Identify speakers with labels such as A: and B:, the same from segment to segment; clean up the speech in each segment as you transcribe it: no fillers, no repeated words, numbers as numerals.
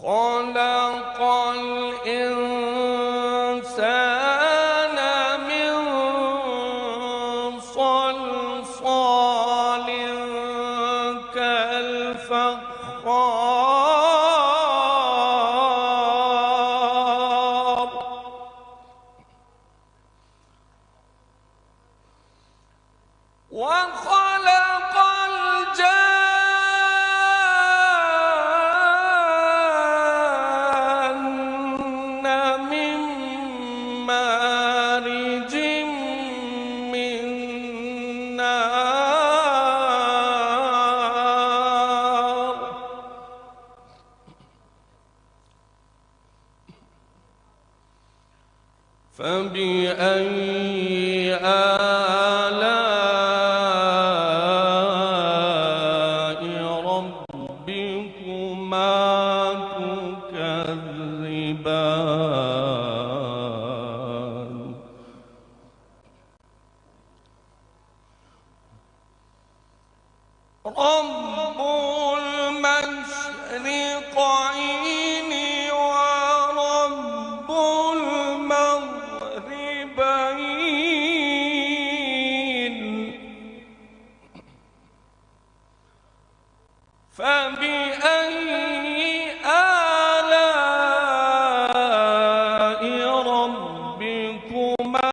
A: खलक़ल इंसान मिन सलसालिन कल फ़ख़्ख़ार व खलक़ल जान्न मिन मारिजिम मिन नार फबिअय्यि आलाइ रब्बिकुमा तुकज़्ज़िबान रब्बुल मशरिक़ैनि व रब्बुल मग़रिबैन फबिअय्यि आलाइ रब्बिकुमा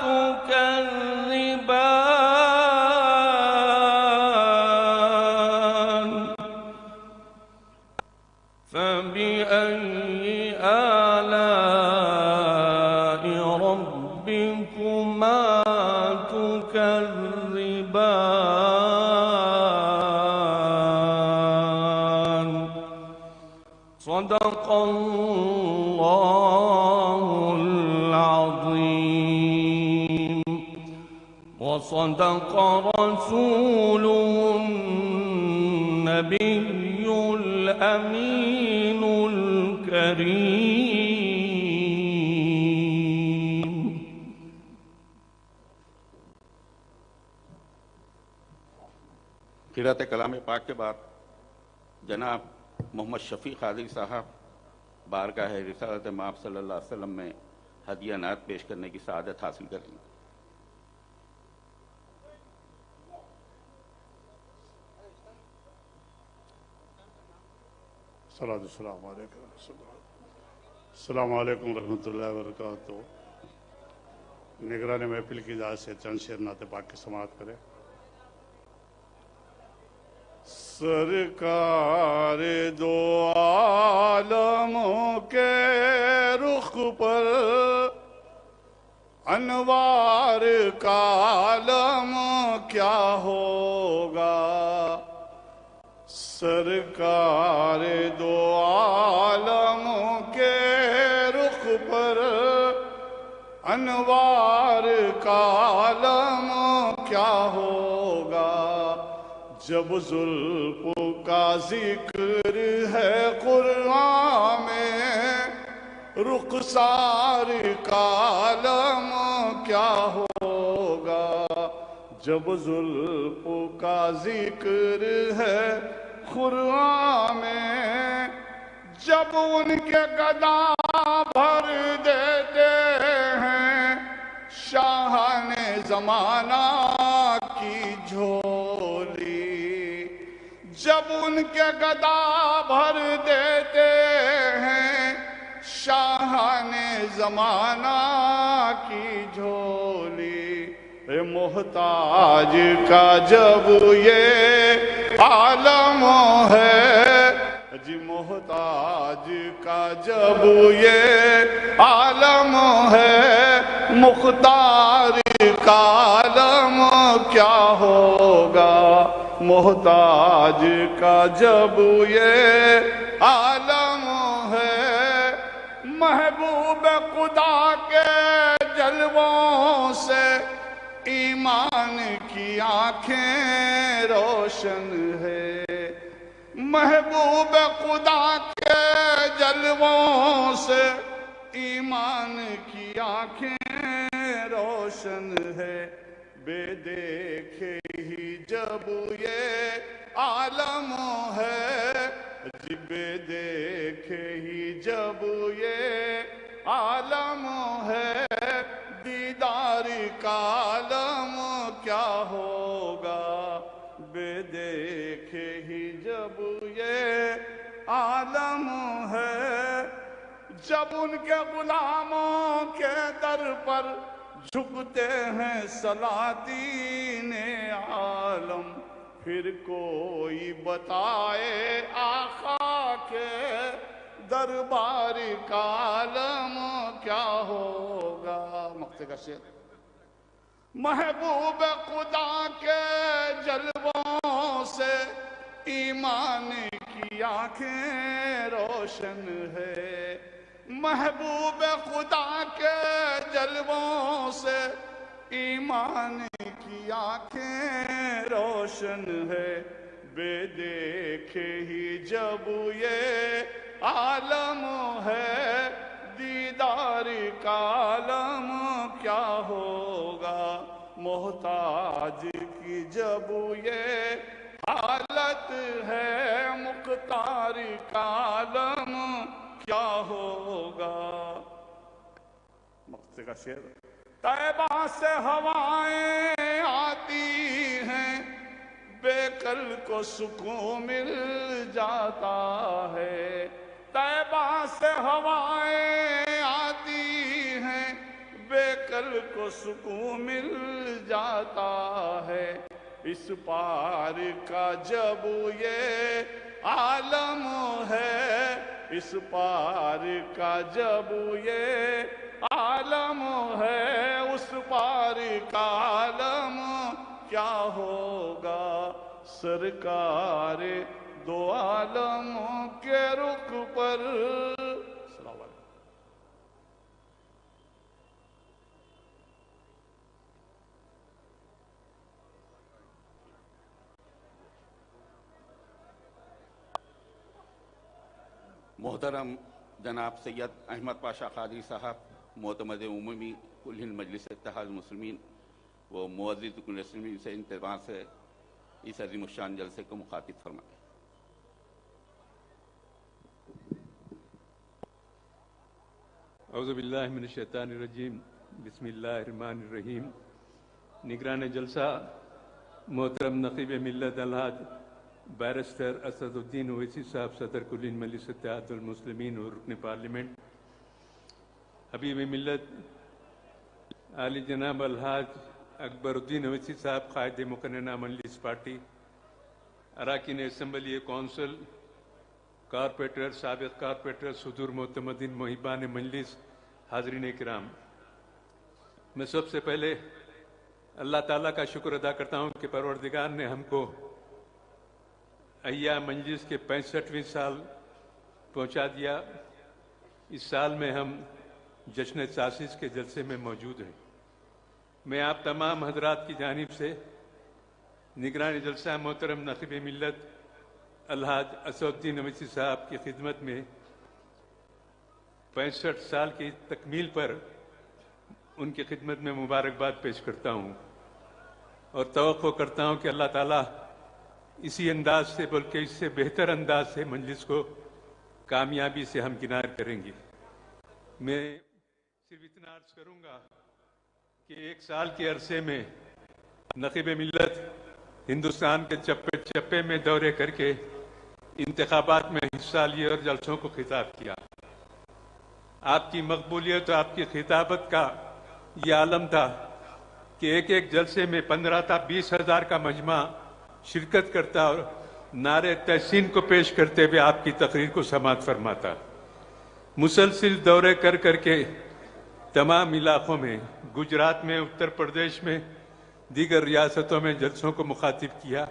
A: तुकज़्ज़िबान फबिअय्यि आलाइ रब्बिकुमा तुकज़्ज़िबान सदक़ल्लाहुल अज़ीम व सदक़ रसूलुहुन नबियुल अमीनुल करीम।
B: क़िरात कलाम पाक के बाद जनाब मोहम्मद शफ़ी क़ादरी साहब बारगाह रिसालत माब सल्लल्लाहु अलैहि वसल्लम में हदिया नात पेश करने की सआदत हासिल करेंगे।
C: अस्सलामु अलैकुम रहमतुल्लाहि व बरकातुहू। निगरान महफिल की इजाज़त से चंद शेर नाते पाक की समाअत करें। सरकार दो आलमों के रुख पर अनवार का आलम क्या होगा। सरकार दो आलमों के रुख पर अनवार का आलम क्या होगा। जब जुल्फ का जिक्र है कुरान में रुखसार का आलम क्या होगा। जब जुल्फ का जिक्र है कुरान में जब उनके गदा भर देते हैं शाहाने ज़माना की झोली। जब उनके गदा भर देते हैं शाहाने ज़माना की झोली। मोहताज का जब ये आलम है जी मोहताज का जब ये आलम है मुख्तार का आलम क्या होगा। मोहताज का जब ये आलम है महबूब खुदा के जलवों से ईमान की आंखें रोशन है। महबूब खुदा के जलवों से ईमान की आंखें रोशन है। बेदेखे ही जब ये आलम है जी बेदेखे ही जब ये आलम है, दीदार का आलम क्या होगा। बेदेखे ही जब ये आलम है, जब उनके गुलामों के दर पर झुकते हैं सलातीन आलम, फिर कोई बताए आका के दरबार का आलम क्या होगा। मक्ते का शेर। महबूब खुदा के जलवों से ईमान की आंखें रोशन है। महबूब खुदा के जलवों से ईमान की आंखें रोशन है। बेदेखे ही जब ये आलम है, दीदार का आलम क्या होगा। मोहताज की जब ये हालत है, मुख्तार का आलम क्या होगा। मक्ते का शेर। तैबा से हवाएं आती हैं, बेकल को सुकून मिल जाता है। तैबा से हवाएं आती हैं, बेकल को सुकून मिल जाता है। इस पार का जब ये आलम है, इस पार का जब ये आलम है, उस पार का आलम क्या होगा। सरकार दो आलमों के रुख पर।
B: मोहतरम जनाब सैयद अहमद पाशा कादरी साहब, मोतमद उमूमी कुल हिंद मजलिस इत्तेहाद मुस्लिमीन व मुअज़्ज़िज़ कुल मुस्लिमीन से इंतज़ार से इस अज़ीमुश्शान जलसे को मुखातिब फरमाएं।
D: औज़ु बिल्लाहि मिनश शैतानिर रजीम, बिस्मिल्लाहिर रहमानिर रहीम। निगरान जलसा मोहतरम नक़ीब मिल्लत अलहाज बैरिस्टर असदुद्दीन ओवैसी साहब, सदर कुल मजलिस इत्तेहादुल मुस्लिमीन और रुकन पार्लियामेंट, हबीब मिल्लत आली जनाब अलहाज अकबरुद्दीन ओवैसी साहब, कायद मुकन्नना मजलिस पार्टी, अराकीन असम्बली कौंसिल, कारपोरेटर, साबिक़ कारपोरेटर, सुदूर मोतमदीन, मुहिबान मजलिस, हाज़रीन किराम। मैं सबसे पहले अल्लाह ताला का शुक्र अदा करता हूँ कि परवरदिगार ने हमको अय्या मजलिस के 65वीं साल पहुँचा दिया। इस साल में हम जश्न तासीस के जलसे में मौजूद हैं। मैं आप तमाम हजरात की जानिब से निगरान जलसा मोहतरम नक़ीब मिल्लत अलहाज असदुद्दीन ओवैसी साहब की खिदमत में 65 साल की तकमील पर उनकी खिदमत में मुबारकबाद पेश करता हूँ और तवक्को करता हूँ कि अल्लाह ताला इसी अंदाज से बल्कि इससे बेहतर अंदाज से मजलिस को कामयाबी से हम किनार करेंगे। मैं सिर्फ इतना अर्ज करूँगा कि एक साल के अरसे में नक़ीब मिल्लत हिंदुस्तान के चप्पे चप्पे में दौरे करके इंतखाबात में हिस्सा लिए और जलसों को खिताब किया। आपकी मकबूलियत और आपकी खिताबत का ये आलम था कि एक एक जलसे में 15 था 20 हज़ार का मजमा शिरकत करता और नारे तहसीन को पेश करते हुए आपकी तकरीर को समाअत फरमाता। मुसलसिल दौरे कर करके तमाम इलाकों में, गुजरात में, उत्तर प्रदेश में, दीगर रियासतों में जलसों को मुखातिब किया।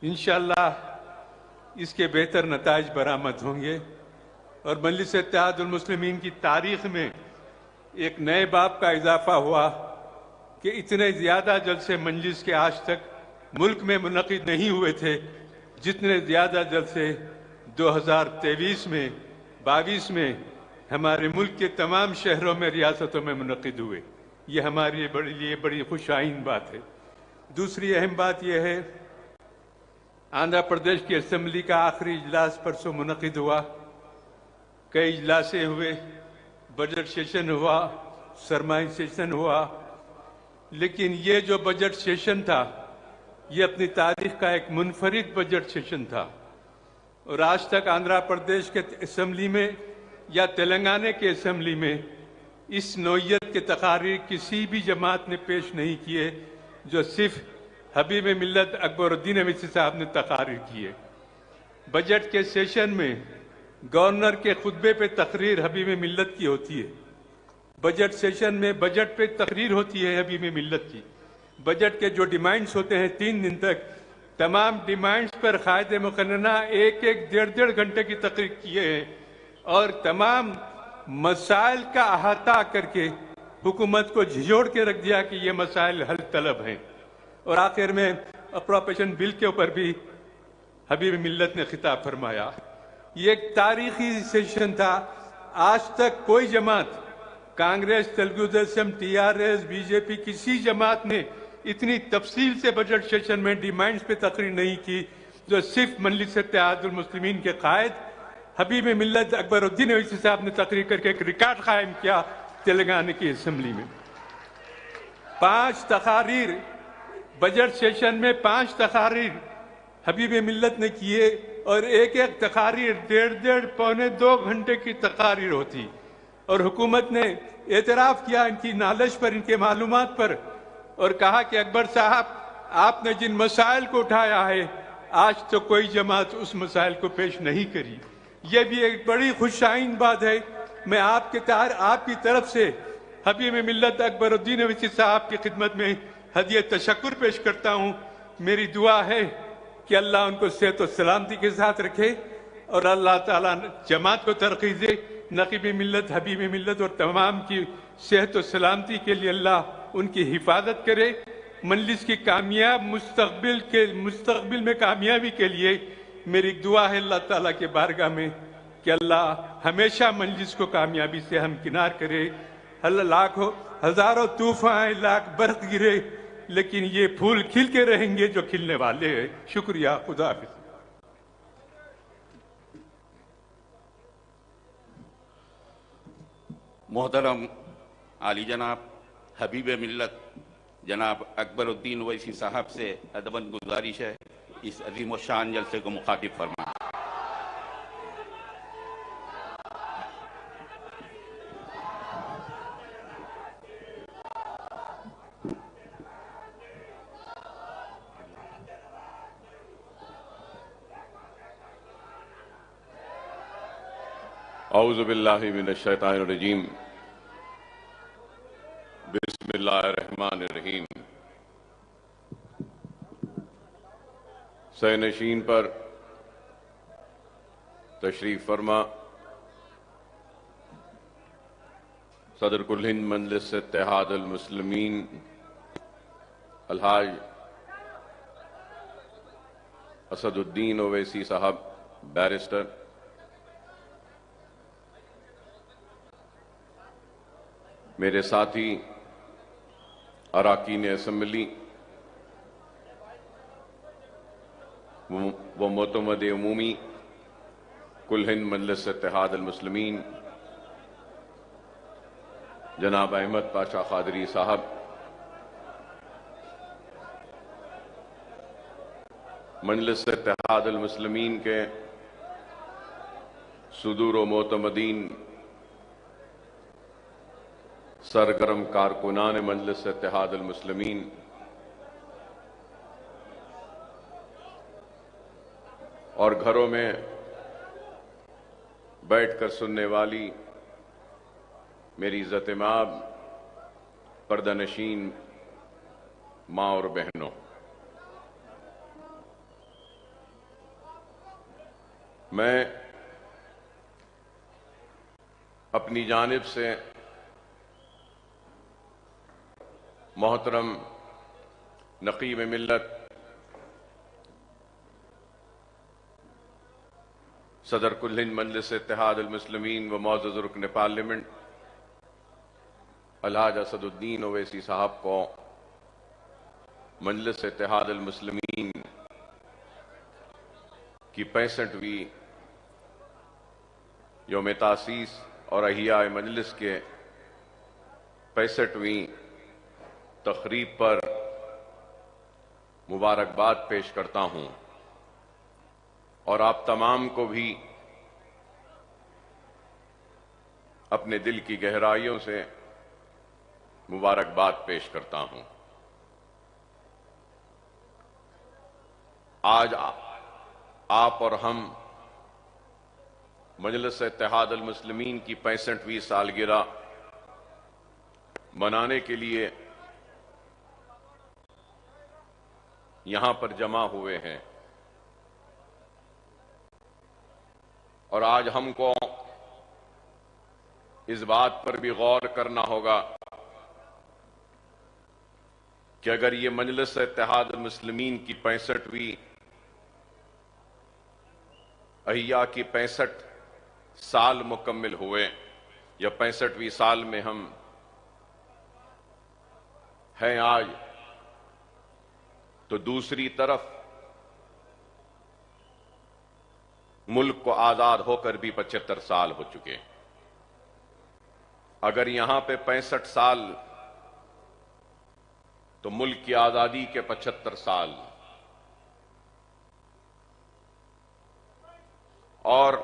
D: इंशाअल्लाह इसके बेहतर नताइज बरामद होंगे और मजलिस इत्तेहादुल मुस्लिमीन की तारीख में एक नए बाब का इजाफा हुआ कि इतने ज़्यादा जलसे मजलिस के आज तक मुल्क में मुनक़िद नहीं हुए थे जितने ज़्यादा जलसे 2023 में 22 में हमारे मुल्क के तमाम शहरों में, रियासतों में मुनक़िद हुए। ये हमारे लिए बड़ी खुशाइन बात है। दूसरी अहम बात यह है आंध्र प्रदेश की असेंबली का आखिरी इजलास परसों मुनक़िद हुआ। कई इजलासें हुए, बजट सेशन हुआ, सरमाही सेशन हुआ, लेकिन ये जो बजट सेशन था ये अपनी तारीख का एक मुनफरिद बजट सेशन था। और आज तक आंध्र प्रदेश के असेंबली में या तेलंगाना के असेंबली में इस नौइयत के तकारीर किसी भी जमात ने पेश नहीं किए जो सिर्फ हबीब मिल्लत अकबरुद्दीन अवैसी साहब ने तकारीर किए। बजट के सेशन में गवर्नर के खुतबे पे तकरीर हबीब मिल्लत की होती है। बजट सेशन में बजट पे तकरीर होती है हबीब मिल्लत की। बजट के जो डिमांड्स होते हैं 3 दिन तक, तमाम डिमांड्स पर कायदे मुकन्नना एक डेढ़ घंटे की तकरीर किए हैं और तमाम मसाइल का अहाता करके हुकूमत को झिझोड़ के रख दिया कि ये मसाइल हल तलब हैं। और आखिर में अप्रोप्रिएशन बिल के ऊपर भी हबीब मिल्लत ने खिताब फरमाया। ये एक तारीखी सेशन था। आज तक कोई जमात, कांग्रेस, तेलुगु देशम, TRS, बीजेपी, किसी जमात ने इतनी तफसील से बजट सेशन में डिमांड्स पे तकरीर नहीं की जो सिर्फ मजलिस इत्तेहादुल मुस्लिमीन के कायद हबीब मिल्लत अकबरुद्दीन अवैसी साहब ने तकरीर करके एक रिकॉर्ड कायम किया तेलंगाना की असेंबली में। 5 तकारीर बजट सेशन में 5 तकारीर हबीब मिल्लत ने किए और एक तकारीर डेढ़ पौने 2 घंटे की तकारीर होती। और हुकूमत ने एतराफ़ किया इनकी नॉलेज पर, इनके मालूमात पर, और कहा कि अकबर साहब आपने जिन मसाइल को उठाया है आज तो कोई जमात उस मसाइल को पेश नहीं करी। यह भी एक बड़ी खुशाइन बात है। मैं आपकी तरफ से हबीब मिल्लत अकबरुद्दीन अवैसी साहब की खिदमत में हदिया तशक्कुर पेश करता हूँ। मेरी दुआ है कि अल्लाह उनको सेहत और सलामती के साथ रखे और अल्लाह ताला जमात को तरक्की दे। नकीब मिल्लत, हबीब मिल्लत और तमाम की सेहत और सलामती के लिए अल्लाह उनकी हिफाजत करे। मजलिस की कामयाब मुस्तकबिल में कामयाबी के लिए मेरी दुआ है अल्लाह ताला के बारगाह में कि अल्लाह हमेशा मजलिस को कामयाबी से हमकिनार करे। लाखों हजारों तूफान, लाख बरख गिरे, लेकिन ये फूल खिल के रहेंगे जो खिलने वाले हैं। शुक्रिया। खुदा हाफिज।
B: मोहतरम आली जनाब हबीब मिल्लत जनाब अकबरुद्दीन अवैसी साहब से अदबन गुजारिश है इस अजीम शान जलसे को मुखातिब फरमाएं।
E: औज़ु बिल्लाहि मिनश शैतानिर रजीम। बिस्मिल्लाहिर्रहमानिर्रहीम। सैनशीन पर तशरीफ फरमा सदर कुल हिंद मजलिस इत्तेहादुल मुस्लिमीन अलहाज असदुद्दीन ओवैसी साहब बैरिस्टर, मेरे साथी अराकीन असम्बली व मोतमद उमूमी कुल हिंद मजलिस इत्तेहादुल मुस्लिमीन जनाब अहमद पाशा कादरी साहब, मजलिस इत्तेहादुल मुस्लिमीन के सुदूर व मोतमदीन सरगर्म कारकुनान मजलिस इत्तेहादुल मुस्लिमीन, और घरों में बैठकर सुनने वाली मेरी इज़्ज़त माब पर्दानशीन माँ और बहनों, मैं अपनी जानिब से मोहतरम नकीब मिल्लत सदर कुल हिंद मजलिस इत्तेहादुल मुस्लिमीन व मुअज़्ज़ज़ रुकन पार्लियामेंट अलहाज असदुद्दीन ओवैसी साहब को मजलिस इत्तेहादुल मुस्लिमीन की 65वीं यौम तासीस और अहिया मजलिस के 65वीं तकरीब पर मुबारकबाद पेश करता हूं और आप तमाम को भी अपने दिल की गहराइयों से मुबारकबाद पेश करता हूं। आज आप और हम मजलिस इत्तेहाद अल मुस्लिमीन की 65वीं सालगिरह मनाने के लिए यहां पर जमा हुए हैं और आज हमको इस बात पर भी गौर करना होगा कि अगर ये मजलिस इत्तेहाद अल मुस्लिमीन की 65वीं अहिया की 65 साल मुकम्मिल हुए या 65वीं साल में हम हैं आज, तो दूसरी तरफ मुल्क को आजाद होकर भी 75 साल हो चुके। अगर यहां पे 65 साल तो मुल्क की आजादी के 75 साल और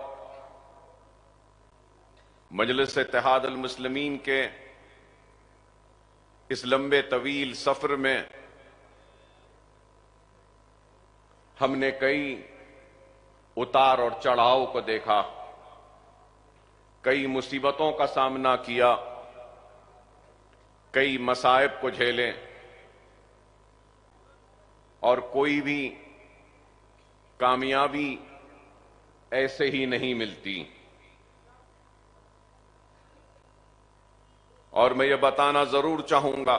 E: मजलिस इत्तेहाद अल मुस्लिमीन के इस लंबे तवील सफर में हमने कई उतार और चढ़ाव को देखा, कई मुसीबतों का सामना किया, कई मसाइब को झेले और कोई भी कामयाबी ऐसे ही नहीं मिलती। और मैं ये बताना जरूर चाहूंगा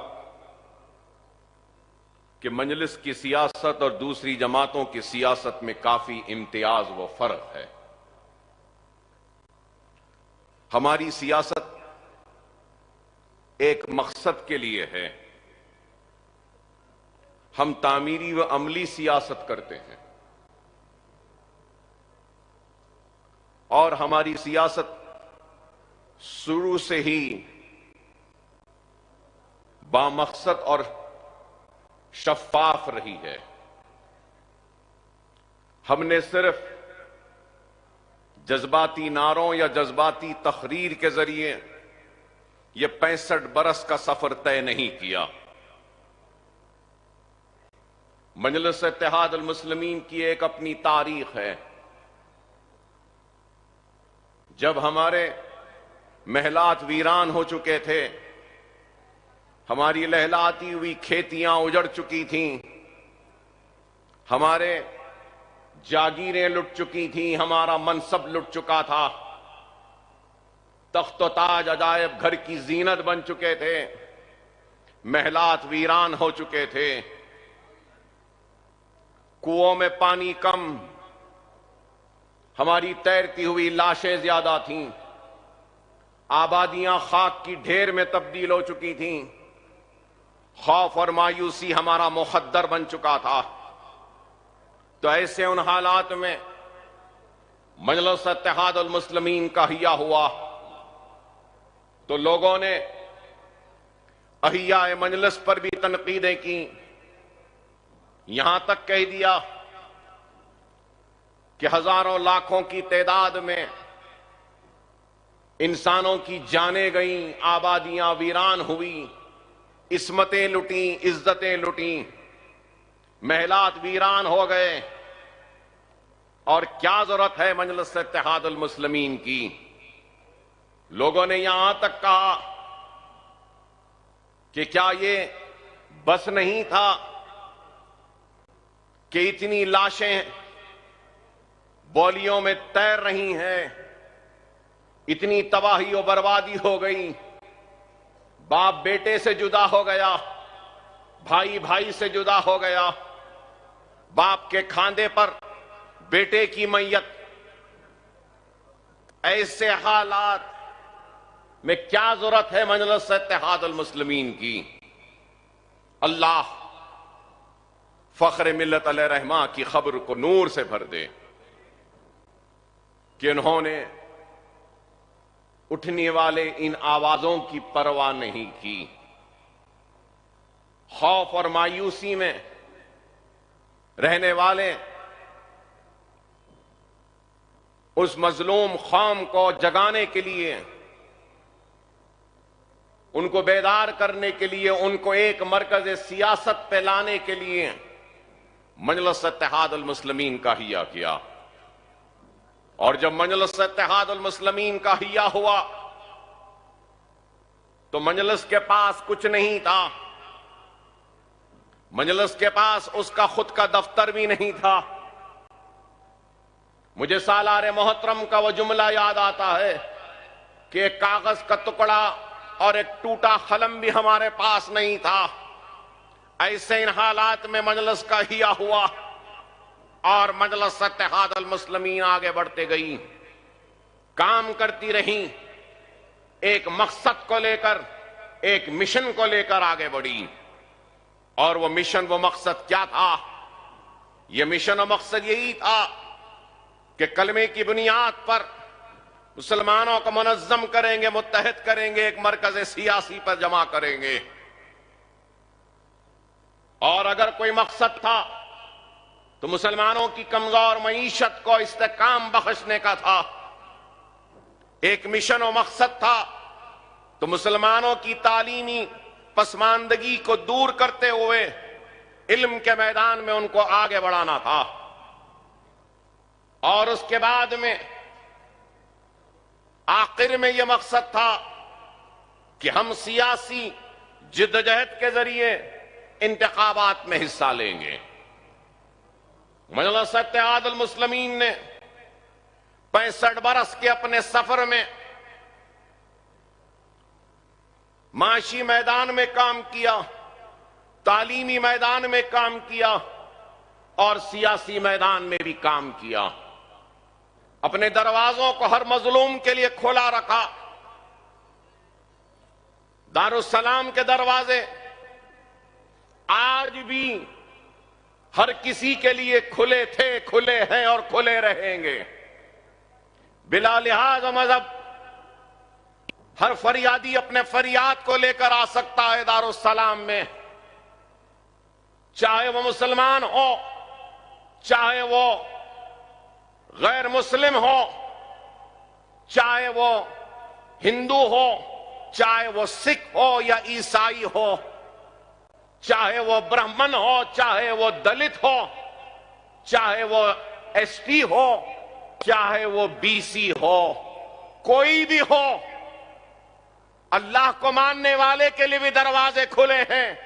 E: कि मजलिस की सियासत और दूसरी जमातों की सियासत में काफी इम्तियाज व फर्क है। हमारी सियासत एक मकसद के लिए है, हम तामीरी व अमली सियासत करते हैं और हमारी सियासत शुरू से ही बामकसद और शफाफ रही है। हमने सिर्फ जज्बाती नारों या जज्बाती तकरीर के जरिए यह 65 बरस का सफर तय नहीं किया। मजलिस इत्तेहाद अल मुस्लिमीन की एक अपनी तारीख है। जब हमारे महलात वीरान हो चुके थे, हमारी लहलाती हुई खेतियां उजड़ चुकी थीं, हमारे जागीरें लुट चुकी थीं, हमारा मनसब लुट चुका था, तख्त व ताज अजायब घर की जीनत बन चुके थे, महलात वीरान हो चुके थे, कुओं में पानी कम, हमारी तैरती हुई लाशें ज्यादा थीं, आबादियां खाक की ढेर में तब्दील हो चुकी थीं, खौफ और मायूसी हमारा मुखद्दर बन चुका था। तो ऐसे उन हालात में मजलिस इत्तेहाद अल मुस्लिमीन का अहिया हुआ तो लोगों ने अहिया मजलिस पर भी तनकीदें की, यहां तक कह दिया कि हजारों लाखों की तादाद में इंसानों की जानें गईं, आबादियां वीरान हुई, इस्मतें लुटी, इज्जतें लुटी, महलात वीरान हो गए और क्या जरूरत है मजलिस इत्तेहाद अल मुस्लिमीन की। लोगों ने यहां तक कहा कि क्या ये बस नहीं था कि इतनी लाशें बौलियों में तैर रही हैं, इतनी तबाही और बर्बादी हो गई, बाप बेटे से जुदा हो गया, भाई भाई से जुदा हो गया, बाप के खांधे पर बेटे की मैयत। ऐसे हालात में क्या जरूरत है मजलिस इत्तेहाद अल मुस्लिमीन की। अल्लाह फख्र मिल्लत अलैहि रहमा की खबर को नूर से भर दे। कि उन्होंने उठने वाले इन आवाजों की परवाह नहीं की। खौफ और मायूसी में रहने वाले उस मजलूम कौम को जगाने के लिए, उनको बेदार करने के लिए, उनको एक मरकज सियासत पे लाने के लिए मजलिस इत्तेहाद अल मुस्लिमीन का हिया किया। और जब मजलिस इत्तेहाद अल मुस्लिमीन का हिया हुआ तो मजलिस के पास कुछ नहीं था। मजलिस के पास उसका खुद का दफ्तर भी नहीं था। मुझे सालारे मोहतरम का वो जुमला याद आता है कि एक कागज का टुकड़ा और एक टूटा कलम भी हमारे पास नहीं था। ऐसे इन हालात में मजलिस का हिया हुआ और मजलिस इत्तेहाद अल मुस्लिमीन आगे बढ़ते गई, काम करती रही, एक मकसद को लेकर, एक मिशन को लेकर आगे बढ़ी। और वो मिशन, वो मकसद क्या था? ये मिशन और मकसद यही था कि कलमे की बुनियाद पर मुसलमानों को मुनज़्ज़म करेंगे, मुत्तहिद करेंगे, एक मरकज सियासी पर जमा करेंगे। और अगर कोई मकसद था तो मुसलमानों की कमजोर मईशत को इस्तेकाम बख्शने का था। एक मिशन और मकसद था तो मुसलमानों की तालीमी पसमानदगी को दूर करते हुए इल्म के मैदान में उनको आगे बढ़ाना था। और उसके बाद में आखिर में यह मकसद था कि हम सियासी जिद्दोजहद के जरिए इंतखाबात में हिस्सा लेंगे। मजलिस इत्तेहाद अल मुस्लिमीन ने 65 बरस के अपने सफर में माशी मैदान में काम किया, तालीमी मैदान में काम किया और सियासी मैदान में भी काम किया। अपने दरवाजों को हर मजलूम के लिए खोला रखा। दारुस्सलाम के दरवाजे आज भी हर किसी के लिए खुले थे, खुले हैं और खुले रहेंगे। बिला लिहाज मजहब हर फरियादी अपने फरियाद को लेकर आ सकता है दारुस्सलाम में, चाहे वो मुसलमान हो, चाहे वो गैर मुस्लिम हो, चाहे वो हिंदू हो, चाहे वो सिख हो या ईसाई हो, चाहे वो ब्राह्मण हो, चाहे वो दलित हो, चाहे वो एसटी हो, चाहे वो बीसी हो, कोई भी हो, अल्लाह को मानने वाले के लिए भी दरवाजे खुले हैं,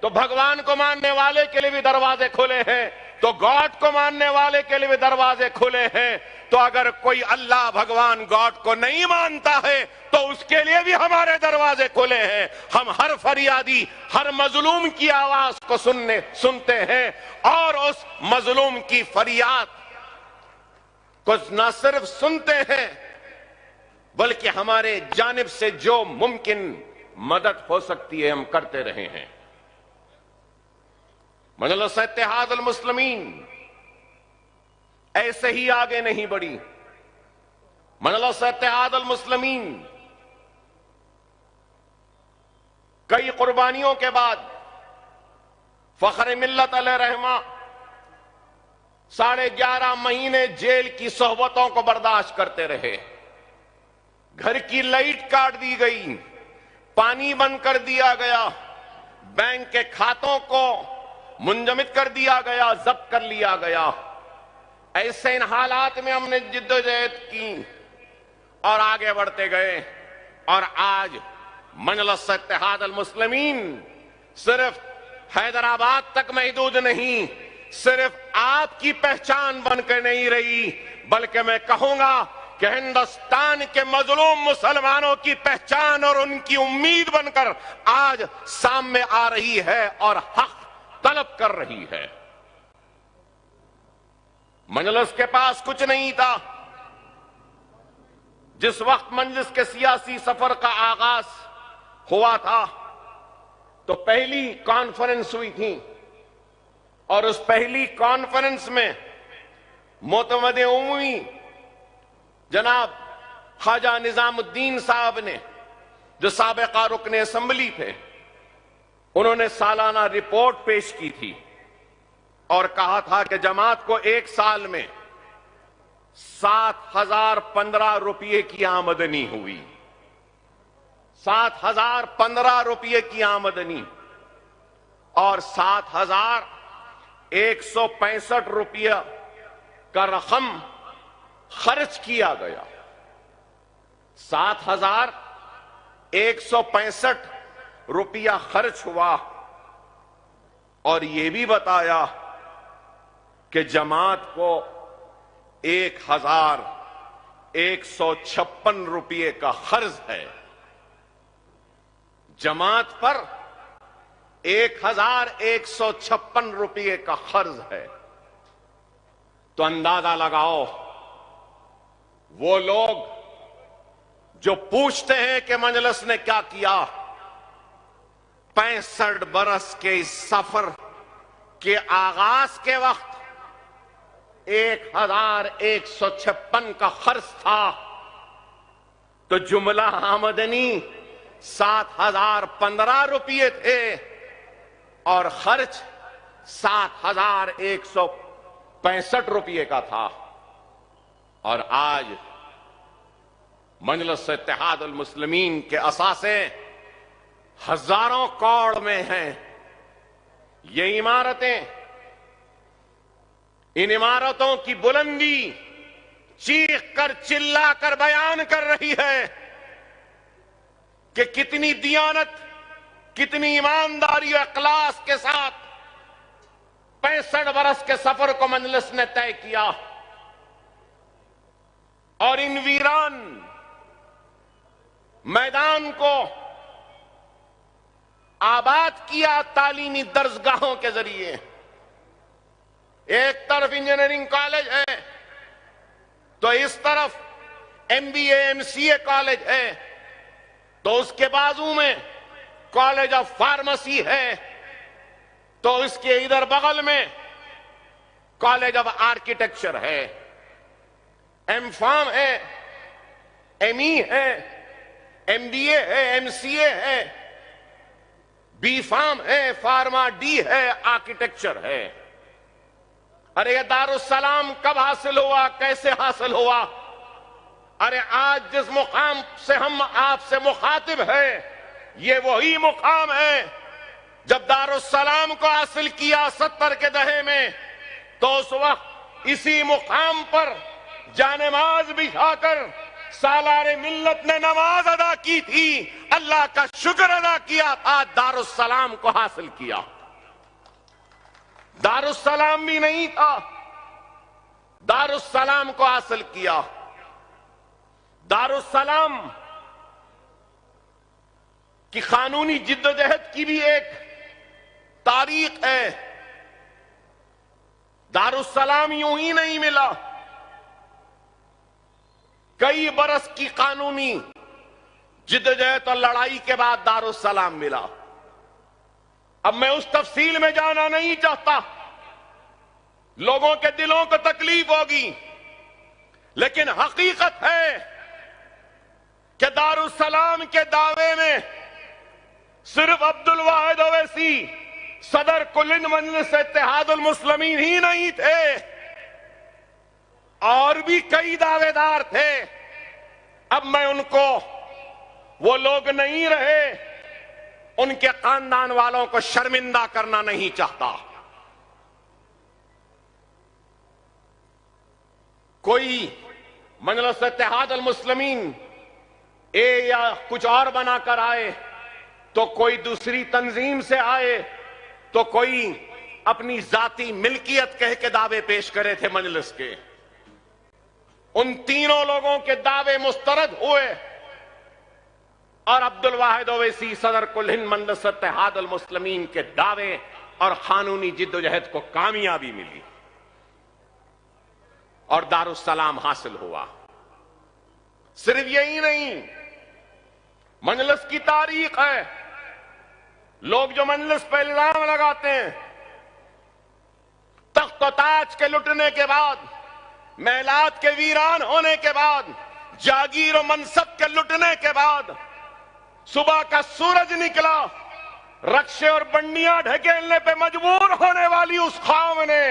E: तो भगवान को मानने वाले के लिए भी दरवाजे खुले हैं, तो गॉड को मानने वाले के लिए भी दरवाजे खुले हैं। तो अगर कोई अल्लाह भगवान गॉड को नहीं मानता है तो उसके लिए भी हमारे दरवाजे खुले हैं। हम हर फरियादी, हर मजलूम की आवाज को सुनते हैं और उस मजलूम की फरियाद को न सिर्फ सुनते हैं बल्कि हमारे जानिब से जो मुमकिन मदद हो सकती है हम करते रहे हैं। मजलिस इत्तेहाद अल मुस्लिमीन ऐसे ही आगे नहीं बढ़ी। मजलिस इत्तेहाद अल मुस्लिमीन कई कुर्बानियों के बाद फख्र मिल्लत अलैहिर्रहमा 11.5 महीने जेल की सोहबतों को बर्दाश्त करते रहे। घर की लाइट काट दी गई, पानी बंद कर दिया गया, बैंक के खातों को मुंजमद कर दिया गया, जब्त कर लिया गया। ऐसे इन हालात में हमने जिद्दोजहद की और आगे बढ़ते गए। और आज मजलिस इत्तेहाद अल मुस्लिमीन सिर्फ हैदराबाद तक महदूद नहीं, सिर्फ आपकी पहचान बनकर नहीं रही, बल्कि मैं कहूंगा कि हिंदुस्तान के मजलूम मुसलमानों की पहचान और उनकी उम्मीद बनकर आज सामने आ रही है और हक तलब कर रही है। मजलिस के पास कुछ नहीं था। जिस वक्त मजलिस के सियासी सफर का आगाज हुआ था तो पहली कॉन्फ्रेंस हुई थी और उस पहली कॉन्फ्रेंस में मोतमद उमवी जनाब ख्वाजा निजामुद्दीन साहब ने, जो साबिका रुकने असेंबली थे, उन्होंने सालाना रिपोर्ट पेश की थी और कहा था कि जमात को एक साल में 7,015 रुपये की आमदनी हुई। 7,015 रुपये की आमदनी और 7,165 रुपया का रकम खर्च किया गया। 7,165 रुपया खर्च हुआ और यह भी बताया कि जमात को 1,156 रुपये का खर्च है। जमात पर 1,156 रुपये का खर्च है। तो अंदाजा लगाओ, वो लोग जो पूछते हैं कि मजलिस ने क्या किया, 65 बरस के इस सफर के आगाज के वक्त 1,156 का खर्च था, तो जुमला आमदनी 7,015 रुपये थे और खर्च 7,165 रुपये का था। और आज मजलिस इत्तेहाद अल मुस्लिमीन के असासे हजारों करोड़ में हैं। ये इमारतें, इन इमारतों की बुलंदी चीख कर चिल्ला कर बयान कर रही है कि कितनी दियानत, कितनी ईमानदारी और इखलास के साथ 65 बरस के सफर को मजलिस ने तय किया और इन वीरान मैदान को आबाद किया तालीमी दर्जगाहों के जरिए। एक तरफ इंजीनियरिंग कॉलेज है तो इस तरफ MBA MCA कॉलेज है, तो उसके बाजू में कॉलेज ऑफ फार्मेसी है, तो इसके इधर बगल में कॉलेज ऑफ आर्किटेक्चर है, M.Pharm है, ME है, MBA है, MCA है, B.Pharm है, फार्मा D है, आर्किटेक्चर है। अरे ये दारुस्सलाम कब हासिल हुआ, कैसे हासिल हुआ? अरे आज जिस मुकाम से हम आपसे मुखातिब हैं, ये वही मुकाम है जब दारुस्सलाम को हासिल किया 70 के दहे में, तो उस वक्त इसी मुकाम पर जानमाज बिछाकर सालारे मिल्लत ने नमाज अदा की थी, अल्लाह का शुक्र अदा किया था, दारुस्सलाम को हासिल किया। दारुस्सलाम भी नहीं था, दारुस्सलाम को हासिल किया। दारुस्सलाम की कानूनी जिद्दोजहद की भी एक तारीख है। दारुस्सलाम यूं ही नहीं मिला, कई बरस की कानूनी जिद्दोजहद और लड़ाई के बाद दारुस्सलाम मिला। अब मैं उस तफसील में जाना नहीं चाहता, लोगों के दिलों को तकलीफ होगी, लेकिन हकीकत है कि दारुस्सलाम के दावे में सिर्फ अब्दुल वाहिद ओवैसी सदर कुल मजलिस इत्तेहाद अल मुस्लिमीन ही नहीं थे, और भी कई दावेदार थे। अब मैं उनको, वो लोग नहीं रहे, उनके खानदान वालों को शर्मिंदा करना नहीं चाहता। कोई मजलिस इत्तेहाद अल मुस्लिमीन ए या कुछ और बनाकर आए, तो कोई दूसरी तंजीम से आए, तो कोई अपनी जाती मिल्कियत कह के दावे पेश करे थे मजलिस के। उन तीनों लोगों के दावे मुस्तरद हुए और अब्दुल वाहिद ओवैसी सदर कुल हिंद मजलिस इत्तेहाद अल मुस्लिमीन के दावे और कानूनी जिद्दोजहद को कामयाबी मिली और दारुस्सलाम हासिल हुआ। सिर्फ यही नहीं, मजलिस की तारीख है। लोग जो मजलिस पर इल्जाम लगाते हैं, तख्त और ताज के लुटने के बाद महलात के वीरान होने के बाद, जागीर और मनसब के लुटने के बाद, सुबह का सूरज निकला, रक्षे और बंडियां ढकेलने पे मजबूर होने वाली उस कौम ने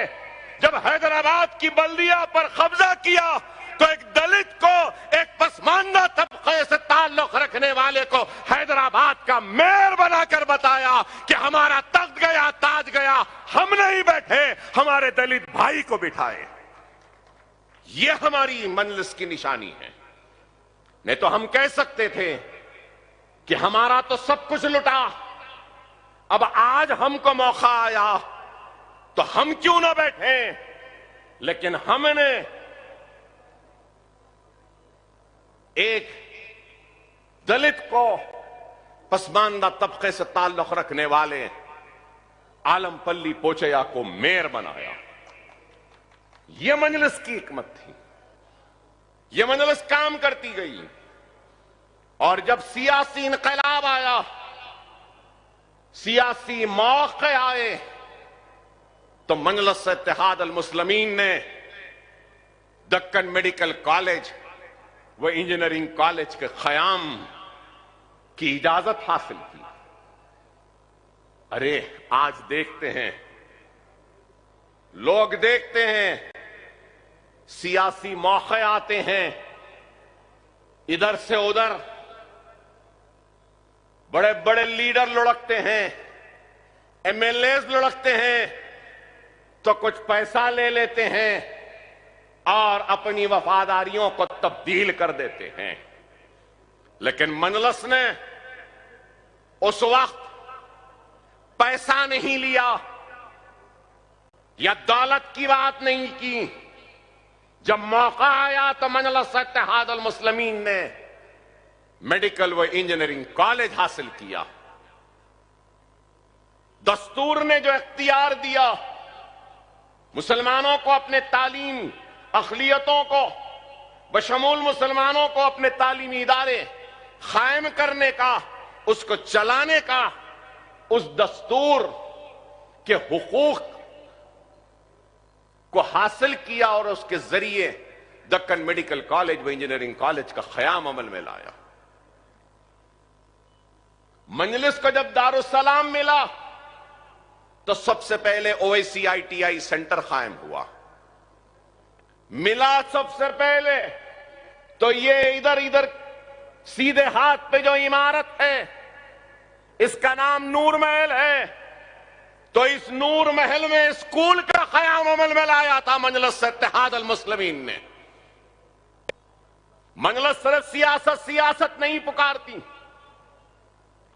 E: जब हैदराबाद की बल्दिया पर कब्जा किया तो एक दलित को, एक पसमानदा तबके से ताल्लुक रखने वाले को हैदराबाद का मेयर बनाकर बताया कि हमारा तख्त गया, ताज गया, हम नहीं बैठे, हमारे दलित भाई को बिठाए। ये हमारी मंजिल की निशानी है। नहीं तो हम कह सकते थे कि हमारा तो सब कुछ लुटा, अब आज हमको मौका आया तो हम क्यों ना बैठे। लेकिन हमने एक दलित को, पसमानदा तबके से ताल्लुक रखने वाले आलमपल्ली पोचैया को मेयर बनाया। यह मजलिस की हिकमत थी। यह मजलिस काम करती गई और जब सियासी इनकलाब आया, सियासी मौके आए, तो मजलिस इत्तेहाद अल मुस्लिमीन ने दक्कन मेडिकल कॉलेज व इंजीनियरिंग कॉलेज के क़याम की इजाजत हासिल की। अरे आज देखते हैं, लोग देखते हैं, सियासी मौके आते हैं, इधर से उधर बड़े बड़े लीडर लुढ़कते हैं, एमएलए लुढ़कते हैं, तो कुछ पैसा ले लेते हैं और अपनी वफादारियों को तब्दील कर देते हैं। लेकिन मजलिस ने उस वक्त पैसा नहीं लिया या दौलत की बात नहीं की। जब मौका आया तो मजलिस इत्तेहाद अल मुस्लिमीन ने मेडिकल व इंजीनियरिंग कॉलेज हासिल किया। दस्तूर ने जो इख्तियार दिया मुसलमानों को अपने तालीम अखलियतों को बशमूल मुसलमानों को अपने तालीमी इदारे कायम करने का, उसको चलाने का, उस दस्तूर के हुकूक को हासिल किया और उसके जरिए दक्कन मेडिकल कॉलेज व इंजीनियरिंग कॉलेज का क़याम अमल में लाया। मजलिस को जब दारुस्सलाम मिला तो सबसे पहले ओवैसी ITI सेंटर कायम हुआ। मिला सबसे पहले तो ये इधर इधर सीधे हाथ पे जो इमारत है इसका नाम नूर महल है, तो इस नूर महल में स्कूल का क़याम अमल में लाया था मजलिस इत्तेहाद अल मुस्लिमीन ने। मजलिस सिर्फ सियासत नहीं पुकारती,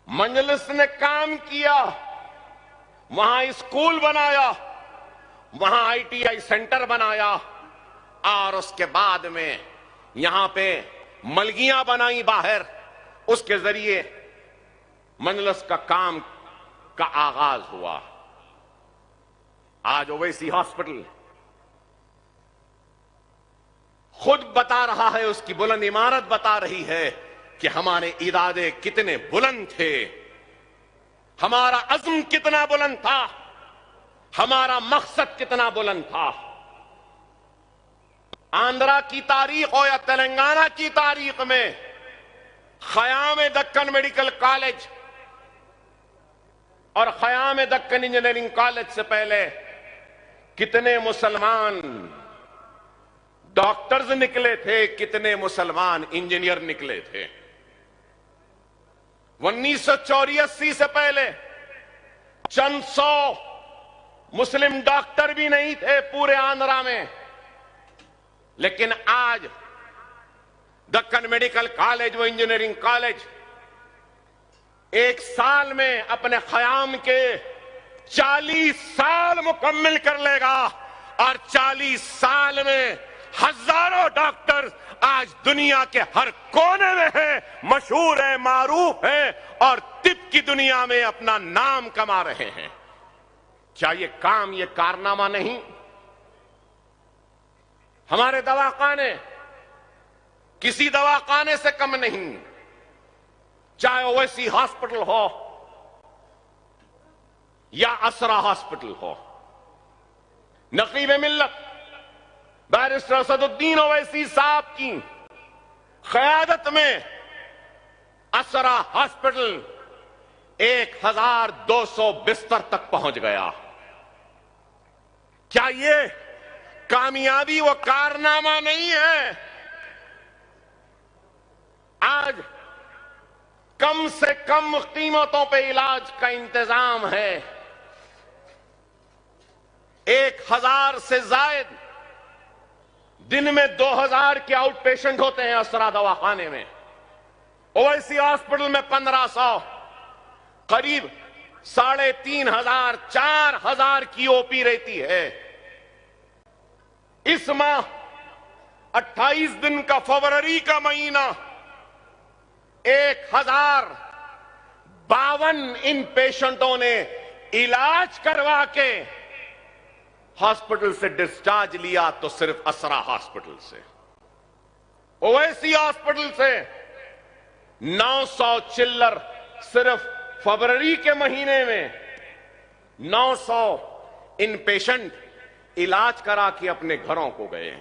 E: मजलिस ने काम किया, वहां स्कूल बनाया, वहां ITI सेंटर बनाया और उसके बाद में यहां पे मलगियां बनाई बाहर, उसके जरिए मजलिस का काम का आगाज हुआ। आज ओवैसी हॉस्पिटल खुद बता रहा है, उसकी बुलंद इमारत बता रही है कि हमारे इरादे कितने बुलंद थे, हमारा अज़्म कितना बुलंद था, हमारा मकसद कितना बुलंद था। आंध्रा की तारीख हो या तेलंगाना की तारीख में क़याम दक्कन मेडिकल कॉलेज और क़याम दक्कन इंजीनियरिंग कॉलेज से पहले कितने मुसलमान डॉक्टर्स निकले थे, कितने मुसलमान इंजीनियर निकले थे। 1984 से पहले चंद 100 मुस्लिम डॉक्टर भी नहीं थे पूरे आंध्रा में, लेकिन आज दक्कन मेडिकल कॉलेज व इंजीनियरिंग कॉलेज एक साल में अपने क़याम के 40 साल मुकम्मिल कर लेगा और 40 साल में हजारों डॉक्टर आज दुनिया के हर कोने में हैं, मशहूर है, मारूफ है और तिब की दुनिया में अपना नाम कमा रहे हैं। क्या ये काम, ये कारनामा नहीं? हमारे दवाखाने किसी दवाखाने से कम नहीं, चाहे ओवैसी हॉस्पिटल हो या असरा हॉस्पिटल हो। नकीब मिल्लत बैरिस्टर असदुद्दीन ओवैसी साहब की क़यादत में असरा हॉस्पिटल 1200 बिस्तर तक पहुंच गया। क्या ये कामयाबी व कारनामा नहीं है? आज कम से कम कीमतों पे इलाज का इंतजाम है। 1000 से जायद दिन में 2000 के आउट पेशेंट होते हैं असरा दवाखाने में। ओवैसी हॉस्पिटल में 1500, करीब 3500 4000 की ओपी रहती है। इस माह 28 दिन का फरवरी का महीना 1052 इन पेशेंटों ने इलाज करवा के हॉस्पिटल से डिस्चार्ज लिया, तो सिर्फ असरा हॉस्पिटल से। ओवैसी हॉस्पिटल से 900 चिल्लर सिर्फ फरवरी के महीने में 900 इन पेशेंट इलाज करा के अपने घरों को गए।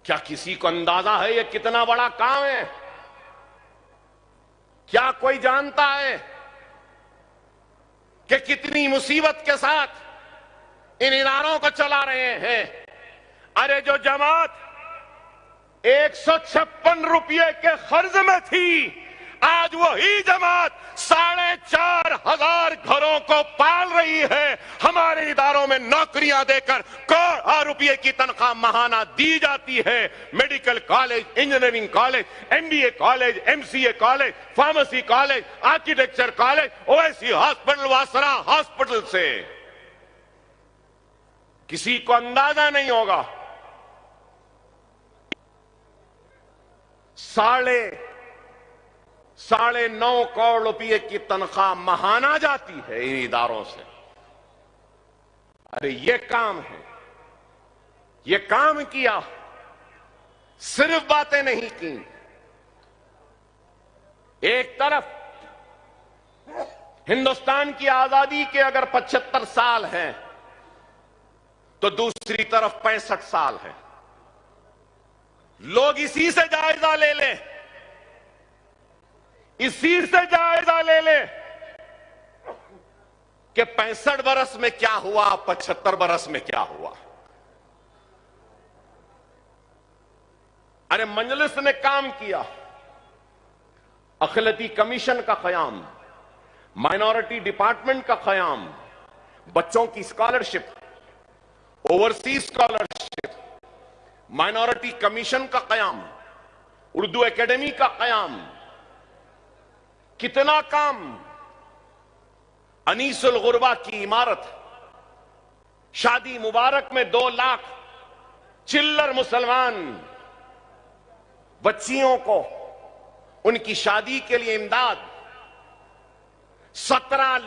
E: क्या किसी को अंदाजा है ये कितना बड़ा काम है? क्या कोई जानता है कि कितनी मुसीबत के साथ इन इदारों को चला रहे हैं? अरे जो जमात 156 रुपये के कर्ज में थी, आज वही जमात 4500 घरों को पाल रही है। हमारे इदारों में नौकरियां देकर करोड़ों रुपये की तनख्वाह महाना दी जाती है। Medical college, engineering college, MBA college, MCA college, pharmacy college, architecture college, Owaisi hospital, Wasra hospital से। किसी को अंदाजा नहीं होगा, 9.5 करोड़ रुपए की तनख्वाह महाना जाती है इन इदारों से। अरे ये काम है, ये काम किया, सिर्फ बातें नहीं की। एक तरफ हिंदुस्तान की आजादी के अगर 75 साल हैं, तो दूसरी तरफ 65 साल है। लोग इसी से जायजा ले लें, इसी से जायजा ले ले कि 65 बरस में क्या हुआ, 75 बरस में क्या हुआ। अरे मजलिस ने काम किया, अखिलती कमीशन का क़याम, माइनॉरिटी डिपार्टमेंट का क़याम, बच्चों की scholarship, overseas scholarship, minority commission का क़याम, उर्दू एकेडमी का क़याम, कितना काम। अनीसुल गुरबा की इमारत, शादी मुबारक में 2 लाख चिल्लर मुसलमान बच्चियों को उनकी शादी के लिए इमदाद, 17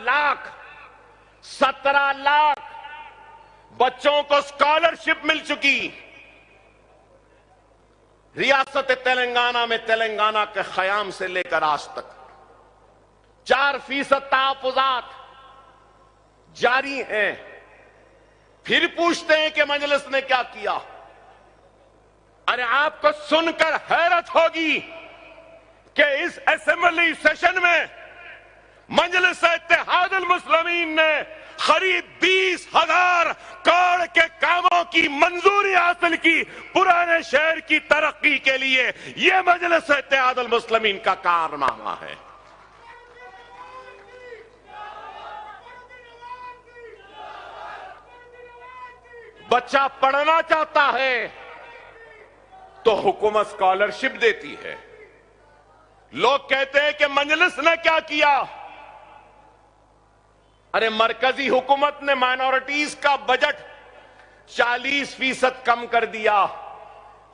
E: लाख बच्चों को स्कॉलरशिप मिल चुकी। रियासत तेलंगाना में तेलंगाना के क़याम से लेकर आज तक 4% तहफ़्फ़ुज़ात जारी हैं। फिर पूछते हैं कि मजलिस ने क्या किया। अरे आपको सुनकर हैरत होगी कि इस असेंबली सेशन में मजलिस इत्तेहादुल मुस्लिमीन ने करीब 20,000 करोड़ के कामों की मंजूरी हासिल की पुराने शहर की तरक्की के लिए। यह मजलिस इत्तेहादुल मुस्लिमीन का कारनामा है। बच्चा पढ़ना चाहता है तो हुकूमत स्कॉलरशिप देती है। लोग कहते हैं कि मजलिस ने क्या किया। अरे मरकजी हुकूमत ने माइनॉरिटीज का बजट 40% कम कर दिया,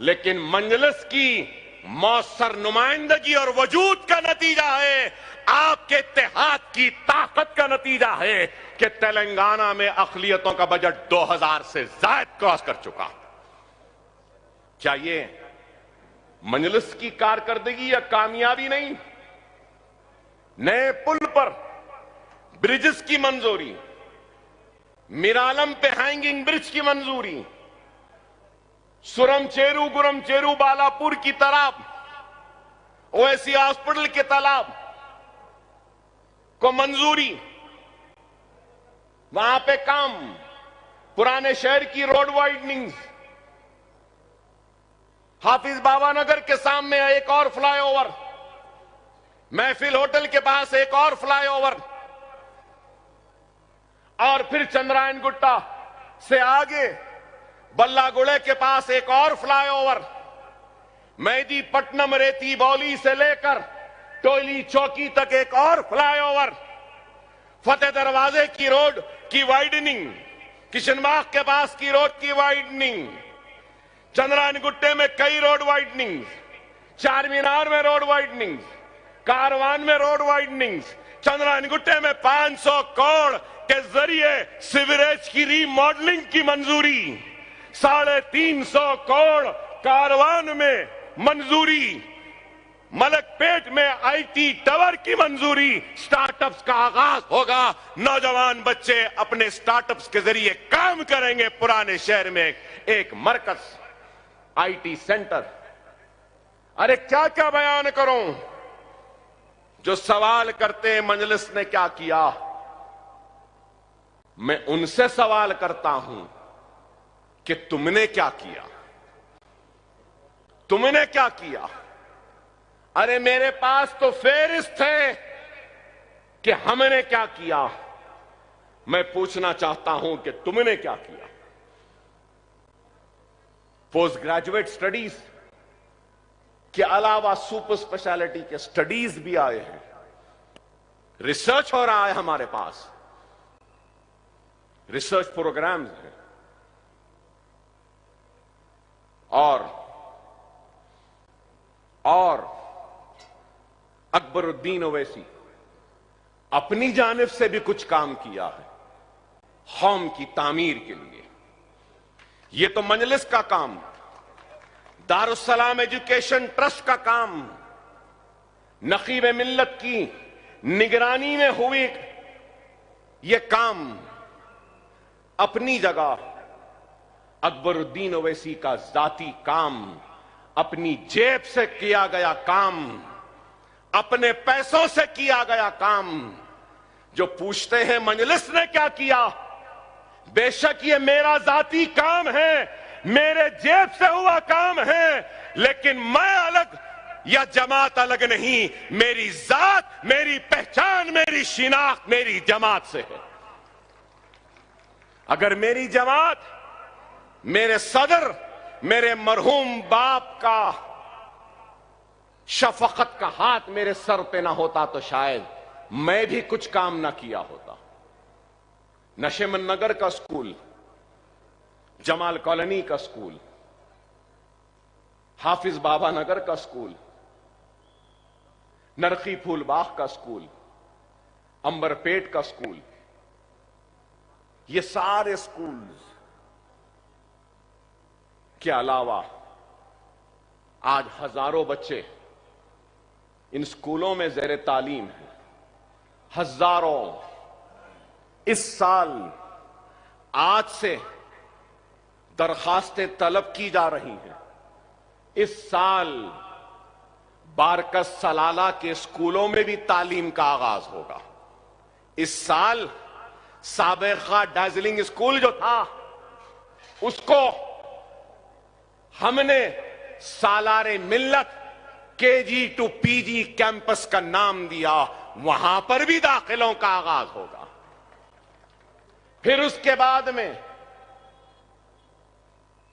E: लेकिन मजलिस की मौसर नुमाइंदगी और वजूद का नतीजा है, आपके इत्तेहाद की ताकत का नतीजा है कि तेलंगाना में अक़लियतों का बजट 2000 से ज़ायद क्रॉस कर चुका। क्या ये मजलिस की कारकर्दगी या कामयाबी नहीं? नए पुल पर ब्रिजेस की मंजूरी, मिरालम पे हैंगिंग ब्रिज की मंजूरी, सुरमचेरू गुरमचेरू बालापुर की तालाब, ओवैसी हॉस्पिटल के तालाब को मंजूरी, वहां पे काम, पुराने शहर की रोड वाइडनिंग, हाफिज बाबा नगर के सामने एक और फ्लाईओवर, महफिल होटल के पास एक और फ्लाईओवर, और फिर चंद्रायन गुट्टा से आगे बल्लागुड़े के पास एक और फ्लाईओवर, मेहदीपट्टनम रेती बौली से लेकर टोली चौकी तक एक और फ्लाईओवर, फतेह दरवाजे की रोड की वाइडनिंग, किशनबाग के पास की रोड की वाइडनिंग, चंद्रायन गुट्टे में कई रोड वाइडनिंग, चार मीनार में रोड वाइडनिंग, कारवान में रोड वाइडनिंग, चंद्रायन गुट्टे में 500 करोड़ के जरिए सीवरेज की रीमॉडलिंग की मंजूरी, 350 करोड़ कारवान में मंजूरी, मलकपेट में आईटी टावर की मंजूरी, स्टार्टअप्स का आगाज होगा, नौजवान बच्चे अपने स्टार्टअप्स के जरिए काम करेंगे, पुराने शहर में एक मरकज, आईटी सेंटर। अरे क्या क्या बयान करूं, जो सवाल करते हैं मजलिस ने क्या किया, मैं उनसे सवाल करता हूं कि तुमने क्या किया, तुमने क्या किया। अरे मेरे पास तो फेरिस्त है कि हमने क्या किया, मैं पूछना चाहता हूं कि तुमने क्या किया। पोस्ट ग्रेजुएट स्टडीज के अलावा सुपर स्पेशलिटी के स्टडीज भी आए हैं, रिसर्च हो रहा है हमारे पास, रिसर्च प्रोग्राम्स हैं, और अकबरुद्दीन ओवैसी अपनी जानिब से भी कुछ काम किया है कौम की तामीर के लिए। यह तो मजलिस का काम, दारुस्सलाम एजुकेशन ट्रस्ट का काम, नकीब मिल्लत की निगरानी में हुई यह काम अपनी जगह, अकबरुद्दीन ओवैसी का जाती काम, अपनी जेब से किया गया काम, अपने पैसों से किया गया काम। जो पूछते हैं मजलिस ने क्या किया, बेशक ये मेरा जाती काम है, मेरे जेब से हुआ काम है, लेकिन मैं अलग या जमात अलग नहीं, मेरी जात, मेरी पहचान, मेरी शिनाख्त मेरी जमात से है। अगर मेरी जमात, मेरे सदर, मेरे मरहूम बाप का शफकत का हाथ मेरे सर पे ना होता तो शायद मैं भी कुछ काम ना किया होता। नशेमन नगर का स्कूल, जमाल कॉलोनी का स्कूल, हाफिज बाबा नगर का स्कूल, नरखी फूलबाग का स्कूल, अंबरपेट का स्कूल, ये सारे स्कूल्स के अलावा आज हजारों बच्चे इन स्कूलों में ज़ेर तालीम हैं। हजारों इस साल आज से दरखास्तें तलब की जा रही हैं। इस साल बारकस सलाला के स्कूलों में भी तालीम का आगाज होगा। इस साल साबिका दार्जिलिंग स्कूल जो था उसको हमने सालारे Millat KG to PG campus का नाम दिया, वहां पर भी दाखिलों का आगाज होगा। फिर उसके बाद में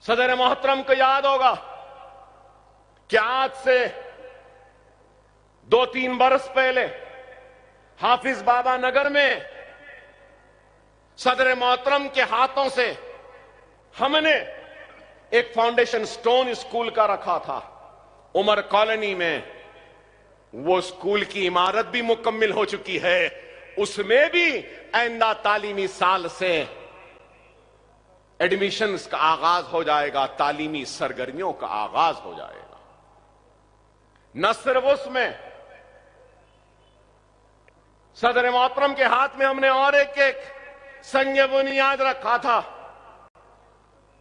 E: सदर मोहतरम को याद होगा कि आज से 2-3 बरस पहले हाफिज बाबा नगर में सदर मोहतरम के हाथों से हमने एक फाउंडेशन स्टोन स्कूल का रखा था। उमर कॉलोनी में वो स्कूल की इमारत भी मुकम्मिल हो चुकी है, उसमें भी आइंदा तालीमी साल से एडमिशन्स का आगाज हो जाएगा, तालीमी सरगर्मियों का आगाज हो जाएगा। न सिर्फ उसमें सदर मोहतरम के हाथ में हमने और एक संग बुनियाद रखा था,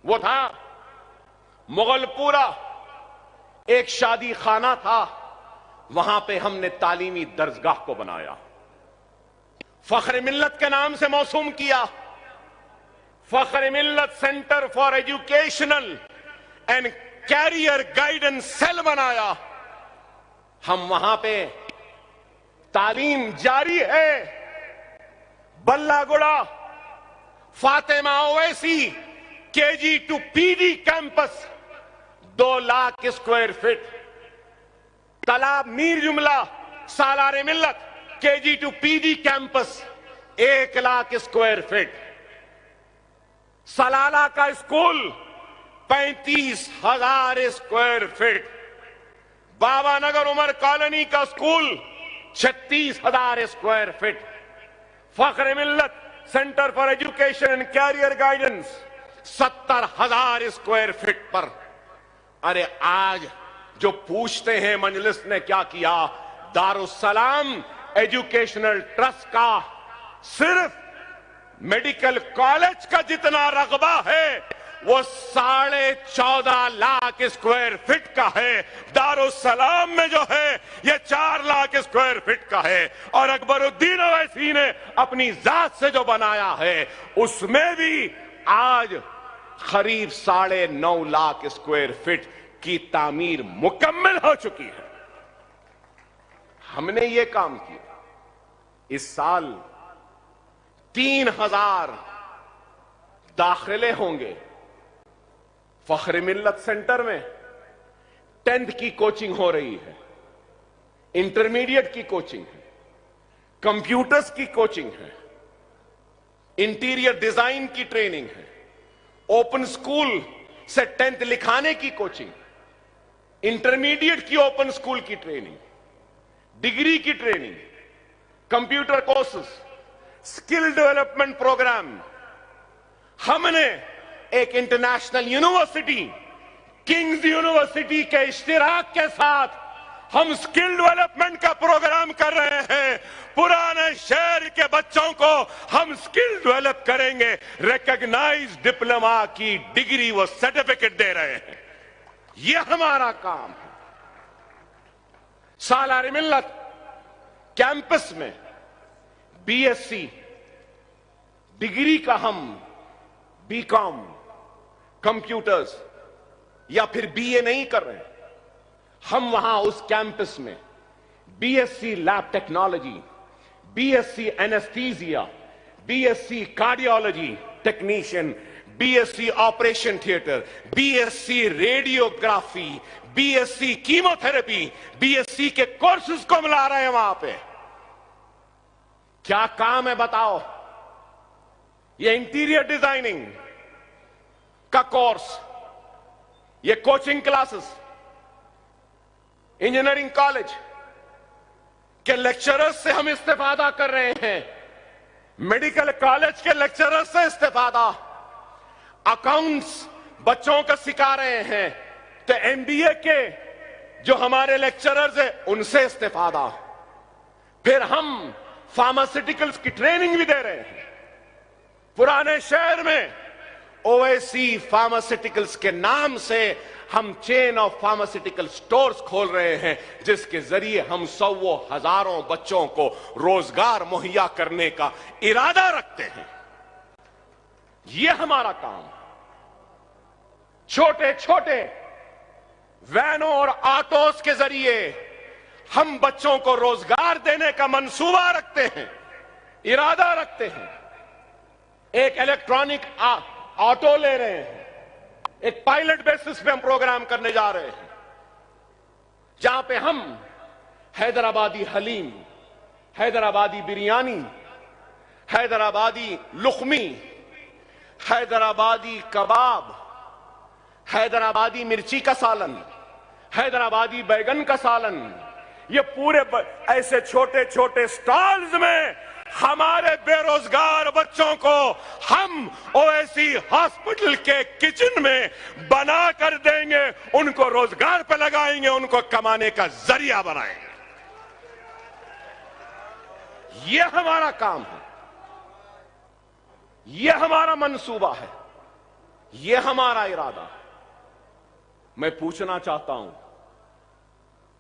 E: वो था मुगलपुरा एक शादी खाना था, वहां पे हमने तालीमी दरसगाह को बनाया, फख्र मिल्लत के नाम से मौसूम किया। Fakhr Millat centre for educational and career guidance cell बनाया। हम वहां पे तालीम जारी है। Ballaguda Fatima Owaisi KG to PG campus 2 lakh square feet. Talab Mir Jumla Salare Millat KG to PG campus 1 lakh square feet. Salala का school 35,000 square feet. Baba Nagar Umar colony का school 36,000 square feet. Fakhr Millat centre for education and career guidance 70,000 square feet पर। अरे आज जो पूछते हैं मजलिस ने क्या किया, दारुस्सलाम एजुकेशनल ट्रस्ट का सिर्फ मेडिकल कॉलेज का जितना रकबा है वो 14.5 लाख स्क्वायर फीट का है। दारुस्सलाम में जो है ये 4 लाख स्क्वायर फीट का है। और अकबरुद्दीन ओवैसी ने अपनी जात से जो बनाया है उसमें भी आज करीब 9.5 लाख स्क्वायर फीट की तामीर मुकम्मल हो चुकी है। हमने ये काम किया। इस साल 3,000 दाखिले होंगे फख्र मिल्लत सेंटर में। 10th की कोचिंग हो रही है, इंटरमीडिएट की कोचिंग है, कंप्यूटर्स की कोचिंग है, इंटीरियर डिजाइन की ट्रेनिंग है, ओपन स्कूल से 10th लिखाने की कोचिंग, इंटरमीडिएट की ओपन स्कूल की ट्रेनिंग, डिग्री की training, computer courses, skill development program. हमने एक इंटरनेशनल यूनिवर्सिटी किंग्स यूनिवर्सिटी के इश्तिराक के साथ हम स्किल डेवलपमेंट का प्रोग्राम कर रहे हैं। पुराने शहर के बच्चों को हम स्किल डेवलप करेंगे, रिकॉग्नाइज्ड डिप्लोमा की डिग्री वो सर्टिफिकेट दे रहे हैं। यह हमारा काम है। सालारे मिल्लत कैंपस में बीएससी डिग्री का हम बीकॉम कंप्यूटर्स या फिर बीए नहीं कर रहे हैं। हम वहां उस कैंपस में BSc lab technology, BSc anaesthesia, BSc cardiology technician, BSc operation theatre, BSc radiography, BSc chemotherapy, BSc के कोर्सेज को मिला रहे हैं वहां पे। क्या काम है बताओ? ये इंटीरियर डिजाइनिंग का कोर्स, ये कोचिंग क्लासेस, इंजीनियरिंग कॉलेज के लेक्चरर्स से हम इस्तेफादा कर रहे हैं, मेडिकल कॉलेज के लेक्चरर्स से इस्तेफादा, अकाउंट्स बच्चों को सिखा रहे हैं, तो एमबीए के जो हमारे लेक्चरर्स हैं उनसे इस्तेफादा। फिर हम फार्मास्यूटिकल्स की ट्रेनिंग भी दे रहे हैं। पुराने शहर में ओवैसी फार्मास्यूटिकल्स के नाम से हम चेन ऑफ फार्मास्यूटिकल स्टोर्स खोल रहे हैं, जिसके जरिए हम 100 हजारों बच्चों को रोजगार मुहैया करने का इरादा रखते हैं। यह हमारा काम। छोटे छोटे वैनों और ऑटोस के जरिए हम बच्चों को रोजगार देने का मंसूबा रखते हैं, इरादा रखते हैं। एक इलेक्ट्रॉनिक ऑटो ले रहे हैं, एक पायलट बेसिस पे हम प्रोग्राम करने जा रहे हैं, जहां पे हम हैदराबादी हलीम, हैदराबादी बिरयानी, हैदराबादी लुकमी, हैदराबादी कबाब, हैदराबादी मिर्ची का सालन, हैदराबादी बैगन का सालन, ये पूरे ऐसे छोटे छोटे स्टॉल्स में हमारे बेरोजगार बच्चों को हम ओवैसी हॉस्पिटल के किचन में बना कर देंगे, उनको रोजगार पे लगाएंगे, उनको कमाने का जरिया बनाएंगे। यह हमारा काम है, यह हमारा मंसूबा है, यह हमारा इरादा है। मैं पूछना चाहता हूं,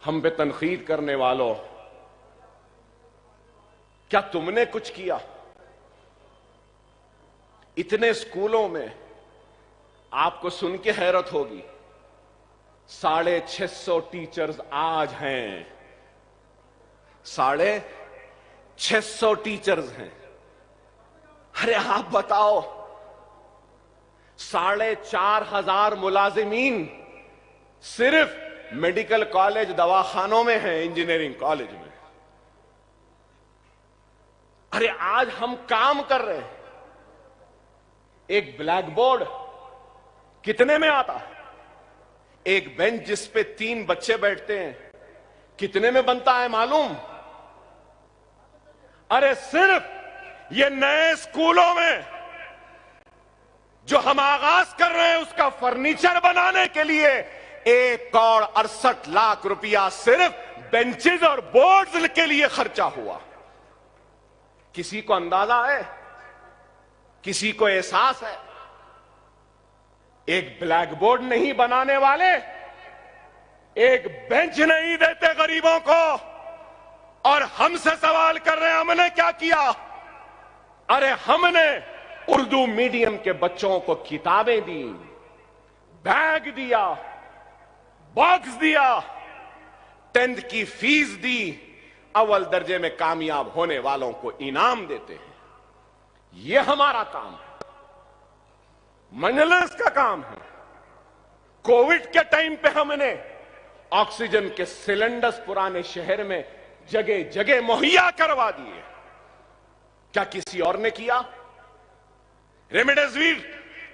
E: हम पे तनकीद करने वालों, क्या तुमने कुछ किया? इतने स्कूलों में आपको सुन के हैरत होगी, 650 टीचर्स आज हैं, 650 टीचर्स हैं। अरे आप बताओ, 4,500 मुलाजिमीन सिर्फ मेडिकल कॉलेज दवाखानों में हैं, इंजीनियरिंग कॉलेज में। अरे आज हम काम कर रहे हैं। एक ब्लैक बोर्ड कितने में आता है? एक बेंच जिस पे 3 बच्चे बैठते हैं कितने में बनता है मालूम? अरे सिर्फ ये नए स्कूलों में जो हम आगाज कर रहे हैं उसका फर्नीचर बनाने के लिए 1,68,00,000 रुपया सिर्फ बेंचेज और बोर्ड्स के लिए खर्चा हुआ। किसी को अंदाजा है? किसी को एहसास है? एक ब्लैक बोर्ड नहीं बनाने वाले, एक बेंच नहीं देते गरीबों को, और हमसे सवाल कर रहे हैं हमने क्या किया? अरे हमने उर्दू मीडियम के बच्चों को किताबें दी, बैग दिया, बॉक्स दिया, 10th की फीस दी, अव्वल दर्जे में कामयाब होने वालों को इनाम देते हैं। यह हमारा काम है, मजलिस का काम है। कोविड के टाइम पे हमने ऑक्सीजन के सिलेंडर्स पुराने शहर में जगह जगह मुहैया करवा दिए। क्या किसी और ने किया? रेमडेसिविर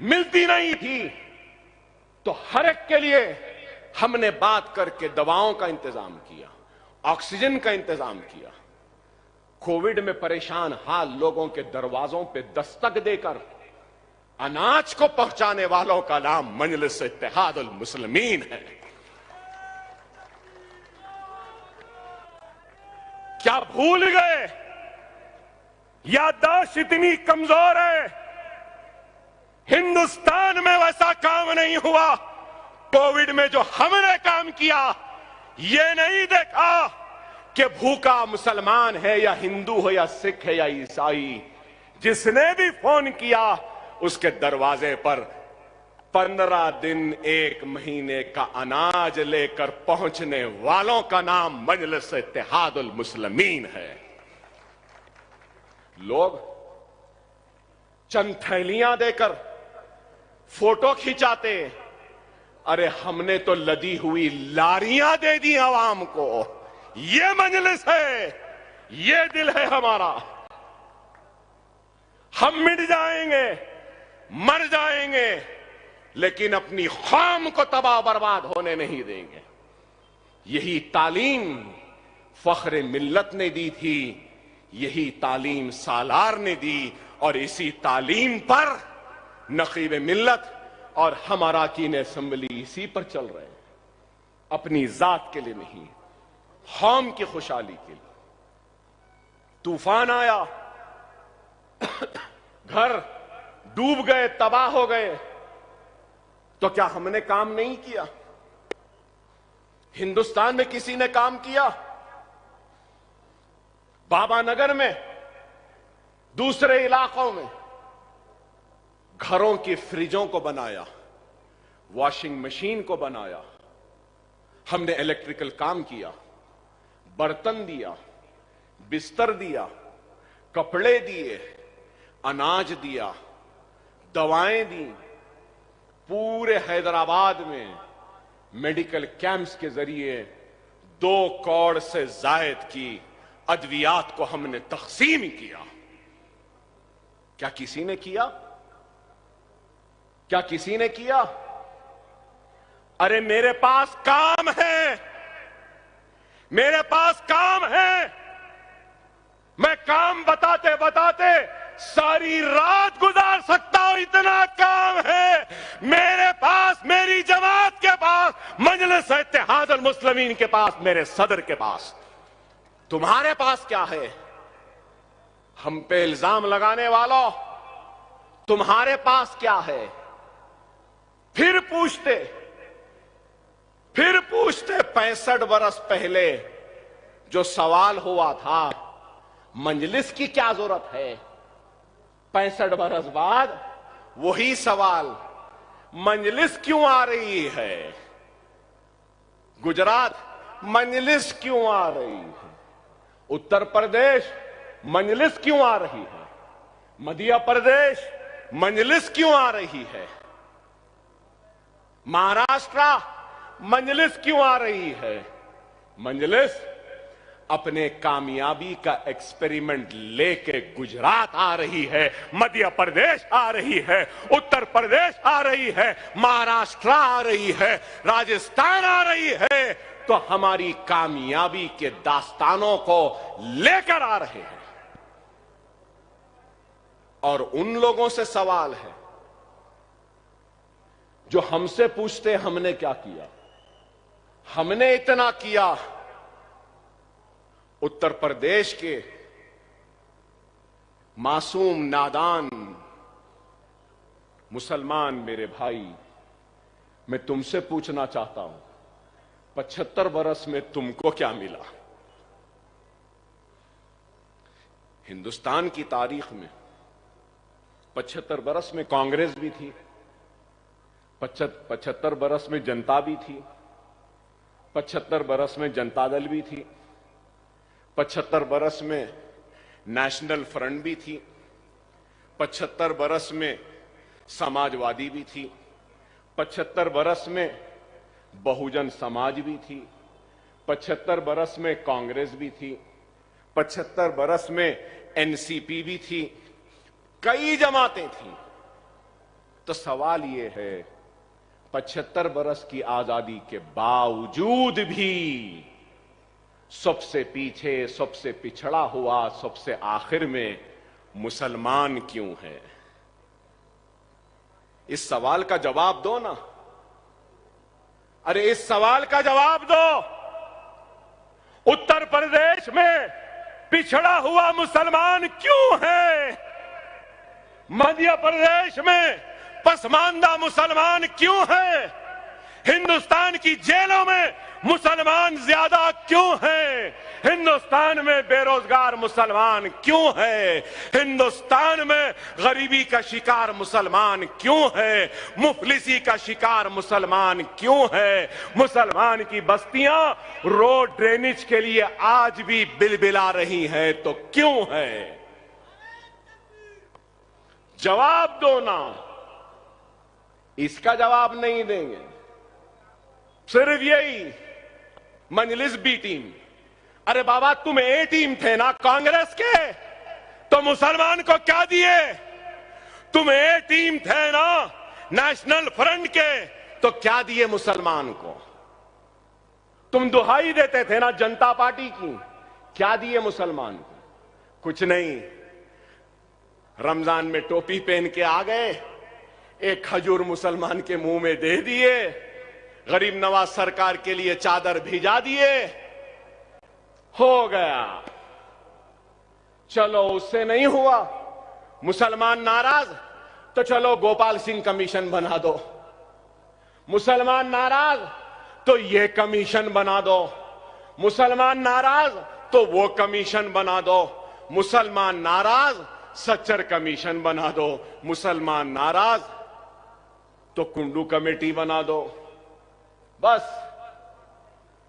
E: मिलती नहीं थी तो हर एक के लिए हमने बात करके दवाओं का इंतजाम किया, ऑक्सीजन का इंतजाम किया। कोविड में परेशान हाल लोगों के दरवाजों पे दस्तक देकर अनाज को पहुंचाने वालों का नाम मजलिस इत्तेहादुल मुस्लिमीन है। क्या भूल गए? याददाश्त इतनी कमजोर है, हिंदुस्तान में वैसा काम नहीं हुआ। कोविड में जो हमने काम किया, ये नहीं देखा कि भूखा मुसलमान है या हिंदू हो या सिख है या ईसाई। जिसने भी फोन किया उसके दरवाजे पर 15 दिन 1 महीने का अनाज लेकर पहुंचने वालों का नाम मजलिस इत्तेहादुल मुस्लिमीन है। लोग चंद थैलियां देकर फोटो खिंचाते, अरे हमने तो लदी हुई लारियां दे दी आवाम को। ये मजलिस है, ये दिल है हमारा। हम मिट जाएंगे, मर जाएंगे, लेकिन अपनी कौम को तबाह बर्बाद होने नहीं देंगे। यही तालीम फख्र मिल्लत ने दी थी, यही तालीम सालार ने दी, और इसी तालीम पर नकीब मिल्लत और हमारा कीन असेंबली इसी पर चल रहे हैं। अपनी जात के लिए नहीं, कौम की खुशहाली के लिए। तूफान आया, घर डूब गए, तबाह हो गए, तो क्या हमने काम नहीं किया? हिंदुस्तान में किसी ने काम किया? बाबानगर में, दूसरे इलाकों में घरों की फ्रिजों को बनाया, वॉशिंग मशीन को बनाया, हमने इलेक्ट्रिकल काम किया, बर्तन दिया, बिस्तर दिया, कपड़े दिए, अनाज दिया, दवाएं दी। पूरे हैदराबाद में मेडिकल कैंप्स के जरिए 2 करोड़ से जायद की अद्वियात को हमने तकसीम किया। क्या किसी ने किया? क्या किसी ने किया? अरे मेरे पास काम है, मेरे पास काम है। मैं काम बताते बताते सारी रात गुजार सकता हूं, इतना काम है मेरे पास, मेरी जमात के पास, मजलिस इत्तेहादुल मुस्लिमीन के पास, मेरे सदर के पास। तुम्हारे पास क्या है? हम पे इल्जाम लगाने वालों, तुम्हारे पास क्या है? फिर पूछते फिर पूछते 65 बरस पहले जो सवाल हुआ था, मजलिस की क्या जरूरत है? 65 बरस बाद वही सवाल, मजलिस क्यों आ रही है? गुजरात मजलिस क्यों आ रही है? उत्तर प्रदेश मजलिस क्यों आ रही है? मध्य प्रदेश मजलिस क्यों आ रही है? महाराष्ट्र मजलिस क्यों आ रही है? मजलिस अपने कामयाबी का एक्सपेरिमेंट लेके गुजरात आ रही है, मध्य प्रदेश आ रही है, उत्तर प्रदेश आ रही है, महाराष्ट्र आ रही है, राजस्थान आ रही है, तो हमारी कामयाबी के दास्तानों को लेकर आ रहे हैं। और उन लोगों से सवाल है जो हमसे पूछते हमने क्या किया? हमने इतना किया। उत्तर प्रदेश के मासूम नादान मुसलमान मेरे भाई, मैं तुमसे पूछना चाहता हूं, 75 बरस में तुमको क्या मिला? हिंदुस्तान की तारीख में 75 बरस में कांग्रेस भी थी, 75 बरस में जनता भी थी, 75 बरस में जनता दल भी थी, 75 बरस में नेशनल फ्रंट भी थी, 75 बरस में समाजवादी भी थी, 75 बरस में बहुजन समाज भी थी, 75 बरस में कांग्रेस भी थी, 75 बरस में एनसीपी भी थी, कई जमातें थी। तो सवाल यह है, 75 बरस की आजादी के बावजूद भी सबसे पीछे, सबसे पिछड़ा हुआ, सबसे आखिर में मुसलमान क्यों है? इस सवाल का जवाब दो ना। अरे इस सवाल का जवाब दो। उत्तर प्रदेश में पिछड़ा हुआ मुसलमान क्यों है? मध्य प्रदेश में पसमानदा मुसलमान क्यों है? हिंदुस्तान की जेलों में मुसलमान ज्यादा क्यों हैं? हिंदुस्तान में बेरोजगार मुसलमान क्यों है? हिंदुस्तान में गरीबी का शिकार मुसलमान क्यों है? मुफलिसी का शिकार मुसलमान क्यों है? मुसलमान की बस्तियां रोड ड्रेनेज के लिए आज भी बिलबिला रही हैं, तो क्यों है? जवाब दो ना। इसका जवाब नहीं देंगे, सिर्फ यही मजलिस बी टीम। अरे बाबा, तुम ए टीम थे ना कांग्रेस के, तो मुसलमान को क्या दिए? तुम ए टीम थे ना नेशनल फ्रंट के, तो क्या दिए मुसलमान को? तुम दुहाई देते थे ना जनता पार्टी की, क्या दिए मुसलमान को? कुछ नहीं। रमजान में टोपी पहन के आ गए, एक खजूर मुसलमान के मुंह में दे दिए, गरीब नवाज सरकार के लिए चादर भिजा दिए, हो गया। चलो उससे नहीं हुआ, मुसलमान नाराज, तो चलो गोपाल सिंह कमीशन बना दो। मुसलमान नाराज तो ये कमीशन बना दो, मुसलमान नाराज तो वो कमीशन बना दो, मुसलमान नाराज सच्चर कमीशन बना दो, मुसलमान नाराज तो कुंडू कमेटी बना दो। बस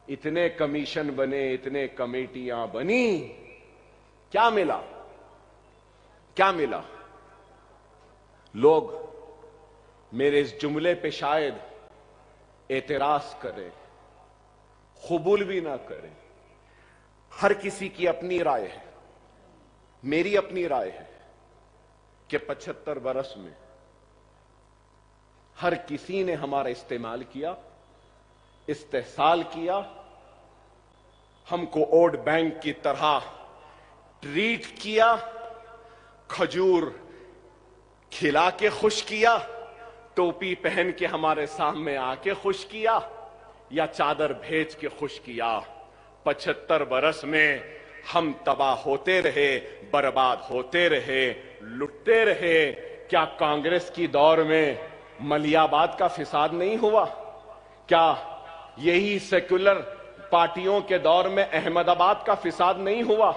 E: इतने कमीशन बने, इतने कमेटियां बनी, क्या मिला? क्या मिला? लोग मेरे इस जुमले पे शायद एतराज करें, कबूल भी ना करें। हर किसी की अपनी राय है, मेरी अपनी राय है कि 75 बरस में हर किसी ने हमारा इस्तेमाल किया, इस्तेहसाल किया, हमको वोट बैंक की तरह ट्रीट किया, खजूर खिला के खुश किया, टोपी पहन के हमारे सामने आके खुश किया, या चादर भेज के खुश किया। 75 बरस में हम तबाह होते रहे, बर्बाद होते रहे, लुटते रहे। क्या कांग्रेस की दौर में मलियाबाद का फिसाद नहीं हुआ? क्या यही सेक्युलर पार्टियों के दौर में अहमदाबाद का फिसाद नहीं हुआ?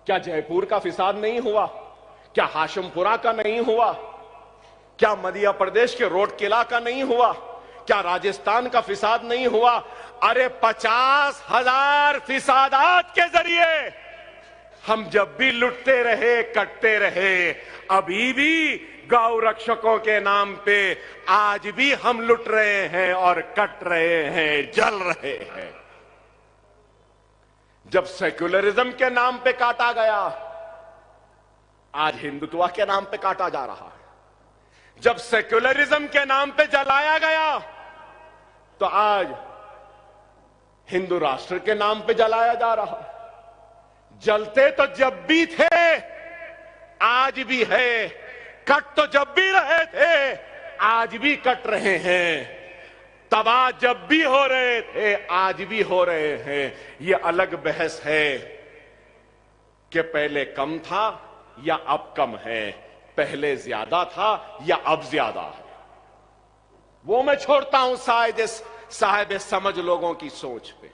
E: क्या जयपुर का फिसाद नहीं हुआ? क्या हाशिमपुरा का नहीं हुआ? क्या मध्य प्रदेश के रोड किला का नहीं हुआ? क्या राजस्थान का फिसाद नहीं हुआ? अरे 50,000 फिसादात के जरिए हम जब भी लुटते रहे, कटते रहे। अभी भी गौ रक्षकों के नाम पे आज भी हम लुट रहे हैं और कट रहे हैं, जल रहे हैं। जब सेक्युलरिज्म के नाम पे काटा गया, आज हिंदुत्व के नाम पे काटा जा रहा है। जब सेक्युलरिज्म के नाम पे जलाया गया, तो आज हिंदू राष्ट्र के नाम पे जलाया जा रहा है। जलते तो जब भी थे, आज भी है। कट तो जब भी रहे थे, आज भी कट रहे हैं। तबाह जब भी हो रहे थे, आज भी हो रहे हैं। यह अलग बहस है कि पहले कम था या अब कम है, पहले ज्यादा था या अब ज्यादा है। वो मैं छोड़ता हूं साहिब समझ लोगों की सोच पे।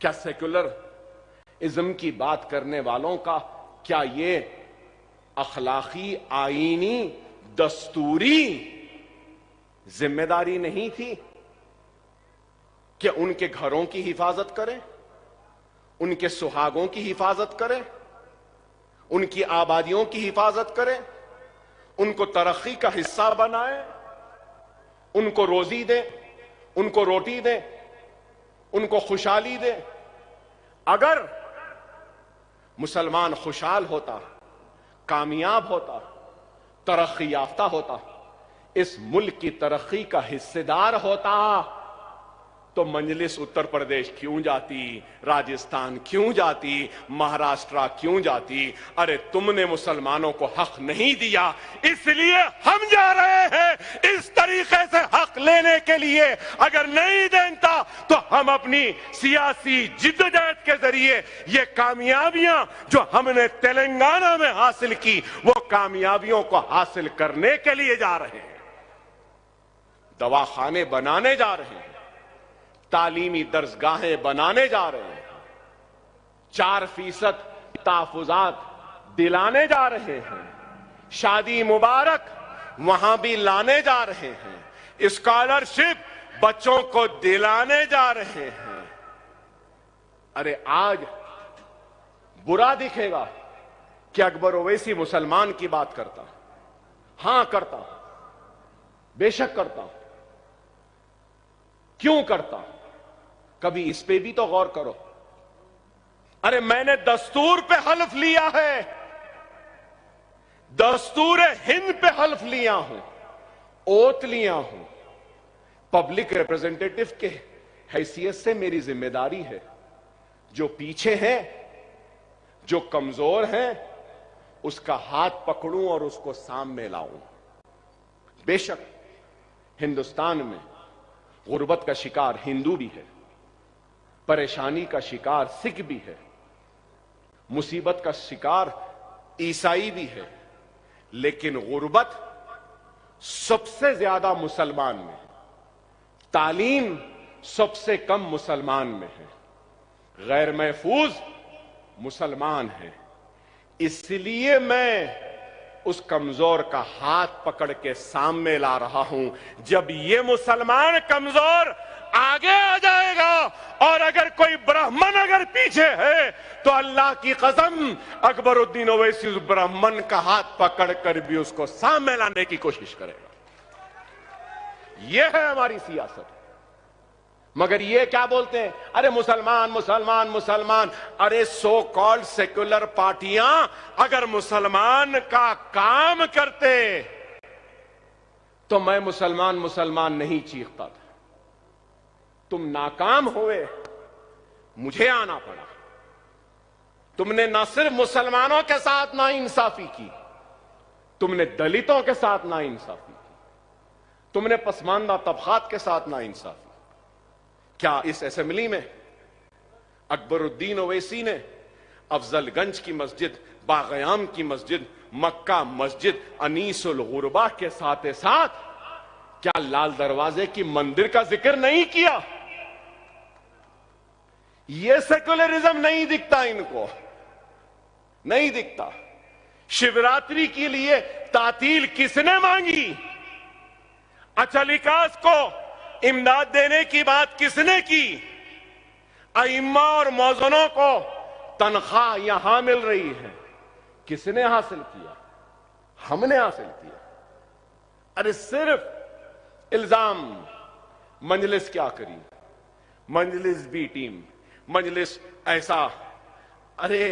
E: क्या सेक्युलरिज्म की बात करने वालों का क्या ये अखलाकी, आईनी, दस्तूरी जिम्मेदारी नहीं थी कि उनके घरों की हिफाजत करें, उनके सुहागों की हिफाजत करें, उनकी आबादियों की हिफाजत करें, उनको तरक्की का हिस्सा बनाएं, उनको रोजी दें, उनको रोटी दें, उनको खुशहाली दें। अगर मुसलमान खुशहाल होता, कामयाब होता, तरक्की याफ्ता होता, इस मुल्क की तरक्की का हिस्सेदार होता, तो मजलिस उत्तर प्रदेश क्यों जाती, राजस्थान क्यों जाती, महाराष्ट्र क्यों जाती? अरे तुमने मुसलमानों को हक नहीं दिया, इसलिए हम जा रहे हैं इस तरीके से हक लेने के लिए। अगर नहीं देता तो हम अपनी सियासी जिद्दोजहद के जरिए ये कामयाबियां जो हमने तेलंगाना में हासिल की, वो कामयाबियों को हासिल करने के लिए जा रहे हैं। दवाखाने बनाने जा रहे हैं, तालीमी दर्सगाहें बनाने जा रहे हैं, 4% तहफुजात दिलाने जा रहे हैं, शादी मुबारक वहां भी लाने जा रहे हैं, स्कॉलरशिप बच्चों को दिलाने जा रहे हैं। अरे आज बुरा दिखेगा कि अकबर ओवैसी मुसलमान की बात करता। हां करता, बेशक करता। क्यों करता? कभी इस पे भी तो गौर करो। अरे मैंने दस्तूर पे हल्फ लिया है, दस्तूर हिंद पे हल्फ लिया हूं, ओत लिया हूं। पब्लिक रिप्रेजेंटेटिव के हैसियत से मेरी जिम्मेदारी है, जो पीछे हैं, जो कमजोर हैं, उसका हाथ पकड़ूं और उसको सामने लाऊं। बेशक हिंदुस्तान में गुर्बत का शिकार हिंदू भी है, परेशानी का शिकार सिख भी है, मुसीबत का शिकार ईसाई भी है, लेकिन गुर्बत सबसे ज्यादा मुसलमान में है, तालीम सबसे कम मुसलमान में है, गैर महफूज मुसलमान है। इसलिए मैं उस कमजोर का हाथ पकड़ के सामने ला रहा हूं। जब ये मुसलमान कमजोर आगे आ जाएगा, और अगर कोई ब्राह्मण अगर पीछे है, तो अल्लाह की कसम अकबरुद्दीन ओवैसी उस ब्राह्मण का हाथ पकड़कर भी उसको सामने लाने की कोशिश करेगा। यह है हमारी सियासत। मगर ये क्या बोलते हैं? अरे मुसलमान मुसलमान मुसलमान। अरे सो कॉल्ड सेक्युलर पार्टियां अगर मुसलमान का काम करते तो मैं मुसलमान मुसलमान नहीं चीखता था। तुम नाकाम हुए, मुझे आना पड़ा। तुमने न सिर्फ मुसलमानों के साथ नाइंसाफी की, तुमने दलितों के साथ नाइंसाफी की, तुमने पसमानदा तबकात के साथ नाइंसाफी। क्या इस असेंबली में अकबरुद्दीन ओवैसी ने अफजलगंज की मस्जिद, बागयाम की मस्जिद, मक्का मस्जिद, अनीसुल गुरबा के साथ क्या लाल दरवाजे की मंदिर का जिक्र नहीं किया? ये सेक्युलरिज्म नहीं दिखता इनको, नहीं दिखता। शिवरात्रि के लिए तातील किसने मांगी? अचलिकास को इमदाद देने की बात किसने की? अइम्मा और मौजनों को तनख्वाह यहां मिल रही है, किसने हासिल किया? हमने हासिल किया। अरे सिर्फ इल्जाम, मजलिस क्या करी, मजलिस बी टीम, मजलिस ऐसा। अरे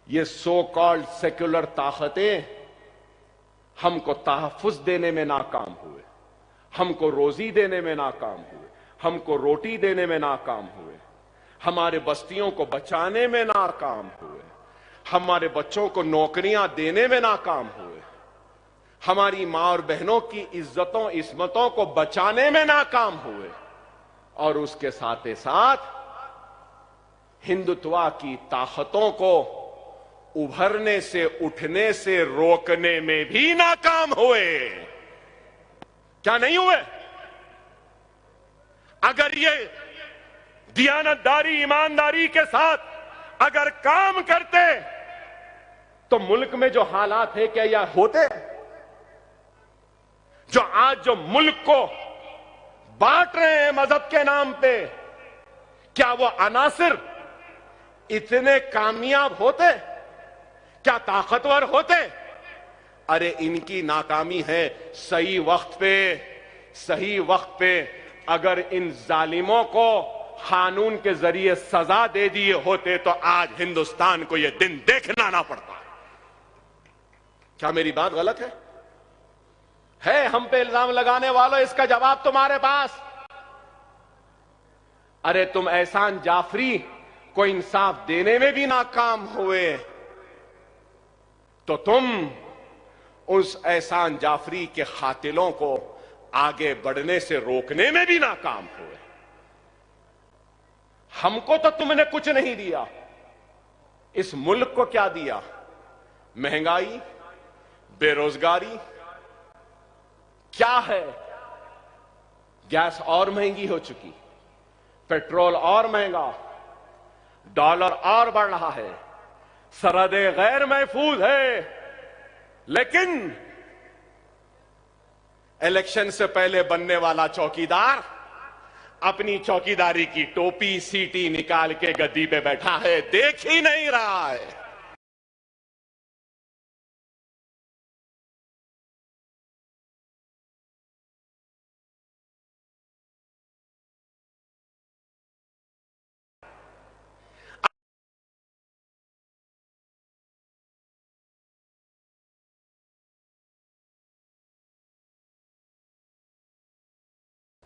E: ये सो कॉल्ड सेक्युलर ताकतें हमको तहफ्फुज देने में नाकाम हुए, हमको रोजी देने में नाकाम हुए, हमको रोटी देने में नाकाम हुए, हमारे बस्तियों को बचाने में नाकाम हुए, हमारे बच्चों को नौकरियां देने में नाकाम हुए, हमारी मां और बहनों की इज्जतों इस्मतों को बचाने में नाकाम हुए, और उसके साथ ही साथ हिंदुत्व की ताकतों को उभरने से, उठने से रोकने में भी नाकाम हुए। क्या नहीं हुए? अगर ये दियानतदारी, ईमानदारी के साथ अगर काम करते तो मुल्क में जो हालात है क्या यह होते? जो आज जो मुल्क को बांट रहे हैं मजहब के नाम पे, क्या वो अनासिर इतने कामयाब होते? क्या ताकतवर होते? अरे इनकी नाकामी है सही वक्त पे, सही वक्त पे अगर इन जालिमों को कानून के जरिए सजा दे दिए होते तो आज हिंदुस्तान को यह दिन देखना ना पड़ता। क्या मेरी बात गलत है? हम पे इल्जाम लगाने वालों, इसका जवाब तुम्हारे पास। अरे तुम एहसान जाफरी को इंसाफ देने में भी नाकाम हुए तो तुम उस एहसान जाफरी के खातिलों को आगे बढ़ने से रोकने में भी नाकाम हुए। हमको तो तुमने कुछ नहीं दिया, इस मुल्क को क्या दिया? महंगाई, बेरोजगारी क्या है? गैस और महंगी हो चुकी, पेट्रोल और महंगा, डॉलर और बढ़ रहा है, सरहदें गैर महफूज है। लेकिन इलेक्शन से पहले बनने वाला चौकीदार अपनी चौकीदारी की टोपी सीटी निकाल के गद्दी पे बैठा है, देख ही नहीं रहा है।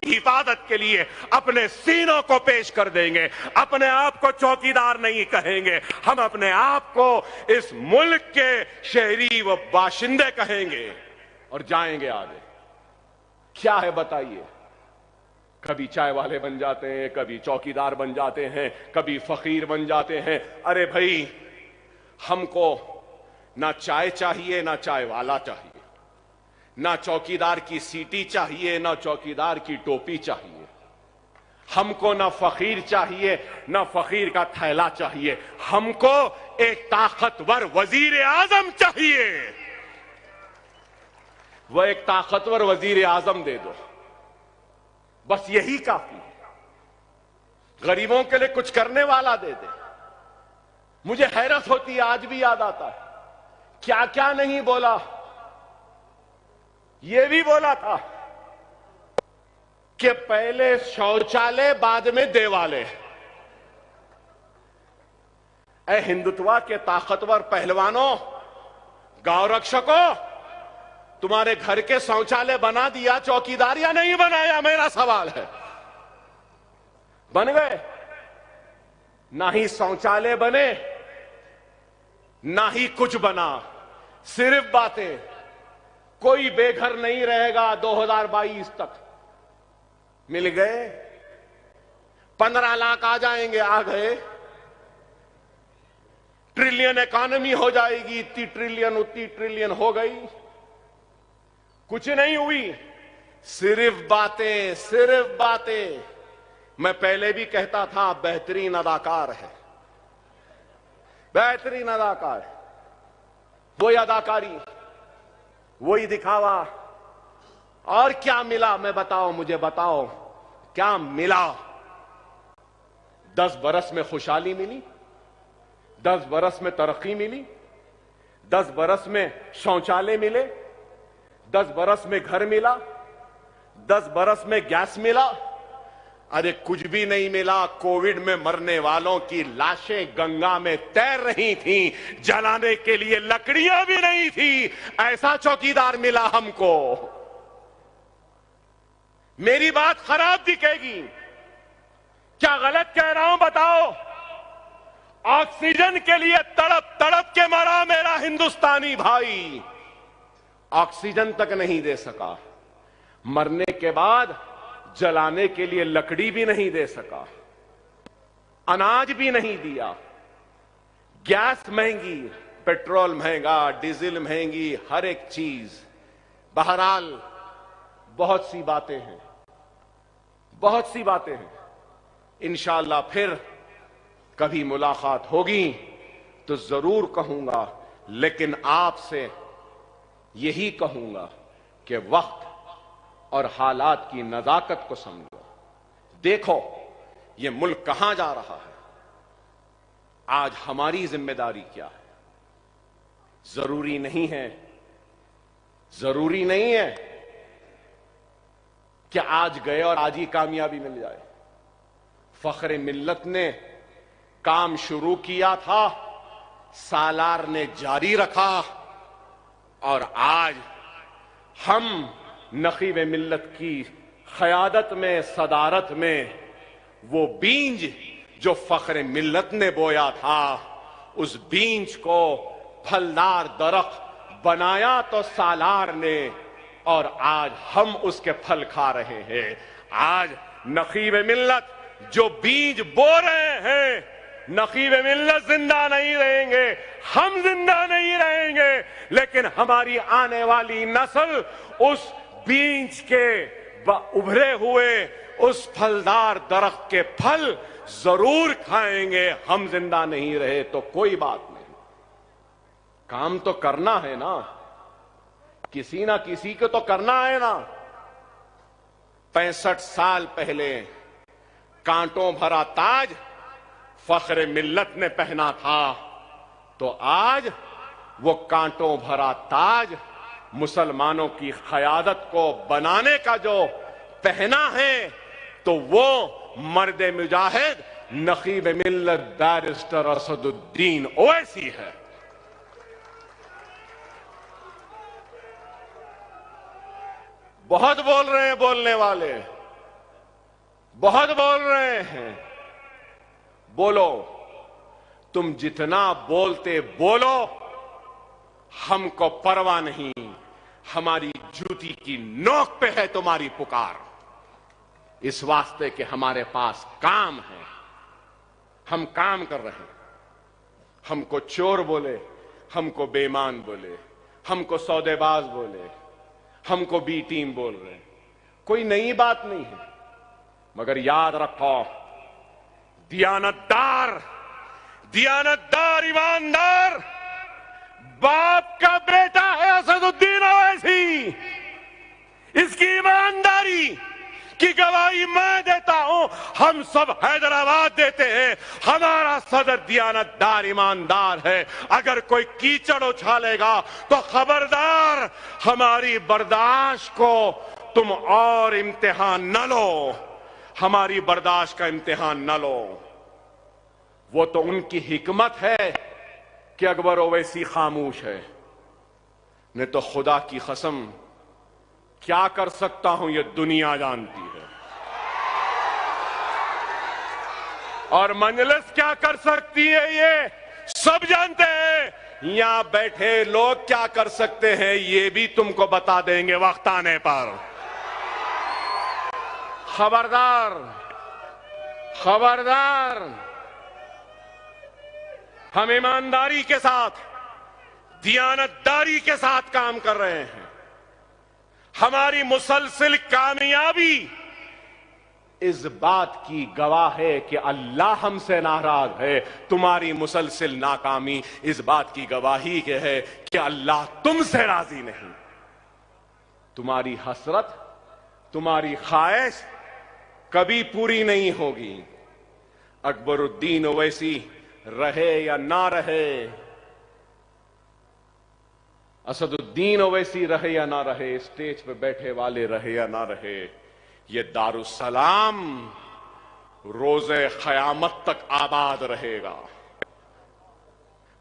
E: हिफाजत के लिए अपने सीनों को पेश कर देंगे, अपने आप को चौकीदार नहीं कहेंगे, हम अपने आप को इस मुल्क के शहरी व बाशिंदे कहेंगे और जाएंगे आगे। क्या है बताइए? कभी चाय वाले बन जाते हैं, कभी चौकीदार बन जाते हैं, कभी फकीर बन जाते हैं। अरे भाई, हमको ना चाय चाहिए ना चाय वाला चाहिए, ना चौकीदार की सीटी चाहिए ना चौकीदार की टोपी चाहिए, हमको ना फकीर चाहिए ना फकीर का थैला चाहिए, हमको एक ताकतवर वजीर आजम चाहिए। वह एक ताकतवर वजीर आजम दे दो, बस यही काफी है। गरीबों के लिए कुछ करने वाला दे दे। मुझे हैरत होती है, आज भी याद आता है क्या क्या नहीं बोला। यह भी बोला था कि पहले शौचालय बाद में देवालय। ऐ हिंदुत्व के ताकतवर पहलवानों, गांव रक्षकों, तुम्हारे घर के शौचालय बना दिया चौकीदार या नहीं बनाया? मेरा सवाल है। बन गए? ना ही शौचालय बने ना ही कुछ बना, सिर्फ बातें। कोई बेघर नहीं रहेगा 2022 तक। मिल गए? 15 लाख आ जाएंगे, आ गए। ट्रिलियन इकॉनमी हो जाएगी, इतनी ट्रिलियन उतनी ट्रिलियन हो गई। कुछ नहीं हुई, सिर्फ बातें, सिर्फ बातें। मैं पहले भी कहता था बेहतरीन अदाकार है, बेहतरीन अदाकार है। वही अदाकारी, वही दिखावा। और क्या मिला? मैं बताओ, मुझे बताओ क्या मिला? 10 बरस में खुशहाली मिली, 10 बरस में तरक्की मिली, 10 बरस में शौचालय मिले, 10 बरस में घर मिला, 10 बरस में गैस मिला। अरे कुछ भी नहीं मिला। कोविड में मरने वालों की लाशें गंगा में तैर रही थीं, जलाने के लिए लकड़ियां भी नहीं थी। ऐसा चौकीदार मिला हमको। मेरी बात खराब दिखेगी, क्या गलत कह रहा हूं बताओ? ऑक्सीजन के लिए तड़प तड़प के मरा मेरा हिंदुस्तानी भाई, ऑक्सीजन तक नहीं दे सका। मरने के बाद जलाने के लिए लकड़ी भी नहीं दे सका, अनाज भी नहीं दिया। गैस महंगी, पेट्रोल महंगा, डीजल महंगी, हर एक चीज। बहरहाल बहुत सी बातें हैं, बहुत सी बातें हैं। इंशाअल्लाह फिर कभी मुलाकात होगी तो जरूर कहूंगा, लेकिन आपसे यही कहूंगा कि वक्त और हालात की नजाकत को समझो। देखो ये मुल्क कहां जा रहा है। आज हमारी जिम्मेदारी क्या है? जरूरी नहीं है, जरूरी नहीं है कि आज गए और आज ही कामयाबी मिल जाए। फख्र मिल्लत ने काम शुरू किया था, सालार ने जारी रखा, और आज हम नकीब मिल्लत की क़यादत में, सदारत में, वो बीज जो फख्र मिल्लत ने बोया था, उस बीज को फलदार दरख्त बनाया तो सालार ने, और आज हम उसके फल खा रहे हैं। आज नकीब मिल्लत जो बीज बो रहे हैं, नकीब मिल्लत जिंदा नहीं रहेंगे, हम जिंदा नहीं रहेंगे, लेकिन हमारी आने वाली नस्ल उस बीज के उभरे हुए उस फलदार दरख्त के फल जरूर खाएंगे। हम जिंदा नहीं रहे तो कोई बात नहीं, काम तो करना है ना, किसी ना किसी को तो करना है ना। 65 साल पहले कांटों भरा ताज फख्र मिल्लत ने पहना था, तो आज वो कांटों भरा ताज मुसलमानों की क़यादत को बनाने का जो पहना है, तो वो मर्द मुजाहिद नकीब मिल्लत बैरिस्टर असदुद्दीन ओवैसी है। बहुत बोल रहे हैं बोलने वाले, बहुत बोल रहे हैं। बोलो, तुम जितना बोलते बोलो, हमको परवाह नहीं। हमारी जूती की नोक पे है तुम्हारी पुकार, इस वास्ते कि हमारे पास काम है, हम काम कर रहे हैं। हमको चोर बोले, हमको बेईमान बोले, हमको सौदेबाज बोले, हमको बी टीम बोल रहे हैं, कोई नई बात नहीं है। मगर याद रखो, दियानतदार, दियानतदार, ईमानदार बाप का बेटा है असदुद्दीन ओवैसी। इसकी ईमानदारी की गवाही मैं देता हूं, हम सब हैदराबाद देते हैं। हमारा सदर दियानतदार, ईमानदार है। अगर कोई कीचड़ उछालेगा तो खबरदार, हमारी बर्दाश्त को तुम और इम्तिहान न लो, हमारी बर्दाश्त का इम्तिहान न लो। वो तो उनकी हिकमत है कि अकबर ओवैसी खामोश है, नहीं तो खुदा की कसम क्या कर सकता हूं ये दुनिया जानती है, और मंजलिस क्या कर सकती है ये सब जानते हैं। यहां बैठे लोग क्या कर सकते हैं ये भी तुमको बता देंगे वक्त आने पर। खबरदार, खबरदार, हम ईमानदारी के साथ, दियानतदारी के साथ काम कर रहे हैं। हमारी मुसलसिल कामयाबी इस बात की गवाह है कि अल्लाह हमसे नाराज है। तुम्हारी मुसलसिल नाकामी इस बात की गवाही के है कि अल्लाह तुमसे राजी नहीं। तुम्हारी हसरत, तुम्हारी ख्वाहिश कभी पूरी नहीं होगी। अकबरुद्दीन ओवैसी रहे या ना रहे, असदुद्दीन ओवैसी रहे या ना रहे, स्टेज पे बैठे वाले रहे या ना रहे, ये दारुसलाम रोजे क़यामत तक आबाद रहेगा।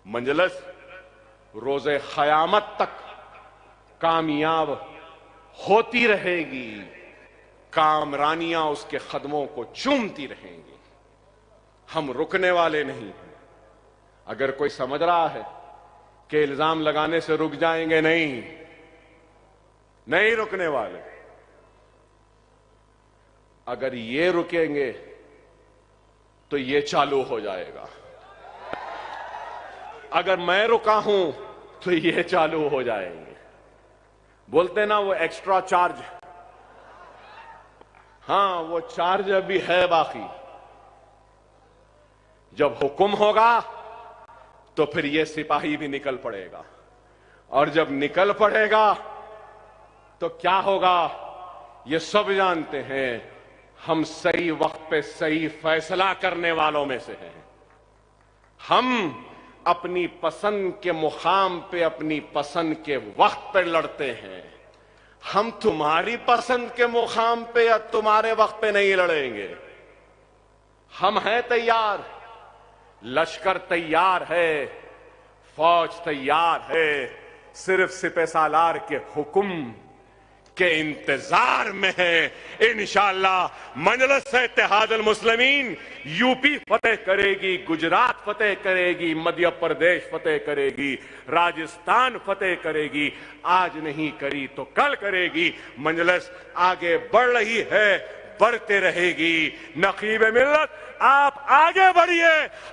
E: मंजलस रोजे क़यामत तक कामयाब होती रहेगी, कामरानियां उसके कदमों को चूमती रहेंगी। हम रुकने वाले नहीं हैं। अगर कोई समझ रहा है कि इल्जाम लगाने से रुक जाएंगे, नहीं रुकने वाले। अगर ये रुकेंगे तो ये चालू हो जाएगा। अगर मैं रुका हूं तो ये चालू हो जाएंगे। बोलते ना वो एक्स्ट्रा चार्ज, हां वो चार्ज अभी है बाकी। जब हुक्म होगा तो फिर ये सिपाही भी निकल पड़ेगा, और जब निकल पड़ेगा तो क्या होगा ये सब जानते हैं। हम सही वक्त पे सही फैसला करने वालों में से हैं। हम अपनी पसंद के मुकाम पे अपनी पसंद के वक्त पे लड़ते हैं। हम तुम्हारी पसंद के मुकाम पे या तुम्हारे वक्त पे नहीं लड़ेंगे। हम हैं तैयार, लश्कर तैयार है, फौज तैयार है, सिर्फ सिपह सालार के हुक्म के इंतजार में है। इंशाअल्लाह मजलिस इत्तेहादुल मुस्लिमीन यूपी फतेह करेगी, गुजरात फतेह करेगी, मध्य प्रदेश फतेह करेगी, राजस्थान फतेह करेगी। आज नहीं करी तो कल करेगी। मजलिस आगे बढ़ रही है, बढ़ते रहेगी। नकीब मिल्लत आप आगे बढ़िए,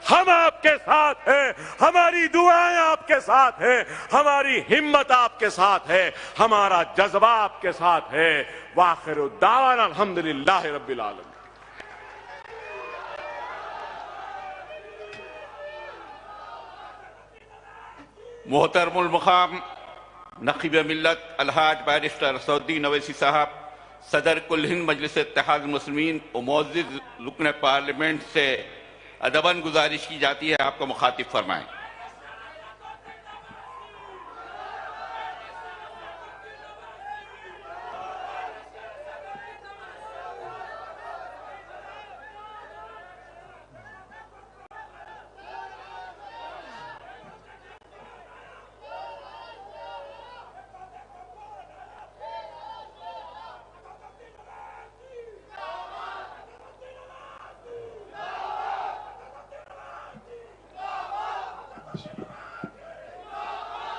E: हम आपके साथ हैं, हमारी दुआएं आपके साथ हैं, हमारी हिम्मत आपके साथ है, हमारा जज्बा आपके साथ है। वाखिरु दावाना अल्हम्दुलिल्लाहि रब्बिल आलमीन।
B: मोहतरमुल मुकाम नकीब मिल्लत अलहाज बैरिस्टर असदुद्दीन ओवैसी साहब, सदर कुल हिंद मजलिस इत्तेहादुल मुस्लिमीन और मुअज़्ज़िज़ रुकन पार्लियामेंट से अदबन गुजारिश की जाती है आपको मुखातिब फरमाएं।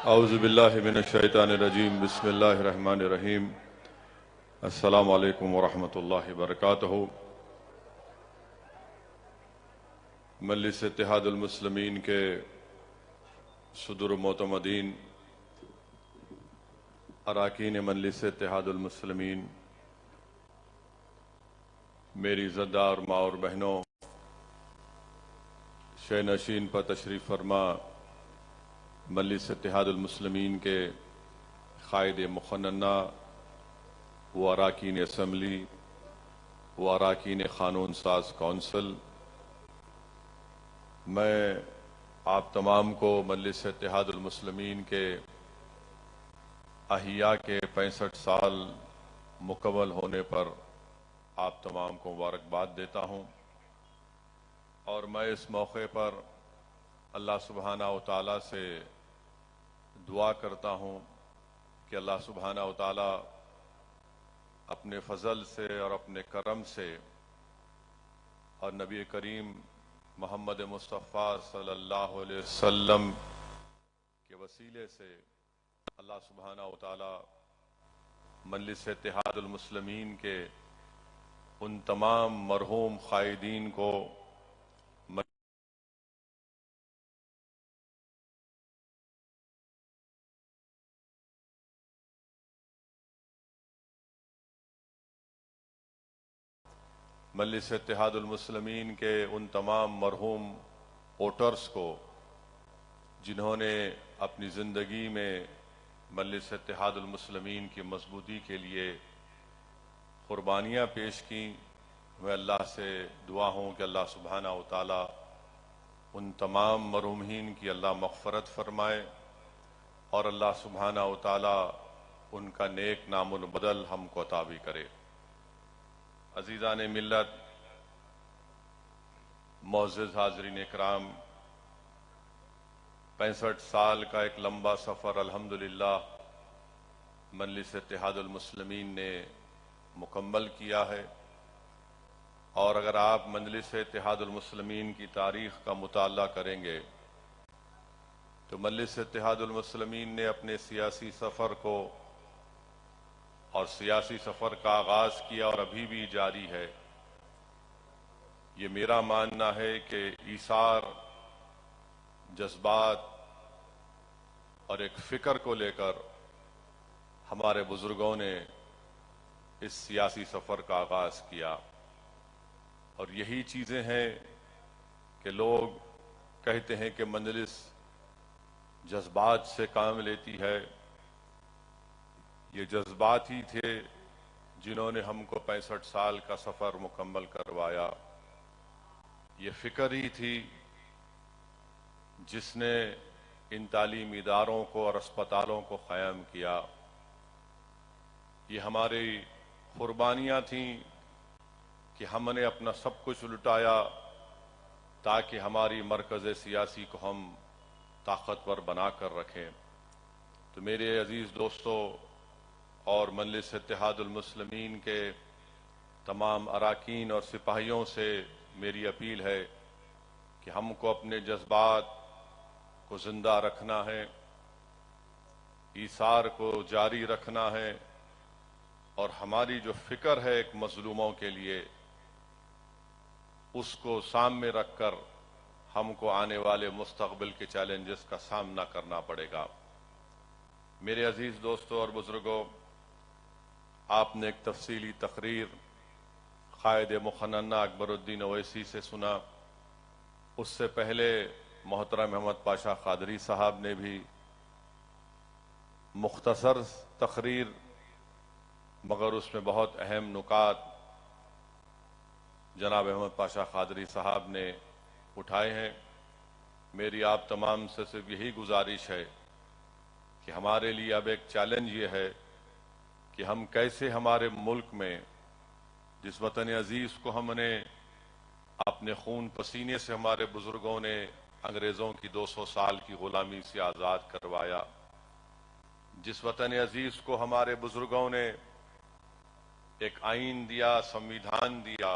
F: औज़ुबिल्लाहि मिनश्शैतानिर्रजीम बिस्मिल्लाहिर्रहमानिर्रहीम। अस्सलामु अलैकुम वरहमतुल्लाहि वबरकातुहू। मजलिस इत्तेहादुल मुस्लिमीन के सदर मोतमदीन, अराकीन मजलिस इत्तेहादुल मुस्लिमीन, मेरी इज़्ज़तदार माँ और बहनों, शे नशीन पर तशरीफ़ फरमा मजलिस इत्तेहादुल मुस्लिमीन के क़ायद मुखन्ना व अराकीन असम्बली व अराकीन क़ानून साज कौंसिल, मैं आप तमाम को मजलिस इत्तेहादुल मुस्लिमीन के अहिया के 65 साल मुकम्मल होने पर आप तमाम को मुबारकबाद देता हूँ। और मैं इस मौके पर अल्लाह सुब्हाना व तआला से दुआ करता हूँ कि अल्लाह सुब्हाना व तआला अपने फजल से और अपने करम से और नबी करीम मोहम्मद मुस्तफ़ा सल्लल्लाहु अलैहि वसल्लम के वसीले से अल्लाह सुब्हाना व तआला मजलिस इत्तेहादुल मुस्लिमीन के उन तमाम मरहूम क़ायदीन को मजलिस इत्तेहादुल मुस्लिमीन के उन तमाम मरहूम वोटर्स को जिन्होंने अपनी ज़िंदगी में मजलिस इत्तेहादुल मुस्लिमीन की मजबूती के लिए कुर्बानियाँ पेश की। मैं अल्लाह से दुआ हूँ कि अल्लाह सुब्हानहू व तआला उन तमाम मरहूमीन की अल्लाह मग़फ़रत फरमाए और अल्लाह सुब्हानहू व तआला उनका नेक नामुल बदल हमको अता भी करे। अज़ीज़ान मिल्लत, मुअज़्ज़िज़ हाज़रीन इकराम, 65 साल का एक लंबा सफ़र अल्हम्दुलिल्लाह मजलिस इत्तेहादुल मुस्लिमीन ने मुकम्मल किया है। और अगर आप मजलिस इत्तेहादुल मुस्लिमीन की तारीख़ का मुताला करेंगे तो मजलिस इत्तेहादुल मुस्लिमीन ने अपने सियासी सफ़र को और सियासी सफ़र का आगाज़ किया और अभी भी जारी है। ये मेरा मानना है कि ईसार, जज्बात और एक फ़िक्र को लेकर हमारे बुजुर्गों ने इस सियासी सफ़र का आगाज़ किया और यही चीज़ें हैं कि लोग कहते हैं कि मजलिस जज्बात से काम लेती है। ये जज्बात ही थे जिन्होंने हमको 65 साल का सफ़र मुकम्मल करवाया। ये फ़िक्र ही थी जिसने इन तालीमी इदारों को और अस्पतालों को क़ायम किया। ये हमारी कुर्बानियाँ थीं कि हमने अपना सब कुछ लुटाया ताकि हमारी मरकज़ सियासी को हम ताकतवर बना कर रखें। तो मेरे अजीज़ दोस्तों और मजलिस इत्तेहादुल मुस्लिमीन के तमाम अरकान और सिपाहियों से मेरी अपील है कि हमको अपने जज्बात को जिंदा रखना है, ईसार को जारी रखना है और हमारी जो फिक्र है एक मजलूमों के लिए, उसको सामने रखकर हमको आने वाले मुस्तकबिल के चैलेंजेस का सामना करना पड़ेगा। मेरे अजीज दोस्तों और बुजुर्गों, आपने एक तफसीली तकरीर कायद मुखन्ना अकबरुद्दीन ओवैसी से सुना। उससे पहले मोहतरम अहमद पाशा कादरी साहब ने भी मुख्तसर तकरीर मगर उसमें बहुत अहम नुकात जनाब अहमद पाशा कादरी साहब ने उठाए हैं। मेरी आप तमाम से सिर्फ यही गुजारिश है कि हमारे लिए अब एक चैलेंज ये है कि हम कैसे हमारे मुल्क में जिस वतन अजीज को हमने अपने खून पसीने से हमारे बुजुर्गों ने अंग्रेजों की 200 साल की गुलामी से आज़ाद करवाया, जिस वतन अजीज को हमारे बुजुर्गों ने एक आइन दिया, संविधान दिया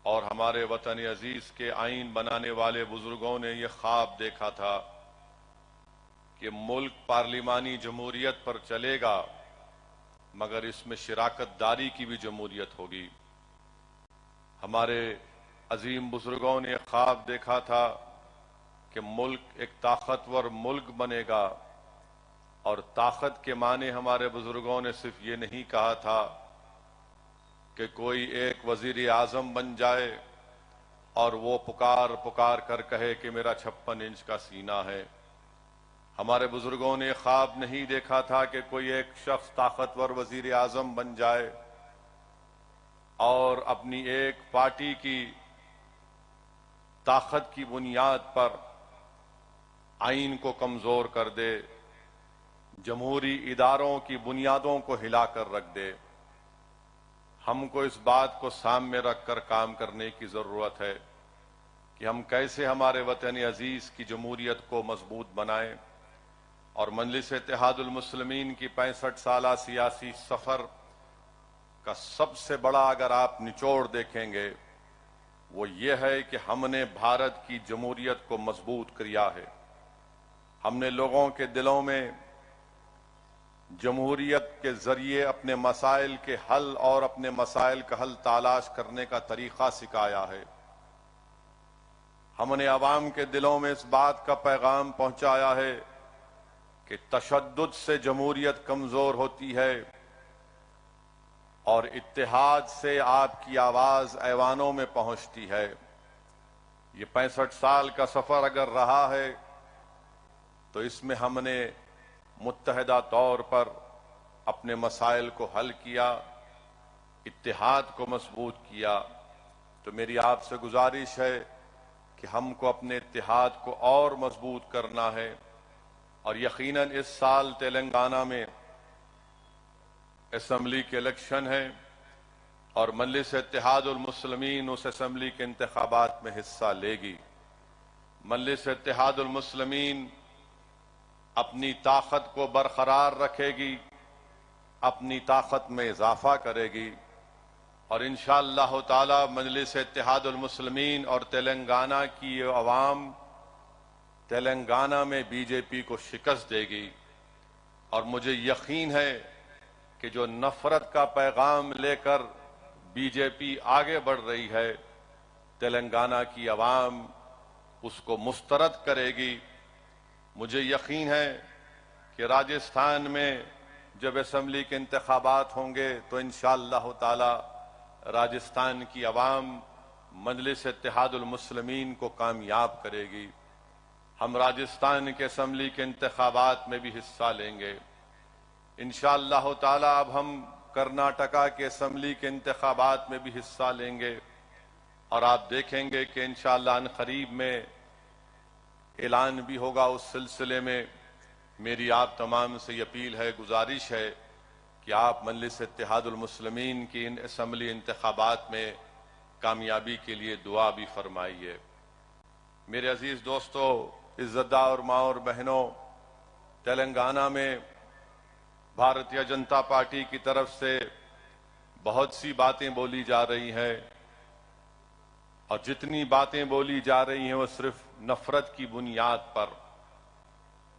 F: और हमारे वतन अजीज के आइन बनाने वाले बुजुर्गों ने यह ख्वाब देखा था कि मुल्क पार्लिमानी जमहूरियत पर चलेगा मगर इसमें शिराकतदारी की भी जमहूरियत होगी। हमारे अजीम बुजुर्गों ने ख्वाब देखा था कि मुल्क एक ताकतवर मुल्क बनेगा और ताकत के माने हमारे बुजुर्गों ने सिर्फ ये नहीं कहा था कि कोई एक वजीर आजम बन जाए और वो पुकार पुकार कर कहे कि मेरा 56 इंच का सीना है। हमारे बुजुर्गों ने ख्वाब नहीं देखा था कि कोई एक शख्स ताकतवर वजीर आजम बन जाए और अपनी एक पार्टी की ताकत की बुनियाद पर आइन को कमजोर कर दे, जमहूरी इदारों की बुनियादों को हिलाकर रख दे। हमको इस बात को सामने रखकर काम करने की जरूरत है कि हम कैसे हमारे वतन अजीज की जमहूरियत को मजबूत बनाएं और मजलिस इत्तेहादुल मुस्लिमीन की 65 साला सियासी सफर का सबसे बड़ा अगर आप निचोड़ देखेंगे वो ये है कि हमने भारत की जमहूरियत को मजबूत किया है। हमने लोगों के दिलों में जमहूरियत के जरिए अपने मसाइल के हल और अपने मसाइल का हल तलाश करने का तरीका सिखाया है। हमने अवाम के दिलों में इस बात का पैगाम पहुंचाया है कि तशद्दुद से जमहूरियत कमजोर होती है, और इत्तेहाद से आपकी आवाज ऐवानों में पहुंचती है। ये 65 साल का सफर अगर रहा है तो इसमें हमने मुत्तहदा तौर पर अपने मसाइल को हल किया, इत्तेहाद को मजबूत किया। तो मेरी आपसे गुजारिश है कि हमको अपने इत्तेहाद को और मजबूत करना है। और यकीनन इस साल तेलंगाना में असम्बली के इलेक्शन है और मजलिस इत्तेहादुल मुस्लिमीन उस असम्बली के इंतखाबात में हिस्सा लेगी। मजलिस इत्तेहादुल मुस्लिमीन अपनी ताकत को बरकरार रखेगी, अपनी ताकत में इजाफा करेगी और इंशाअल्लाह ताला मजलिस इत्तेहादुल मुस्लिमीन और तेलंगाना की ये अवाम तेलंगाना में बीजेपी को शिकस्त देगी। और मुझे यकीन है कि जो नफरत का पैगाम लेकर बीजेपी आगे बढ़ रही है, तेलंगाना की अवाम उसको मुस्तरद करेगी। मुझे यकीन है कि राजस्थान में जब असम्बली के इंतखाबात होंगे तो इंशाअल्लाह ताला राजस्थान की अवाम मजलिस इत्तेहादुल मुस्लिमीन को कामयाब करेगी। हम राजस्थान के असम्बली के इंतखाबात में भी हिस्सा लेंगे इंशाअल्लाह ताला। अब हम कर्नाटका के असम्बली के इंतखाबात में भी हिस्सा लेंगे और आप देखेंगे कि इंशाअल्लाह अनकरीब में ऐलान भी होगा। उस सिलसिले में मेरी आप तमाम से अपील है, गुजारिश है कि आप मजलिस इत्तेहादुल मुस्लिमीन की इन असम्बली इंतखाबात में कामयाबी के लिए दुआ भी फरमाइए। मेरे अजीज दोस्तों, इज्जतदार और माँ और बहनों, तेलंगाना में भारतीय जनता पार्टी की तरफ से बहुत सी बातें बोली जा रही हैं और जितनी बातें बोली जा रही हैं वो सिर्फ नफरत की बुनियाद पर।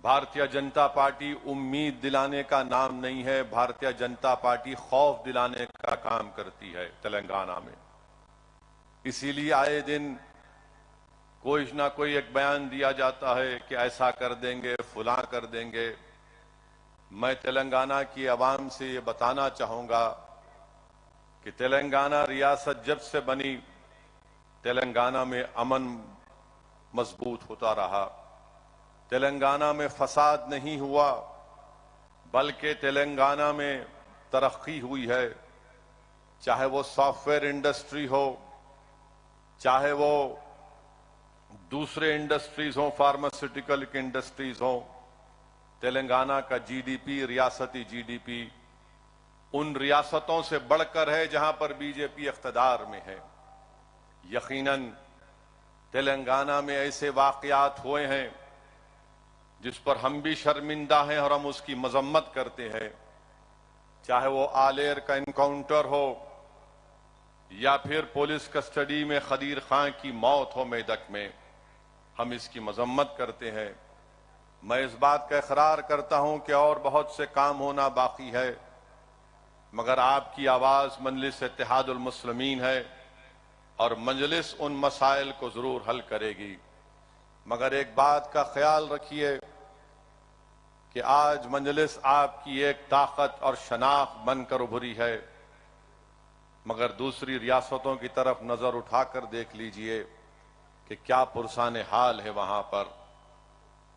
F: भारतीय जनता पार्टी उम्मीद दिलाने का नाम नहीं है, भारतीय जनता पार्टी खौफ दिलाने का काम करती है तेलंगाना में। इसीलिए आए दिन कोई ना कोई एक बयान दिया जाता है कि ऐसा कर देंगे, फुला कर देंगे। मैं तेलंगाना की आवाम से ये बताना चाहूंगा कि तेलंगाना रियासत जब से बनी, तेलंगाना में अमन मजबूत होता रहा, तेलंगाना में फसाद नहीं हुआ, बल्कि तेलंगाना में तरक्की हुई है। चाहे वो सॉफ्टवेयर इंडस्ट्री हो, चाहे वो दूसरे इंडस्ट्रीज हो, फार्मास्यूटिकल की इंडस्ट्रीज हो, तेलंगाना का जीडीपी, रियासती जीडीपी उन रियासतों से बढ़कर है जहां पर बीजेपी इख्तिदार में है। यकीनन तेलंगाना में ऐसे वाकयात हुए हैं जिस पर हम भी शर्मिंदा हैं और हम उसकी मजम्मत करते हैं। चाहे वो आलेर का इनकाउंटर हो या फिर पुलिस कस्टडी में खदीर खां की मौत हो मेदक में, हम इसकी मजम्मत करते हैं। मैं इस बात का इकरार करता हूं कि और बहुत से काम होना बाकी है, मगर आपकी आवाज मजलिस इत्तेहादुल मुस्लिमीन है और मजलिस उन मसाइल को जरूर हल करेगी। मगर एक बात का ख्याल रखिए कि आज मजलिस आपकी एक ताकत और शनाख्त बनकर उभरी है, मगर दूसरी रियासतों की तरफ नजर उठाकर देख लीजिए कि क्या पुरसाने हाल है वहां पर।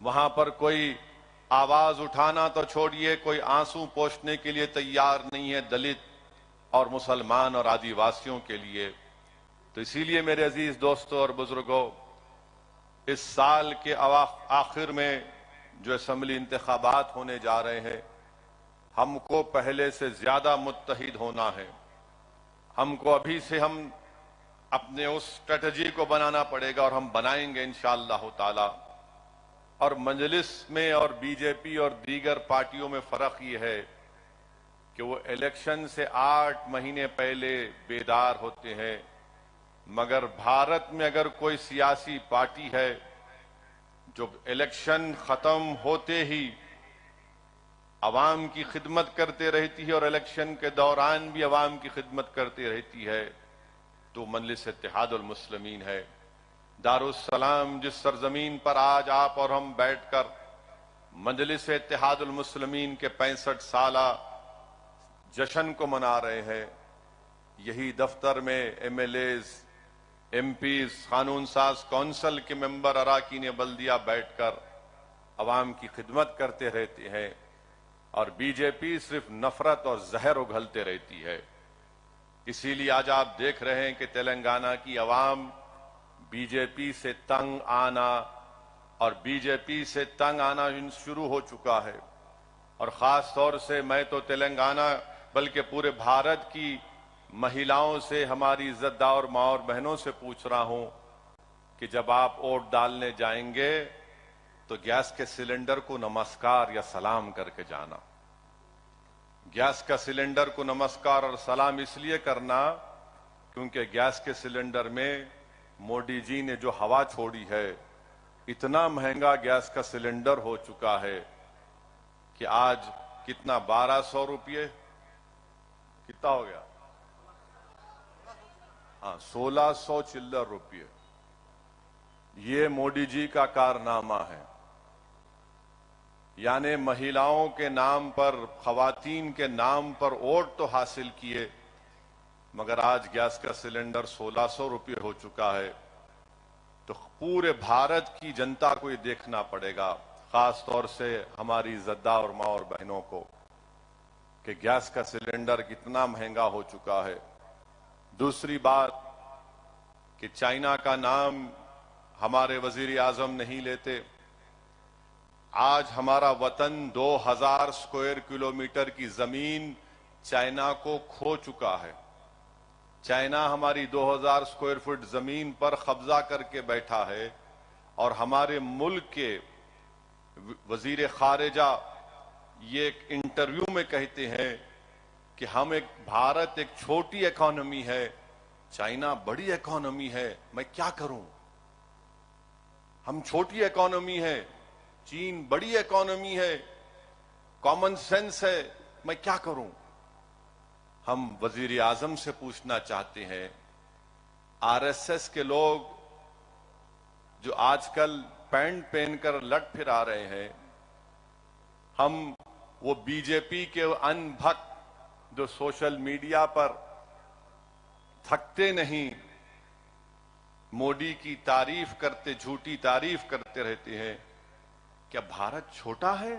F: वहां पर कोई आवाज उठाना तो छोड़िए, कोई आंसू पोंछने के लिए तैयार नहीं है दलित और मुसलमान और आदिवासियों के लिए। तो इसीलिए मेरे अजीज दोस्तों और बुजुर्गों, इस साल के आखिर में जो असम्बली इंतखाबात होने जा रहे हैं, हमको पहले से ज्यादा मुत्तहिद होना है। हमको अभी से हम अपने उस स्ट्रेटजी को बनाना पड़ेगा और हम बनाएंगे इंशाअल्लाह ताला। और मजलिस में और बीजेपी और दीगर पार्टियों में फर्क ये है कि वो इलेक्शन से 8 महीने पहले बेदार होते हैं, मगर भारत में अगर कोई सियासी पार्टी है जो इलेक्शन खत्म होते ही अवाम की खिदमत करते रहती है और इलेक्शन के दौरान भी अवाम की खिदमत करती रहती है, तो मजलिस इत्तेहादुल मुस्लिमीन है। दारुस्सलाम जिस सरजमीन पर आज आप और हम बैठकर मजलिस इत्तेहादुल मुस्लिमीन के 65 साला जश्न को मना रहे हैं। यही दफ्तर में एमएलएज, एमपीज, कानून साज कौंसिल के मेंबर, अराकीन बल्दिया बैठकर अवाम की खिदमत करते रहते हैं और बीजेपी सिर्फ नफरत और जहर उगलते रहती है। इसीलिए आज आप देख रहे हैं कि तेलंगाना की अवाम बीजेपी से तंग आना और बीजेपी से तंग आना शुरू हो चुका है। और खास तौर से मैं तो तेलंगाना बल्कि पूरे भारत की महिलाओं से, हमारी इज्जतदार माँ और बहनों से पूछ रहा हूं कि जब आप वोट डालने जाएंगे तो गैस के सिलेंडर को नमस्कार या सलाम करके जाना। गैस का सिलेंडर को नमस्कार और सलाम इसलिए करना क्योंकि गैस के सिलेंडर में मोदी जी ने जो हवा छोड़ी है, इतना महंगा गैस का सिलेंडर हो चुका है कि आज कितना 1200 रुपये कितना हो गया? हाँ, 1600 चिल्लर रुपये। ये मोदी जी का कारनामा है। यानी महिलाओं के नाम पर, खवातीन के नाम पर वोट तो हासिल किए, मगर आज गैस का सिलेंडर 1600 रुपये हो चुका है। तो पूरे भारत की जनता को ये देखना पड़ेगा, खास तौर से हमारी इज्जतदार माँ और बहनों को, कि गैस का सिलेंडर कितना महंगा हो चुका है। दूसरी बात कि चाइना का नाम हमारे वजीर आजम नहीं लेते। आज हमारा वतन 2000 स्क्वायर किलोमीटर की जमीन चाइना को खो चुका है। चाइना हमारी 2000 स्क्वायर फुट जमीन पर कब्जा करके बैठा है और हमारे मुल्क के वजीर खारिजा ये एक इंटरव्यू में कहते हैं कि भारत एक छोटी इकोनॉमी है, चाइना बड़ी इकोनॉमी है, मैं क्या करूं? हम छोटी इकोनॉमी है, चीन बड़ी इकोनॉमी है, कॉमन सेंस है, मैं क्या करूं? हम वजीर आजम से पूछना चाहते हैं, आरएसएस के लोग जो आजकल पैंट पहनकर लट फिरा रहे हैं, हम वो बीजेपी के अनभक्त जो सोशल मीडिया पर थकते नहीं, मोदी की तारीफ करते, झूठी तारीफ करते रहते हैं, क्या भारत छोटा है?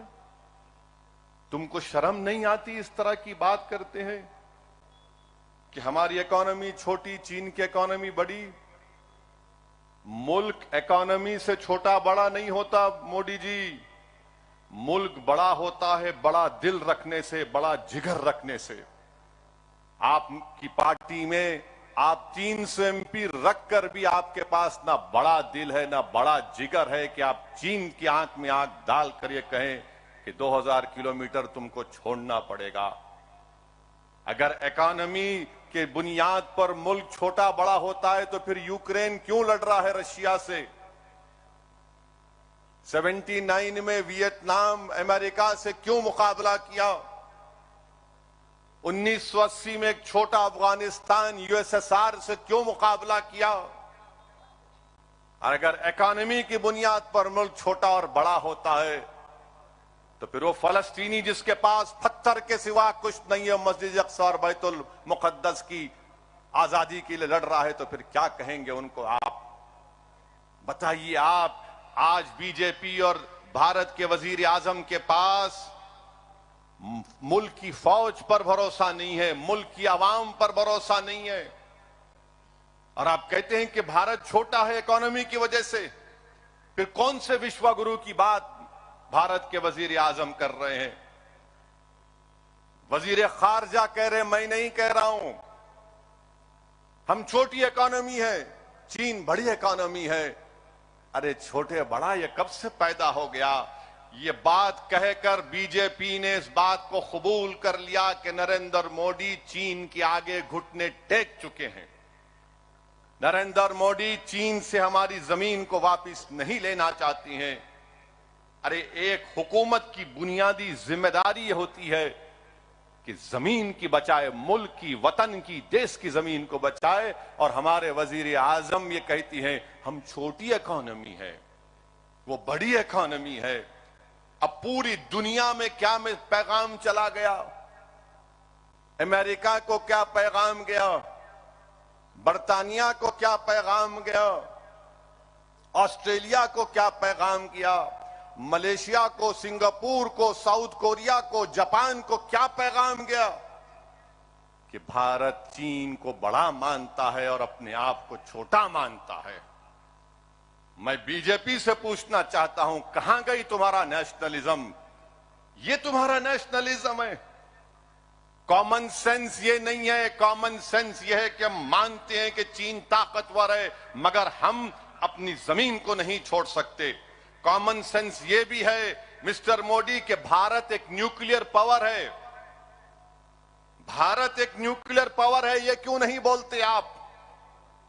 F: तुमको शर्म नहीं आती इस तरह की बात करते हैं कि हमारी इकोनॉमी छोटी, चीन की इकोनॉमी बड़ी? मुल्क इकोनॉमी से छोटा बड़ा नहीं होता मोदी जी। मुल्क बड़ा होता है बड़ा दिल रखने से, बड़ा जिगर रखने से। आपकी पार्टी में आप 300 एमपी रखकर भी आपके पास ना बड़ा दिल है ना बड़ा जिगर है कि आप चीन की आंख में आंख डाल कर ये कहें कि 2000 किलोमीटर तुमको छोड़ना पड़ेगा। अगर इकोनॉमी के बुनियाद पर मुल्क छोटा बड़ा होता है तो फिर यूक्रेन क्यों लड़ रहा है रशिया से? 79 में वियतनाम अमेरिका से क्यों मुकाबला किया? 1980 में एक छोटा अफगानिस्तान यूएसएसआर से क्यों मुकाबला किया? अगर इकोनॉमी की बुनियाद पर मुल्क छोटा और बड़ा होता है तो फिर वो फलस्तीनी जिसके पास पत्थर के सिवा कुछ नहीं है, मस्जिद अक्सा और बैतुल मुकद्दस की आजादी के लिए लड़ रहा है, तो फिर क्या कहेंगे उनको? आप बताइए। आप आज बीजेपी और भारत के वजीर आजम के पास मुल्क की फौज पर भरोसा नहीं है, मुल्क की आवाम पर भरोसा नहीं है, और आप कहते हैं कि भारत छोटा है इकोनॉमी की वजह से। फिर कौन से विश्वगुरु की बात भारत के वजीर आजम कर रहे हैं? वजीर खारजा कह रहे, मैं नहीं कह रहा हूं। हम छोटी इकोनॉमी है, चीन बड़ी इकोनॉमी है। अरे छोटे बड़ा ये कब से पैदा हो गया? ये बात कहकर बीजेपी ने इस बात को कबूल कर लिया कि नरेंद्र मोदी चीन के आगे घुटने टेक चुके हैं। नरेंद्र मोदी चीन से हमारी जमीन को वापस नहीं लेना चाहती हैं। अरे एक हुकूमत की बुनियादी जिम्मेदारी होती है कि जमीन की बचाए, मुल्क की, वतन की, देश की जमीन को बचाए, और हमारे वजीर आजम ये कहती हैं हम छोटी इकोनॉमी है, वो बड़ी इकोनॉमी है। अब पूरी दुनिया में क्या में पैगाम चला गया?
G: अमेरिका को क्या पैगाम गया, बर्तानिया को क्या पैगाम गया, ऑस्ट्रेलिया को क्या पैगाम गया, मलेशिया को, सिंगापुर को, साउथ कोरिया को, जापान को क्या पैगाम गया कि भारत चीन को बड़ा मानता है और अपने आप को छोटा मानता है। मैं बीजेपी से पूछना चाहता हूं, कहां गई तुम्हारा नेशनलिज्म? ये तुम्हारा नेशनलिज्म है? कॉमन सेंस ये नहीं है। कॉमन सेंस ये है कि हम मानते हैं कि चीन ताकतवर है मगर हम अपनी जमीन को नहीं छोड़ सकते। कॉमन सेंस ये भी है मिस्टर मोदी कि भारत एक न्यूक्लियर पावर है। भारत एक न्यूक्लियर पावर है, ये क्यों नहीं बोलते आप?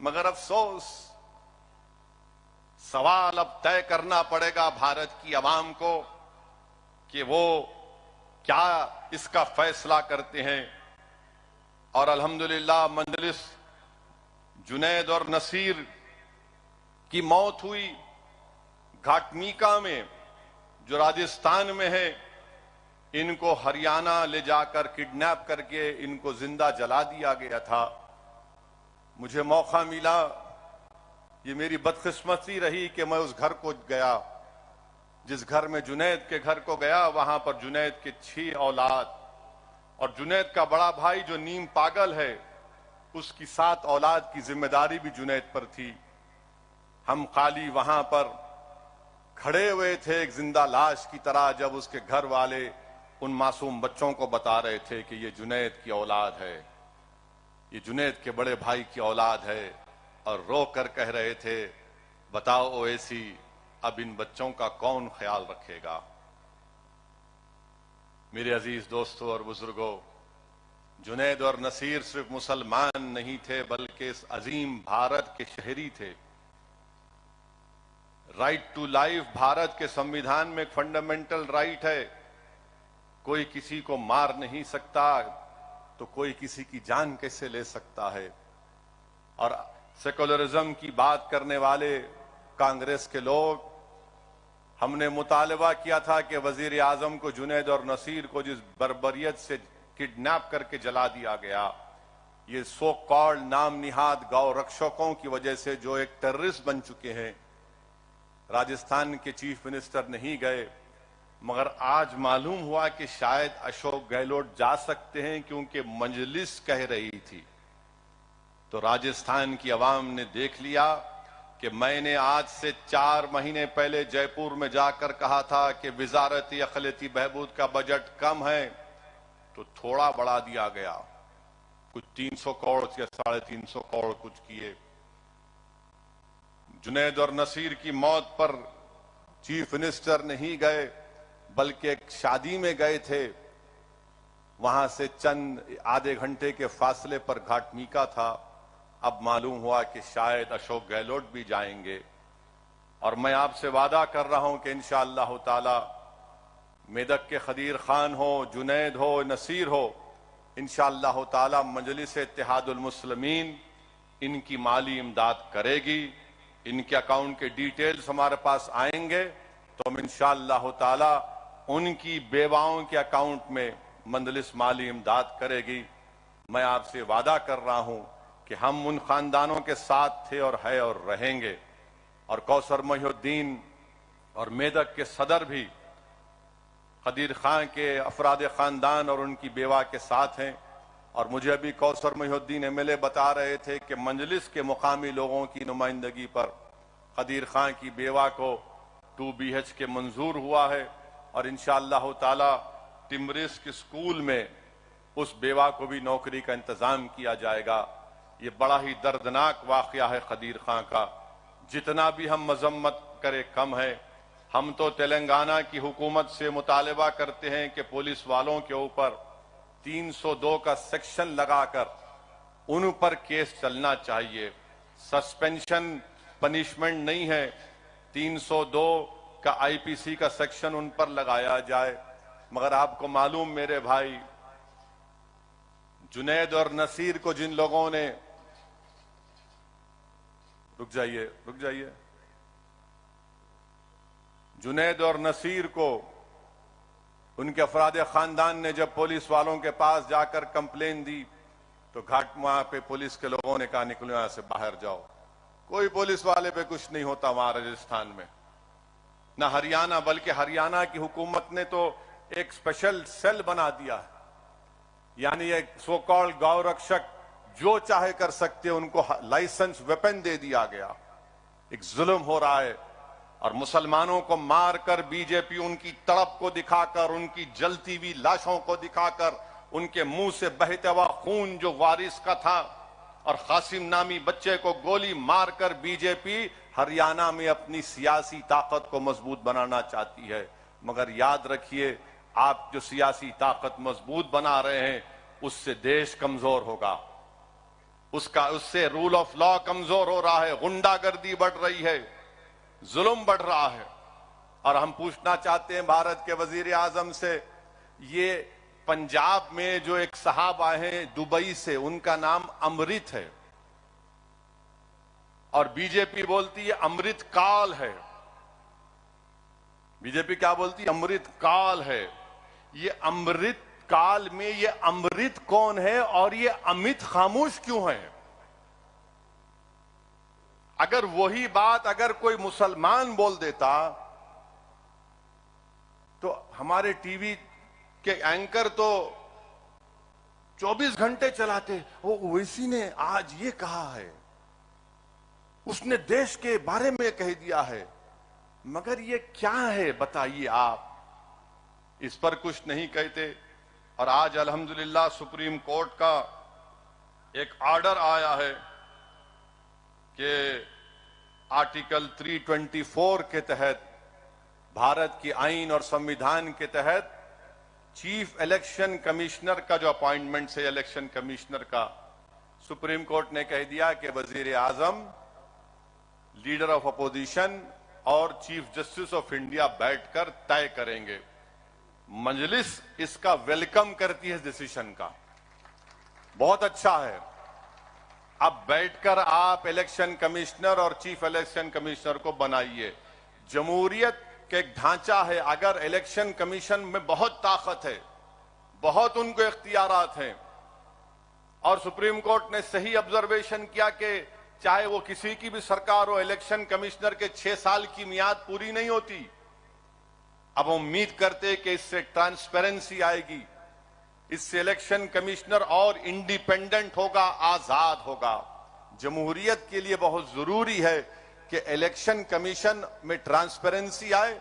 G: मगर अफसोस, सवाल अब तय करना पड़ेगा भारत की आवाम को कि वो क्या इसका फैसला करते हैं। और अल्हम्दुलिल्लाह मंजलिस जुनैद और नसीर की मौत हुई घाटमीका में, जो राजस्थान में है। इनको हरियाणा ले जाकर किडनैप करके इनको जिंदा जला दिया गया था। मुझे मौका मिला, ये मेरी बदकिस्मती रही कि मैं उस घर को गया, जिस घर में जुनैद के घर को गया। वहां पर जुनैद के 6 औलाद और जुनैद का बड़ा भाई जो नीम पागल है, उसकी 7 औलाद की जिम्मेदारी भी जुनैद पर थी। हम खाली वहां पर खड़े हुए थे एक जिंदा लाश की तरह, जब उसके घर वाले उन मासूम बच्चों को बता रहे थे कि ये जुनैद की औलाद है, ये जुनैद के बड़े भाई की औलाद है, और रो कर कह रहे थे, बताओ ओवैसी, अब इन बच्चों का कौन ख्याल रखेगा? मेरे अजीज दोस्तों और बुजुर्गों, जुनैद और नसीर सिर्फ मुसलमान नहीं थे बल्कि इस अजीम भारत के शहरी थे। राइट टू लाइफ भारत के संविधान में एक फंडामेंटल राइट है। कोई किसी को मार नहीं सकता तो कोई किसी की जान कैसे ले सकता है? और सेकुलरिज्म की बात करने वाले कांग्रेस के लोग, हमने मुतालबा किया था कि वजीर आजम को, जुनैद और नसीर को जिस बर्बरियत से किडनैप करके जला दिया गया, ये सो कॉल्ड नाम निहाद गौ रक्षकों की वजह से जो एक टेररिस्ट बन चुके हैं, राजस्थान के चीफ मिनिस्टर नहीं गए। मगर आज मालूम हुआ कि शायद अशोक गहलोत जा सकते हैं क्योंकि मजलिस कह रही थी। तो राजस्थान की आवाम ने देख लिया कि मैंने आज से 4 महीने पहले जयपुर में जाकर कहा था कि वजारती अक़लियती बहबूद का बजट कम है, तो थोड़ा बढ़ा दिया गया, कुछ 300 करोड़ या 350 करोड़ कुछ किए। जुनैद और नसीर की मौत पर चीफ मिनिस्टर नहीं गए बल्कि एक शादी में गए थे। वहां से चंद आधे घंटे के फासले पर घाटमीका था। अब मालूम हुआ कि शायद अशोक गहलोत भी जाएंगे। और मैं आपसे वादा कर रहा हूं कि इंशाअल्लाह ताला मेदक के खदीर खान हो, जुनैद हो, नसीर हो, इंशाअल्लाह ताला मजलिस इत्तेहादुल मुस्लिमीन इनकी माली इमदाद करेगी। इनके अकाउंट के डिटेल्स हमारे पास आएंगे तो हम इंशाअल्लाह ताला उनकी बेवाओं के अकाउंट में मजलिस माली इमदाद करेगी। मैं आपसे वादा कर रहा हूं कि हम उन खानदानों के साथ थे और है और रहेंगे। और कौसर मोहिउद्दीन और मेदक के सदर भी खदीर खान के अफराद खानदान और उनकी बेवा के साथ हैं। और मुझे अभी कौसर मोहिउद्दीन एमएलए बता रहे थे कि मंजलिस के मुकामी लोगों की नुमाइंदगी पर खदीर खान की बेवा को 2 BHK मंजूर हुआ है और इंशाअल्लाह ताला टिम्बरिस्क स्कूल में उस बेवा को भी नौकरी का इंतजाम किया जाएगा। ये बड़ा ही दर्दनाक वाकया है खदीर खान का। जितना भी हम मजम्मत करें कम है। हम तो तेलंगाना की हुकूमत से मुतालबा करते हैं कि पुलिस वालों के ऊपर 302 का सेक्शन लगाकर उन पर केस चलना चाहिए। सस्पेंशन पनिशमेंट नहीं है, 302 का IPC का सेक्शन उन पर लगाया जाए। मगर आपको मालूम मेरे भाई, जुनैद और नसीर को जिन लोगों ने, रुक जाइए, जुनैद और नसीर को उनके अफराद खानदान ने जब पुलिस वालों के पास जाकर कंप्लेन दी तो वहां पे पुलिस के लोगों ने कहा निकलो यहां से बाहर जाओ। कोई पुलिस वाले पे कुछ नहीं होता वहां राजस्थान में, ना हरियाणा, बल्कि हरियाणा की हुकूमत ने तो एक स्पेशल सेल बना दिया है, यानी एक सो कॉल्ड गौ रक्षक जो चाहे कर सकते, उनको लाइसेंस वेपन दे दिया गया। एक जुल्म हो रहा है और मुसलमानों को मारकर बीजेपी उनकी तड़प को दिखाकर, उनकी जलती हुई लाशों को दिखाकर, उनके मुंह से बहता हुआ खून जो वारिस का था और कासिम नामी बच्चे को गोली मारकर बीजेपी हरियाणा में अपनी सियासी ताकत को मजबूत बनाना चाहती है। मगर याद रखिए, आप जो सियासी ताकत मजबूत बना रहे हैं उससे देश कमजोर होगा, उससे रूल ऑफ लॉ कमजोर हो रहा है, गुंडागर्दी बढ़ रही है, जुल्म बढ़ रहा है। और हम पूछना चाहते हैं भारत के वजीर आजम से, ये पंजाब में जो एक साहब आए हैं दुबई से, उनका नाम अमृत है और बीजेपी बोलती है अमृत काल है। बीजेपी क्या बोलती है? अमृत काल है। ये अमृत काल में ये अमृत कौन है और ये अमित खामोश क्यों है? अगर वही बात अगर कोई मुसलमान बोल देता तो हमारे टीवी के एंकर तो 24 घंटे चलाते, वो ओवैसी ने आज ये कहा है, उसने देश के बारे में कह दिया है। मगर ये क्या है बताइए आप? इस पर कुछ नहीं कहते। और आज अल्हम्दुलिल्लाह सुप्रीम कोर्ट का एक ऑर्डर आया है कि आर्टिकल 324 के तहत, भारत की आईन और संविधान के तहत चीफ इलेक्शन कमिश्नर का जो अपॉइंटमेंट है इलेक्शन कमिश्नर का, सुप्रीम कोर्ट ने कह दिया कि वजीर आजम, लीडर ऑफ अपोजिशन और चीफ जस्टिस ऑफ इंडिया बैठकर तय करेंगे। मजलिस इसका वेलकम करती है इस डिसीजन का, बहुत अच्छा है। अब बैठकर आप इलेक्शन कमिश्नर और चीफ इलेक्शन कमिश्नर को बनाइए। जमहूरियत का एक ढांचा है, अगर इलेक्शन कमीशन में बहुत ताकत है, बहुत उनको इख्तियारात हैं, और सुप्रीम कोर्ट ने सही ऑब्जर्वेशन किया कि चाहे वो किसी की भी सरकार हो, इलेक्शन कमिश्नर के 6 साल की मियाद पूरी नहीं होती। अब उम्मीद करते कि इससे ट्रांसपेरेंसी आएगी, इससे इलेक्शन कमिश्नर और इंडिपेंडेंट होगा, आजाद होगा। जमहूरियत के लिए बहुत जरूरी है कि इलेक्शन कमीशन में ट्रांसपेरेंसी आए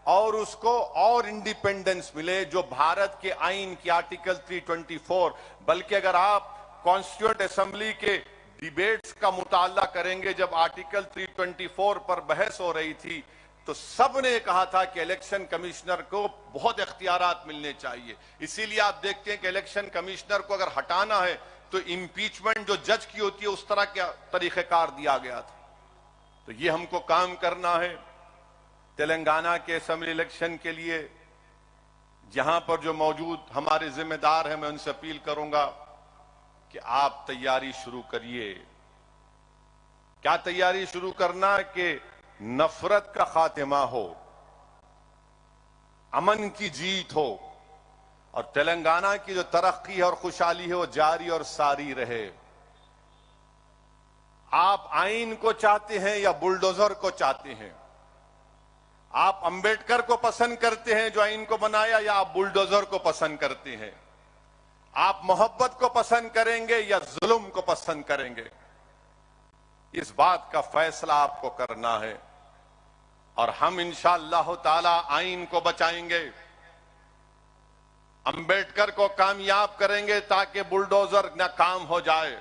G: और उसको और इंडिपेंडेंस मिले, जो भारत के आईन की आर्टिकल 324, बल्कि अगर आप कॉन्स्टिट्यूएंट असेंबली के डिबेट्स का मुताला करेंगे, जब आर्टिकल 324 पर बहस हो रही थी तो सबने कहा था कि इलेक्शन कमिश्नर को बहुत इख्तियारात मिलने चाहिए। इसीलिए आप देखते हैं कि इलेक्शन कमिश्नर को अगर हटाना है तो इम्पीचमेंट जो जज की होती है उस तरह का तरीक़ेकार दिया गया था। तो ये हमको काम करना है। तेलंगाना के असेंबली इलेक्शन के लिए जहां पर जो मौजूद हमारे जिम्मेदार हैं, मैं उनसे अपील करूंगा कि आप तैयारी शुरू करिए। क्या तैयारी शुरू करना? कि नफरत का खात्मा हो, अमन की जीत हो और तेलंगाना की जो तरक्की है और खुशहाली है वो जारी और सारी रहे। आप आईन को चाहते हैं या बुलडोजर को चाहते हैं? आप अंबेडकर को पसंद करते हैं जो आईन को बनाया, या आप बुलडोजर को पसंद करते हैं? आप मोहब्बत को पसंद करेंगे या जुल्म को पसंद करेंगे? इस बात का फैसला आपको करना है और हम इंशाअल्लाह ताला आईन को बचाएंगे, अंबेडकर को कामयाब करेंगे ताकि बुलडोजर नाकाम हो जाए।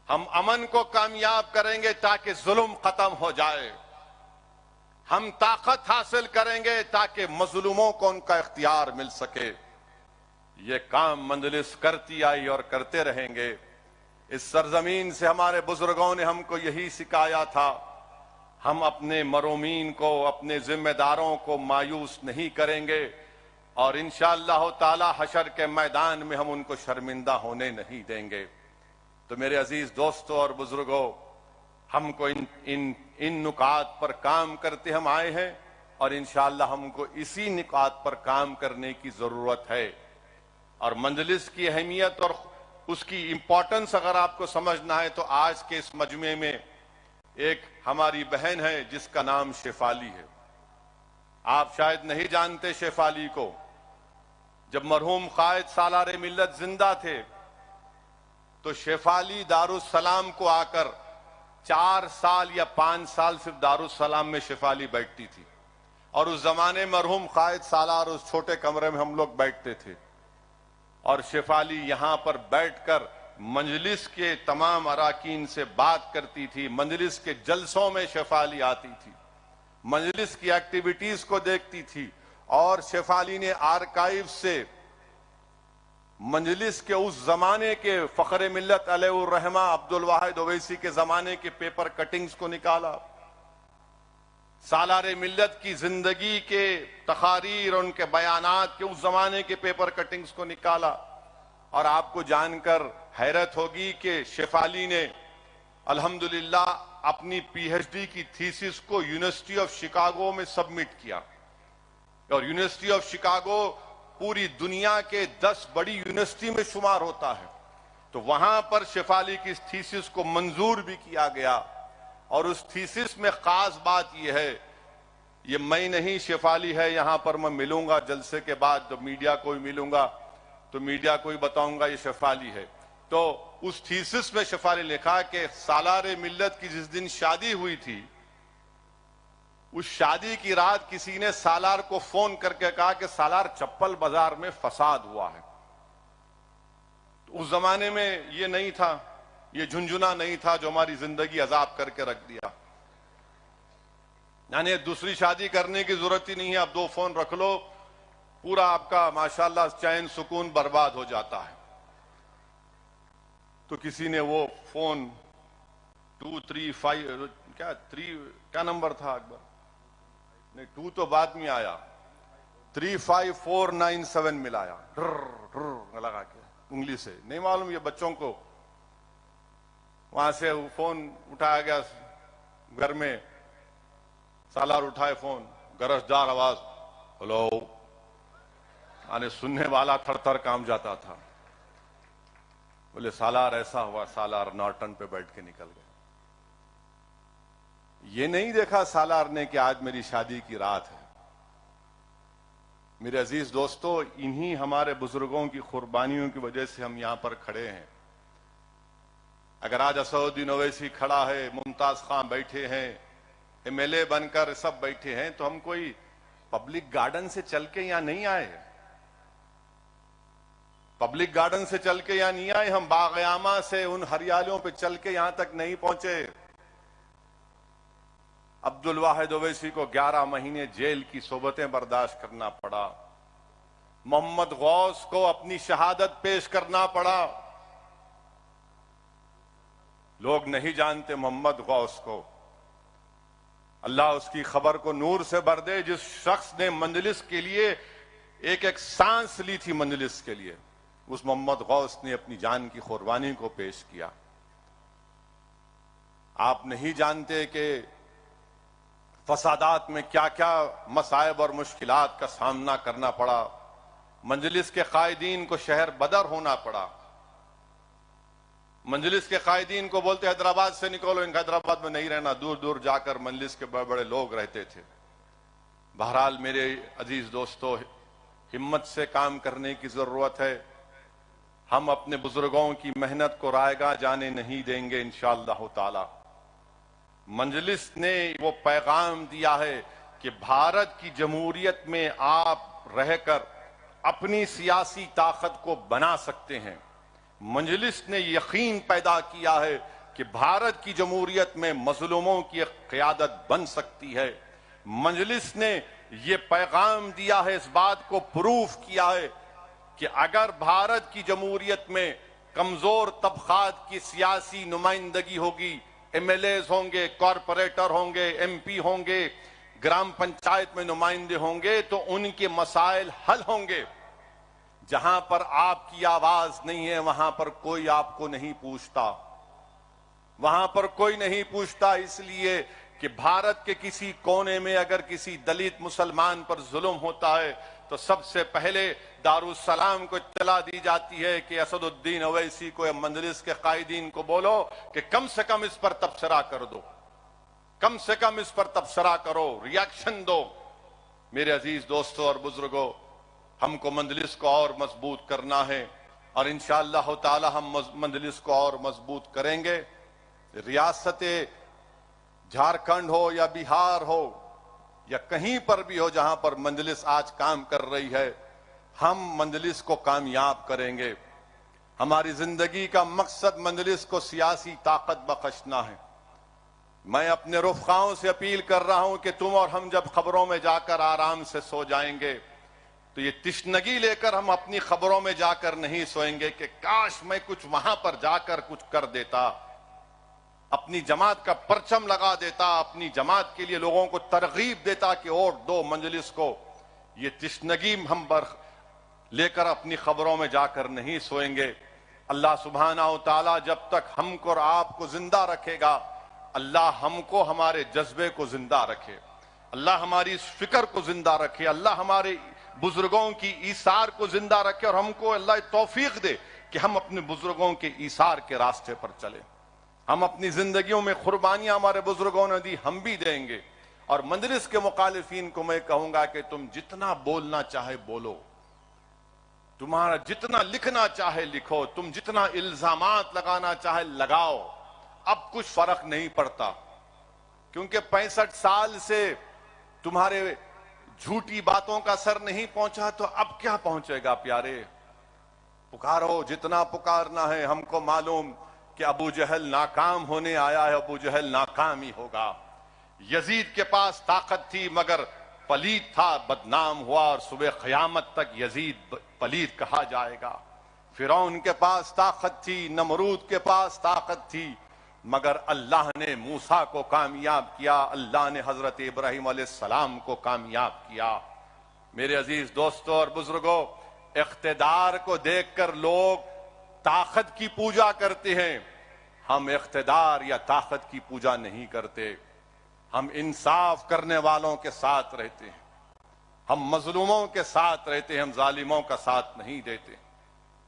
G: हम अमन को कामयाब करेंगे ताकि जुल्म खत्म हो जाए। हम ताकत हासिल करेंगे ताकि मजलूमों को उनका इख्तियार मिल सके। ये काम मजलिस करती आई और करते रहेंगे। इस सरजमीन से हमारे बुजुर्गों ने हमको यही सिखाया था, हम अपने मरूमीन को, अपने जिम्मेदारों को मायूस नहीं करेंगे और इंशाअल्लाह ताला हशर के मैदान में हम उनको शर्मिंदा होने नहीं देंगे। तो मेरे अजीज दोस्तों और बुजुर्गों, हमको इन नुकात पर काम करते हम आए हैं और इंशाअल्लाह हमको इसी निकात पर काम करने की जरूरत है। और मंजलिस की अहमियत और उसकी इंपॉर्टेंस अगर आपको समझना है तो आज के इस मजमे में एक हमारी बहन है जिसका नाम शेफाली है। आप शायद नहीं जानते शेफाली को। जब मरहूम कायद सालार मिल्लत जिंदा थे तो शेफाली दारुस्सलाम को आकर 4 साल या 5 साल सिर्फ दारुस्सलाम में शेफाली बैठती थी। और उस जमाने मरहूम कायद सालार उस छोटे कमरे में हम लोग बैठते थे और शेफाली यहां पर बैठकर मंजलिस के तमाम अराकीन से बात करती थी। मंजलिस के जलसों में शेफाली आती थी, मंजलिस की एक्टिविटीज को देखती थी। और शेफाली ने आर्काइव से मंजलिस के उस जमाने के फखरे मिल्लत अलैहिर्रहमा अब्दुल वाहिद ओवैसी के जमाने के पेपर कटिंग्स को निकाला, सालारे मिल्लत की जिंदगी के तकारीर और उनके बयानात के उस जमाने के पेपर कटिंग्स को निकाला। और आपको जानकर हैरत होगी कि शेफाली ने अल्हम्दुलिल्लाह अपनी पीएचडी की थीसिस को यूनिवर्सिटी ऑफ शिकागो में सबमिट किया। और यूनिवर्सिटी ऑफ शिकागो पूरी दुनिया के 10 बड़ी यूनिवर्सिटी में शुमार होता है। तो वहां पर शेफाली की इस थीसिस को मंजूर भी किया गया। और उस थीसिस में खास बात यह है, ये मैं नहीं शेफाली है, यहां पर मैं मिलूंगा जलसे के बाद, जब मीडिया को भी मिलूंगा तो मीडिया को ही बताऊंगा ये शेफाली है। तो उस थीसिस में शेफाली लिखा कि सालारे मिल्लत की जिस दिन शादी हुई थी उस शादी की रात किसी ने सालार को फोन करके कहा कि सालार चप्पल बाजार में फसाद हुआ है। तो उस जमाने में ये नहीं था, ये झुंझुना नहीं था जो हमारी जिंदगी अजाब करके रख दिया। यानी दूसरी शादी करने की जरूरत ही नहीं है, अब 2 फोन रख लो, पूरा आपका माशाल्लाह चैन सुकून बर्बाद हो जाता है। तो किसी ने वो फोन 235 क्या नंबर था अकबर, नहीं 2 तो बाद में आया, 35497 मिलाया लगा के उंगली से, नहीं मालूम ये बच्चों को। वहां से फोन उठाया गया घर में, सालार उठाए फोन, गरजदार आवाज, हेलो, आने सुनने वाला थर-थर काम जाता था। बोले सालार ऐसा हुआ, सालार नॉर्टन पे बैठ के निकल गए। ये नहीं देखा सालार ने कि आज मेरी शादी की रात है। मेरे अजीज दोस्तों, इन्हीं हमारे बुजुर्गों की कुर्बानियों की वजह से हम यहां पर खड़े हैं। अगर आज असदुद्दीन ओवैसी खड़ा है, मुमताज खान बैठे हैं, एमएलए बनकर सब बैठे हैं, तो हम कोई पब्लिक गार्डन से चल के यहां नहीं आए। पब्लिक गार्डन से चल के यहां नहीं आए, हम बागयामा से उन हरियालियों पे चल के यहां तक नहीं पहुंचे। अब्दुल वाहिद ओवैसी को 11 महीने जेल की सोबतें बर्दाश्त करना पड़ा। मोहम्मद गौस को अपनी शहादत पेश करना पड़ा। लोग नहीं जानते मोहम्मद गौस को, अल्लाह उसकी खबर को नूर से भर दे, जिस शख्स ने मंजलिस के लिए एक एक सांस ली थी मंजलिस के लिए, उस मोहम्मद गौस ने अपनी जान की कुर्बानी को पेश किया। आप नहीं जानते कि फसादात में क्या क्या मसाइब और मुश्किलात का सामना करना पड़ा। मंजलिस के कायदीन को शहर बदर होना पड़ा। मंजलिस के कायदीन को बोलते हैदराबाद से निकलो, इनका हैदराबाद में नहीं रहना, दूर दूर जाकर मंजलिस के बड़े बड़े लोग रहते थे। बहरहाल मेरे अजीज दोस्तों, हिम्मत से काम करने की जरूरत है। हम अपने बुजुर्गों की मेहनत को रायगा जाने नहीं देंगे इंशाअल्लाह ताला। मंजलिस ने वो पैगाम दिया है कि भारत की जमहूरियत में आप रहकर अपनी सियासी ताकत को बना सकते हैं। मंजलिस ने यकीन पैदा किया है कि भारत की जमहूरियत में मजलूमों की क़यादत बन सकती है। मंजलिस ने ये पैगाम दिया है, इस बात को प्रूफ किया है कि अगर भारत की जमहूरियत में कमजोर तबकात की सियासी नुमाइंदगी होगी, एमएलएज होंगे, कॉरपोरेटर होंगे, एमपी होंगे, ग्राम पंचायत में नुमाइंदे होंगे, तो उनके मसाइल हल होंगे। जहां पर आपकी आवाज नहीं है वहां पर कोई आपको नहीं पूछता, वहां पर कोई नहीं पूछता, इसलिए कि भारत के किसी कोने में अगर किसी दलित मुसलमान पर जुल्म होता है तो सबसे पहले दारुस्सलाम को इत्तला दी जाती है कि असदुद्दीन अवैसी को या मंजलिस के कायदीन को बोलो कि कम से कम इस पर तबसरा कर दो, कम से कम इस पर तबसरा करो, रिएक्शन दो। मेरे अजीज दोस्तों और बुजुर्गों, हमको मंजलिस को और मजबूत करना है और इंशाअल्लाह ताला हम मंजलिस को और मजबूत करेंगे। रियासत झारखंड हो या बिहार हो या कहीं पर भी हो जहां पर मंजलिस आज काम कर रही है, हम मंजलिस को कामयाब करेंगे। हमारी जिंदगी का मकसद मंजलिस को सियासी ताकत बख्शना है। मैं अपने रुफ़क़ाओं से अपील कर रहा हूं कि तुम और हम जब खबरों में जाकर आराम से सो जाएंगे तो ये तिश्नगी लेकर हम अपनी खबरों में जाकर नहीं सोएंगे कि काश मैं कुछ वहां पर जाकर कुछ कर देता, अपनी जमात का परचम लगा देता, अपनी जमात के लिए लोगों को तरगीब देता कि वोट दो मंजलिस को। ये तिश्नगी हम लेकर अपनी खबरों में जाकर नहीं सोएंगे। अल्लाह सुब्हानहू तआला जब तक हमको और आपको जिंदा रखेगा, अल्लाह हमको हमारे जज्बे को जिंदा रखे, अल्लाह हमारी इस फिक्र को जिंदा रखे, अल्लाह हमारे बुजुर्गों की ईसार को जिंदा रखे और हमको अल्लाह तौफीक दे कि हम अपने बुजुर्गों के ईसार के रास्ते पर चले। हम अपनी जिंदगियों में कुर्बानियां हमारे बुजुर्गों ने दी, हम भी देंगे। और मंजलिस के मुखालिफिन को मैं कहूंगा कि तुम जितना बोलना चाहे बोलो, तुम्हारा जितना लिखना चाहे लिखो, तुम जितना इल्जामात लगाना चाहे लगाओ, अब कुछ फर्क नहीं पड़ता, क्योंकि 65 साल से तुम्हारे झूठी बातों का असर नहीं पहुंचा तो अब क्या पहुंचेगा प्यारे। पुकारो जितना पुकारना है। हमको मालूम कि अबू जहल नाकाम होने आया है, अबू जहल नाकाम ही होगा। यजीद के पास ताकत थी मगर पलीद था, बदनाम हुआ और सुबह क़यामत तक यजीद पलीद कहा जाएगा। फिरौन के पास ताकत थी, नमरूद के पास ताकत थी, मगर अल्लाह ने मूसा को कामयाब किया, अल्लाह ने हजरत इब्राहिम अलैहिस्सलाम को कामयाब किया। मेरे अजीज दोस्तों और बुजुर्गों, इख्तिदार को देखकर लोग ताकत की पूजा करते हैं। हम इख्तिदार या ताकत की पूजा नहीं करते, हम इंसाफ करने वालों के साथ रहते हैं, हम मजलूमों के साथ रहते हैं, हम जालिमों का साथ नहीं देते।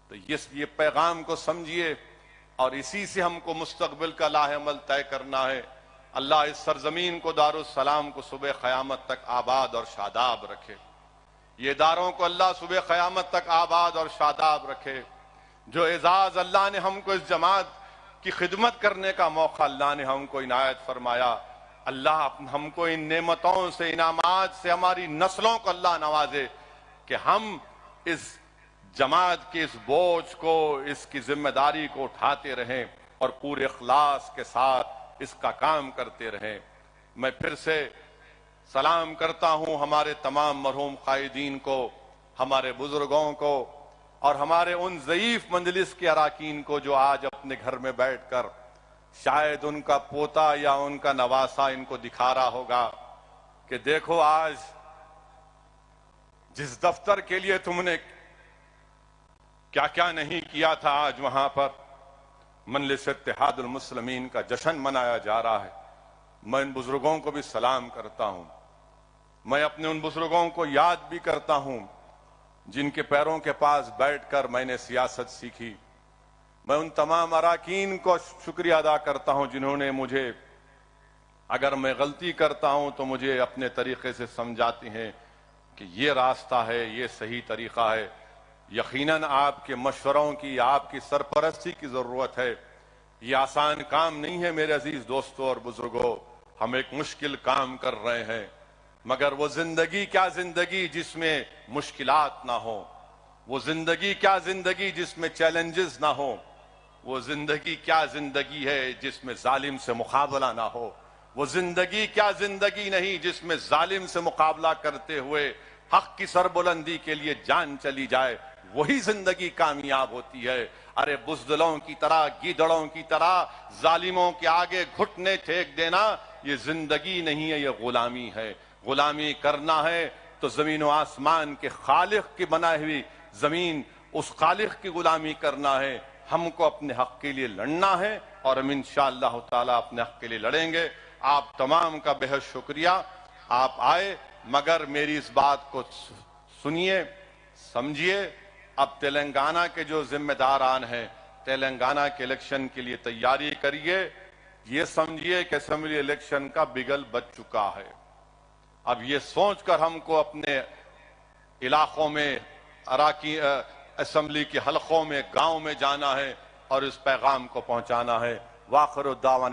G: तो ये पैगाम को समझिए और इसी से हमको मुस्तकबिल का लाहेअमल तय करना है। अल्लाह इस सरजमीन को दारुस्सलाम को सुबह क़यामत तक आबाद और शादाब रखे। ये इदारों को अल्लाह सुबह क़यामत तक आबाद और शादाब रखे। जो एजाज अल्लाह ने हमको इस जमात की खिदमत करने का मौका अल्लाह ने हमको इनायत फरमाया, अल्लाह हमको इन नेमतों से, इनामात से हमारी नस्लों को अल्लाह नवाजे कि हम इस जमात के इस बोझ को, इसकी जिम्मेदारी को उठाते रहें और पूरे इखलास के साथ इसका काम करते रहें। मैं फिर से सलाम करता हूं हमारे तमाम मरहूम कायदीन को, हमारे बुजुर्गों को और हमारे उन ज़ईफ मंजलिस के अराकीन को जो आज अपने घर में बैठकर शायद उनका पोता या उनका नवासा इनको दिखा रहा होगा कि देखो आज जिस दफ्तर के लिए तुमने क्या क्या नहीं किया था, आज वहां पर मजलिस इत्तेहादुल मुस्लिमीन का जश्न मनाया जा रहा है। मैं इन बुजुर्गों को भी सलाम करता हूं। मैं अपने उन बुजुर्गों को याद भी करता हूं जिनके पैरों के पास बैठकर मैंने सियासत सीखी। मैं उन तमाम अराकीन को शुक्रिया अदा करता हूं जिन्होंने मुझे, अगर मैं गलती करता हूं तो मुझे अपने तरीके से समझाते हैं कि ये रास्ता है, ये सही तरीका है। यकीनन आपके मशवरों की, आपकी सरपरस्ती की जरूरत है। ये आसान काम नहीं है मेरे अजीज दोस्तों और बुजुर्गों। हम एक मुश्किल काम कर रहे हैं, मगर वो जिंदगी क्या जिंदगी जिसमें मुश्किलात ना हो, वो जिंदगी क्या जिंदगी जिसमें चैलेंजेस ना हो, वो जिंदगी क्या जिंदगी है जिसमें जालिम से मुकाबला ना हो, वो जिंदगी क्या जिंदगी नहीं जिसमें जालिम से मुकाबला करते हुए हक की सरबुलंदी के लिए जान चली जाए। वही जिंदगी कामयाब होती है। अरे बुज़दिलों की तरह, गीदड़ों की तरह जालिमों के आगे घुटने टेक देना ये जिंदगी नहीं है, ये गुलामी है। गुलामी करना है तो जमीन व आसमान के खालिक की बनाई हुई जमीन, उस खालिक की गुलामी करना है। हमको अपने हक के लिए लड़ना है और हम इंशाअल्लाह ताला अपने हक के लिए लड़ेंगे। आप तमाम का बेहद शुक्रिया। आप आए, मगर मेरी इस बात को सुनिए, समझिए। अब तेलंगाना के जो जिम्मेदारान हैं, तेलंगाना के इलेक्शन के लिए तैयारी करिए। ये समझिए कि असेंबली इलेक्शन का बिगल बच चुका है। अब ये सोचकर हमको अपने इलाकों में, अराकी असेंबली के हलकों में, गांव में जाना है और इस पैगाम को पहुंचाना है। वाखिर दावान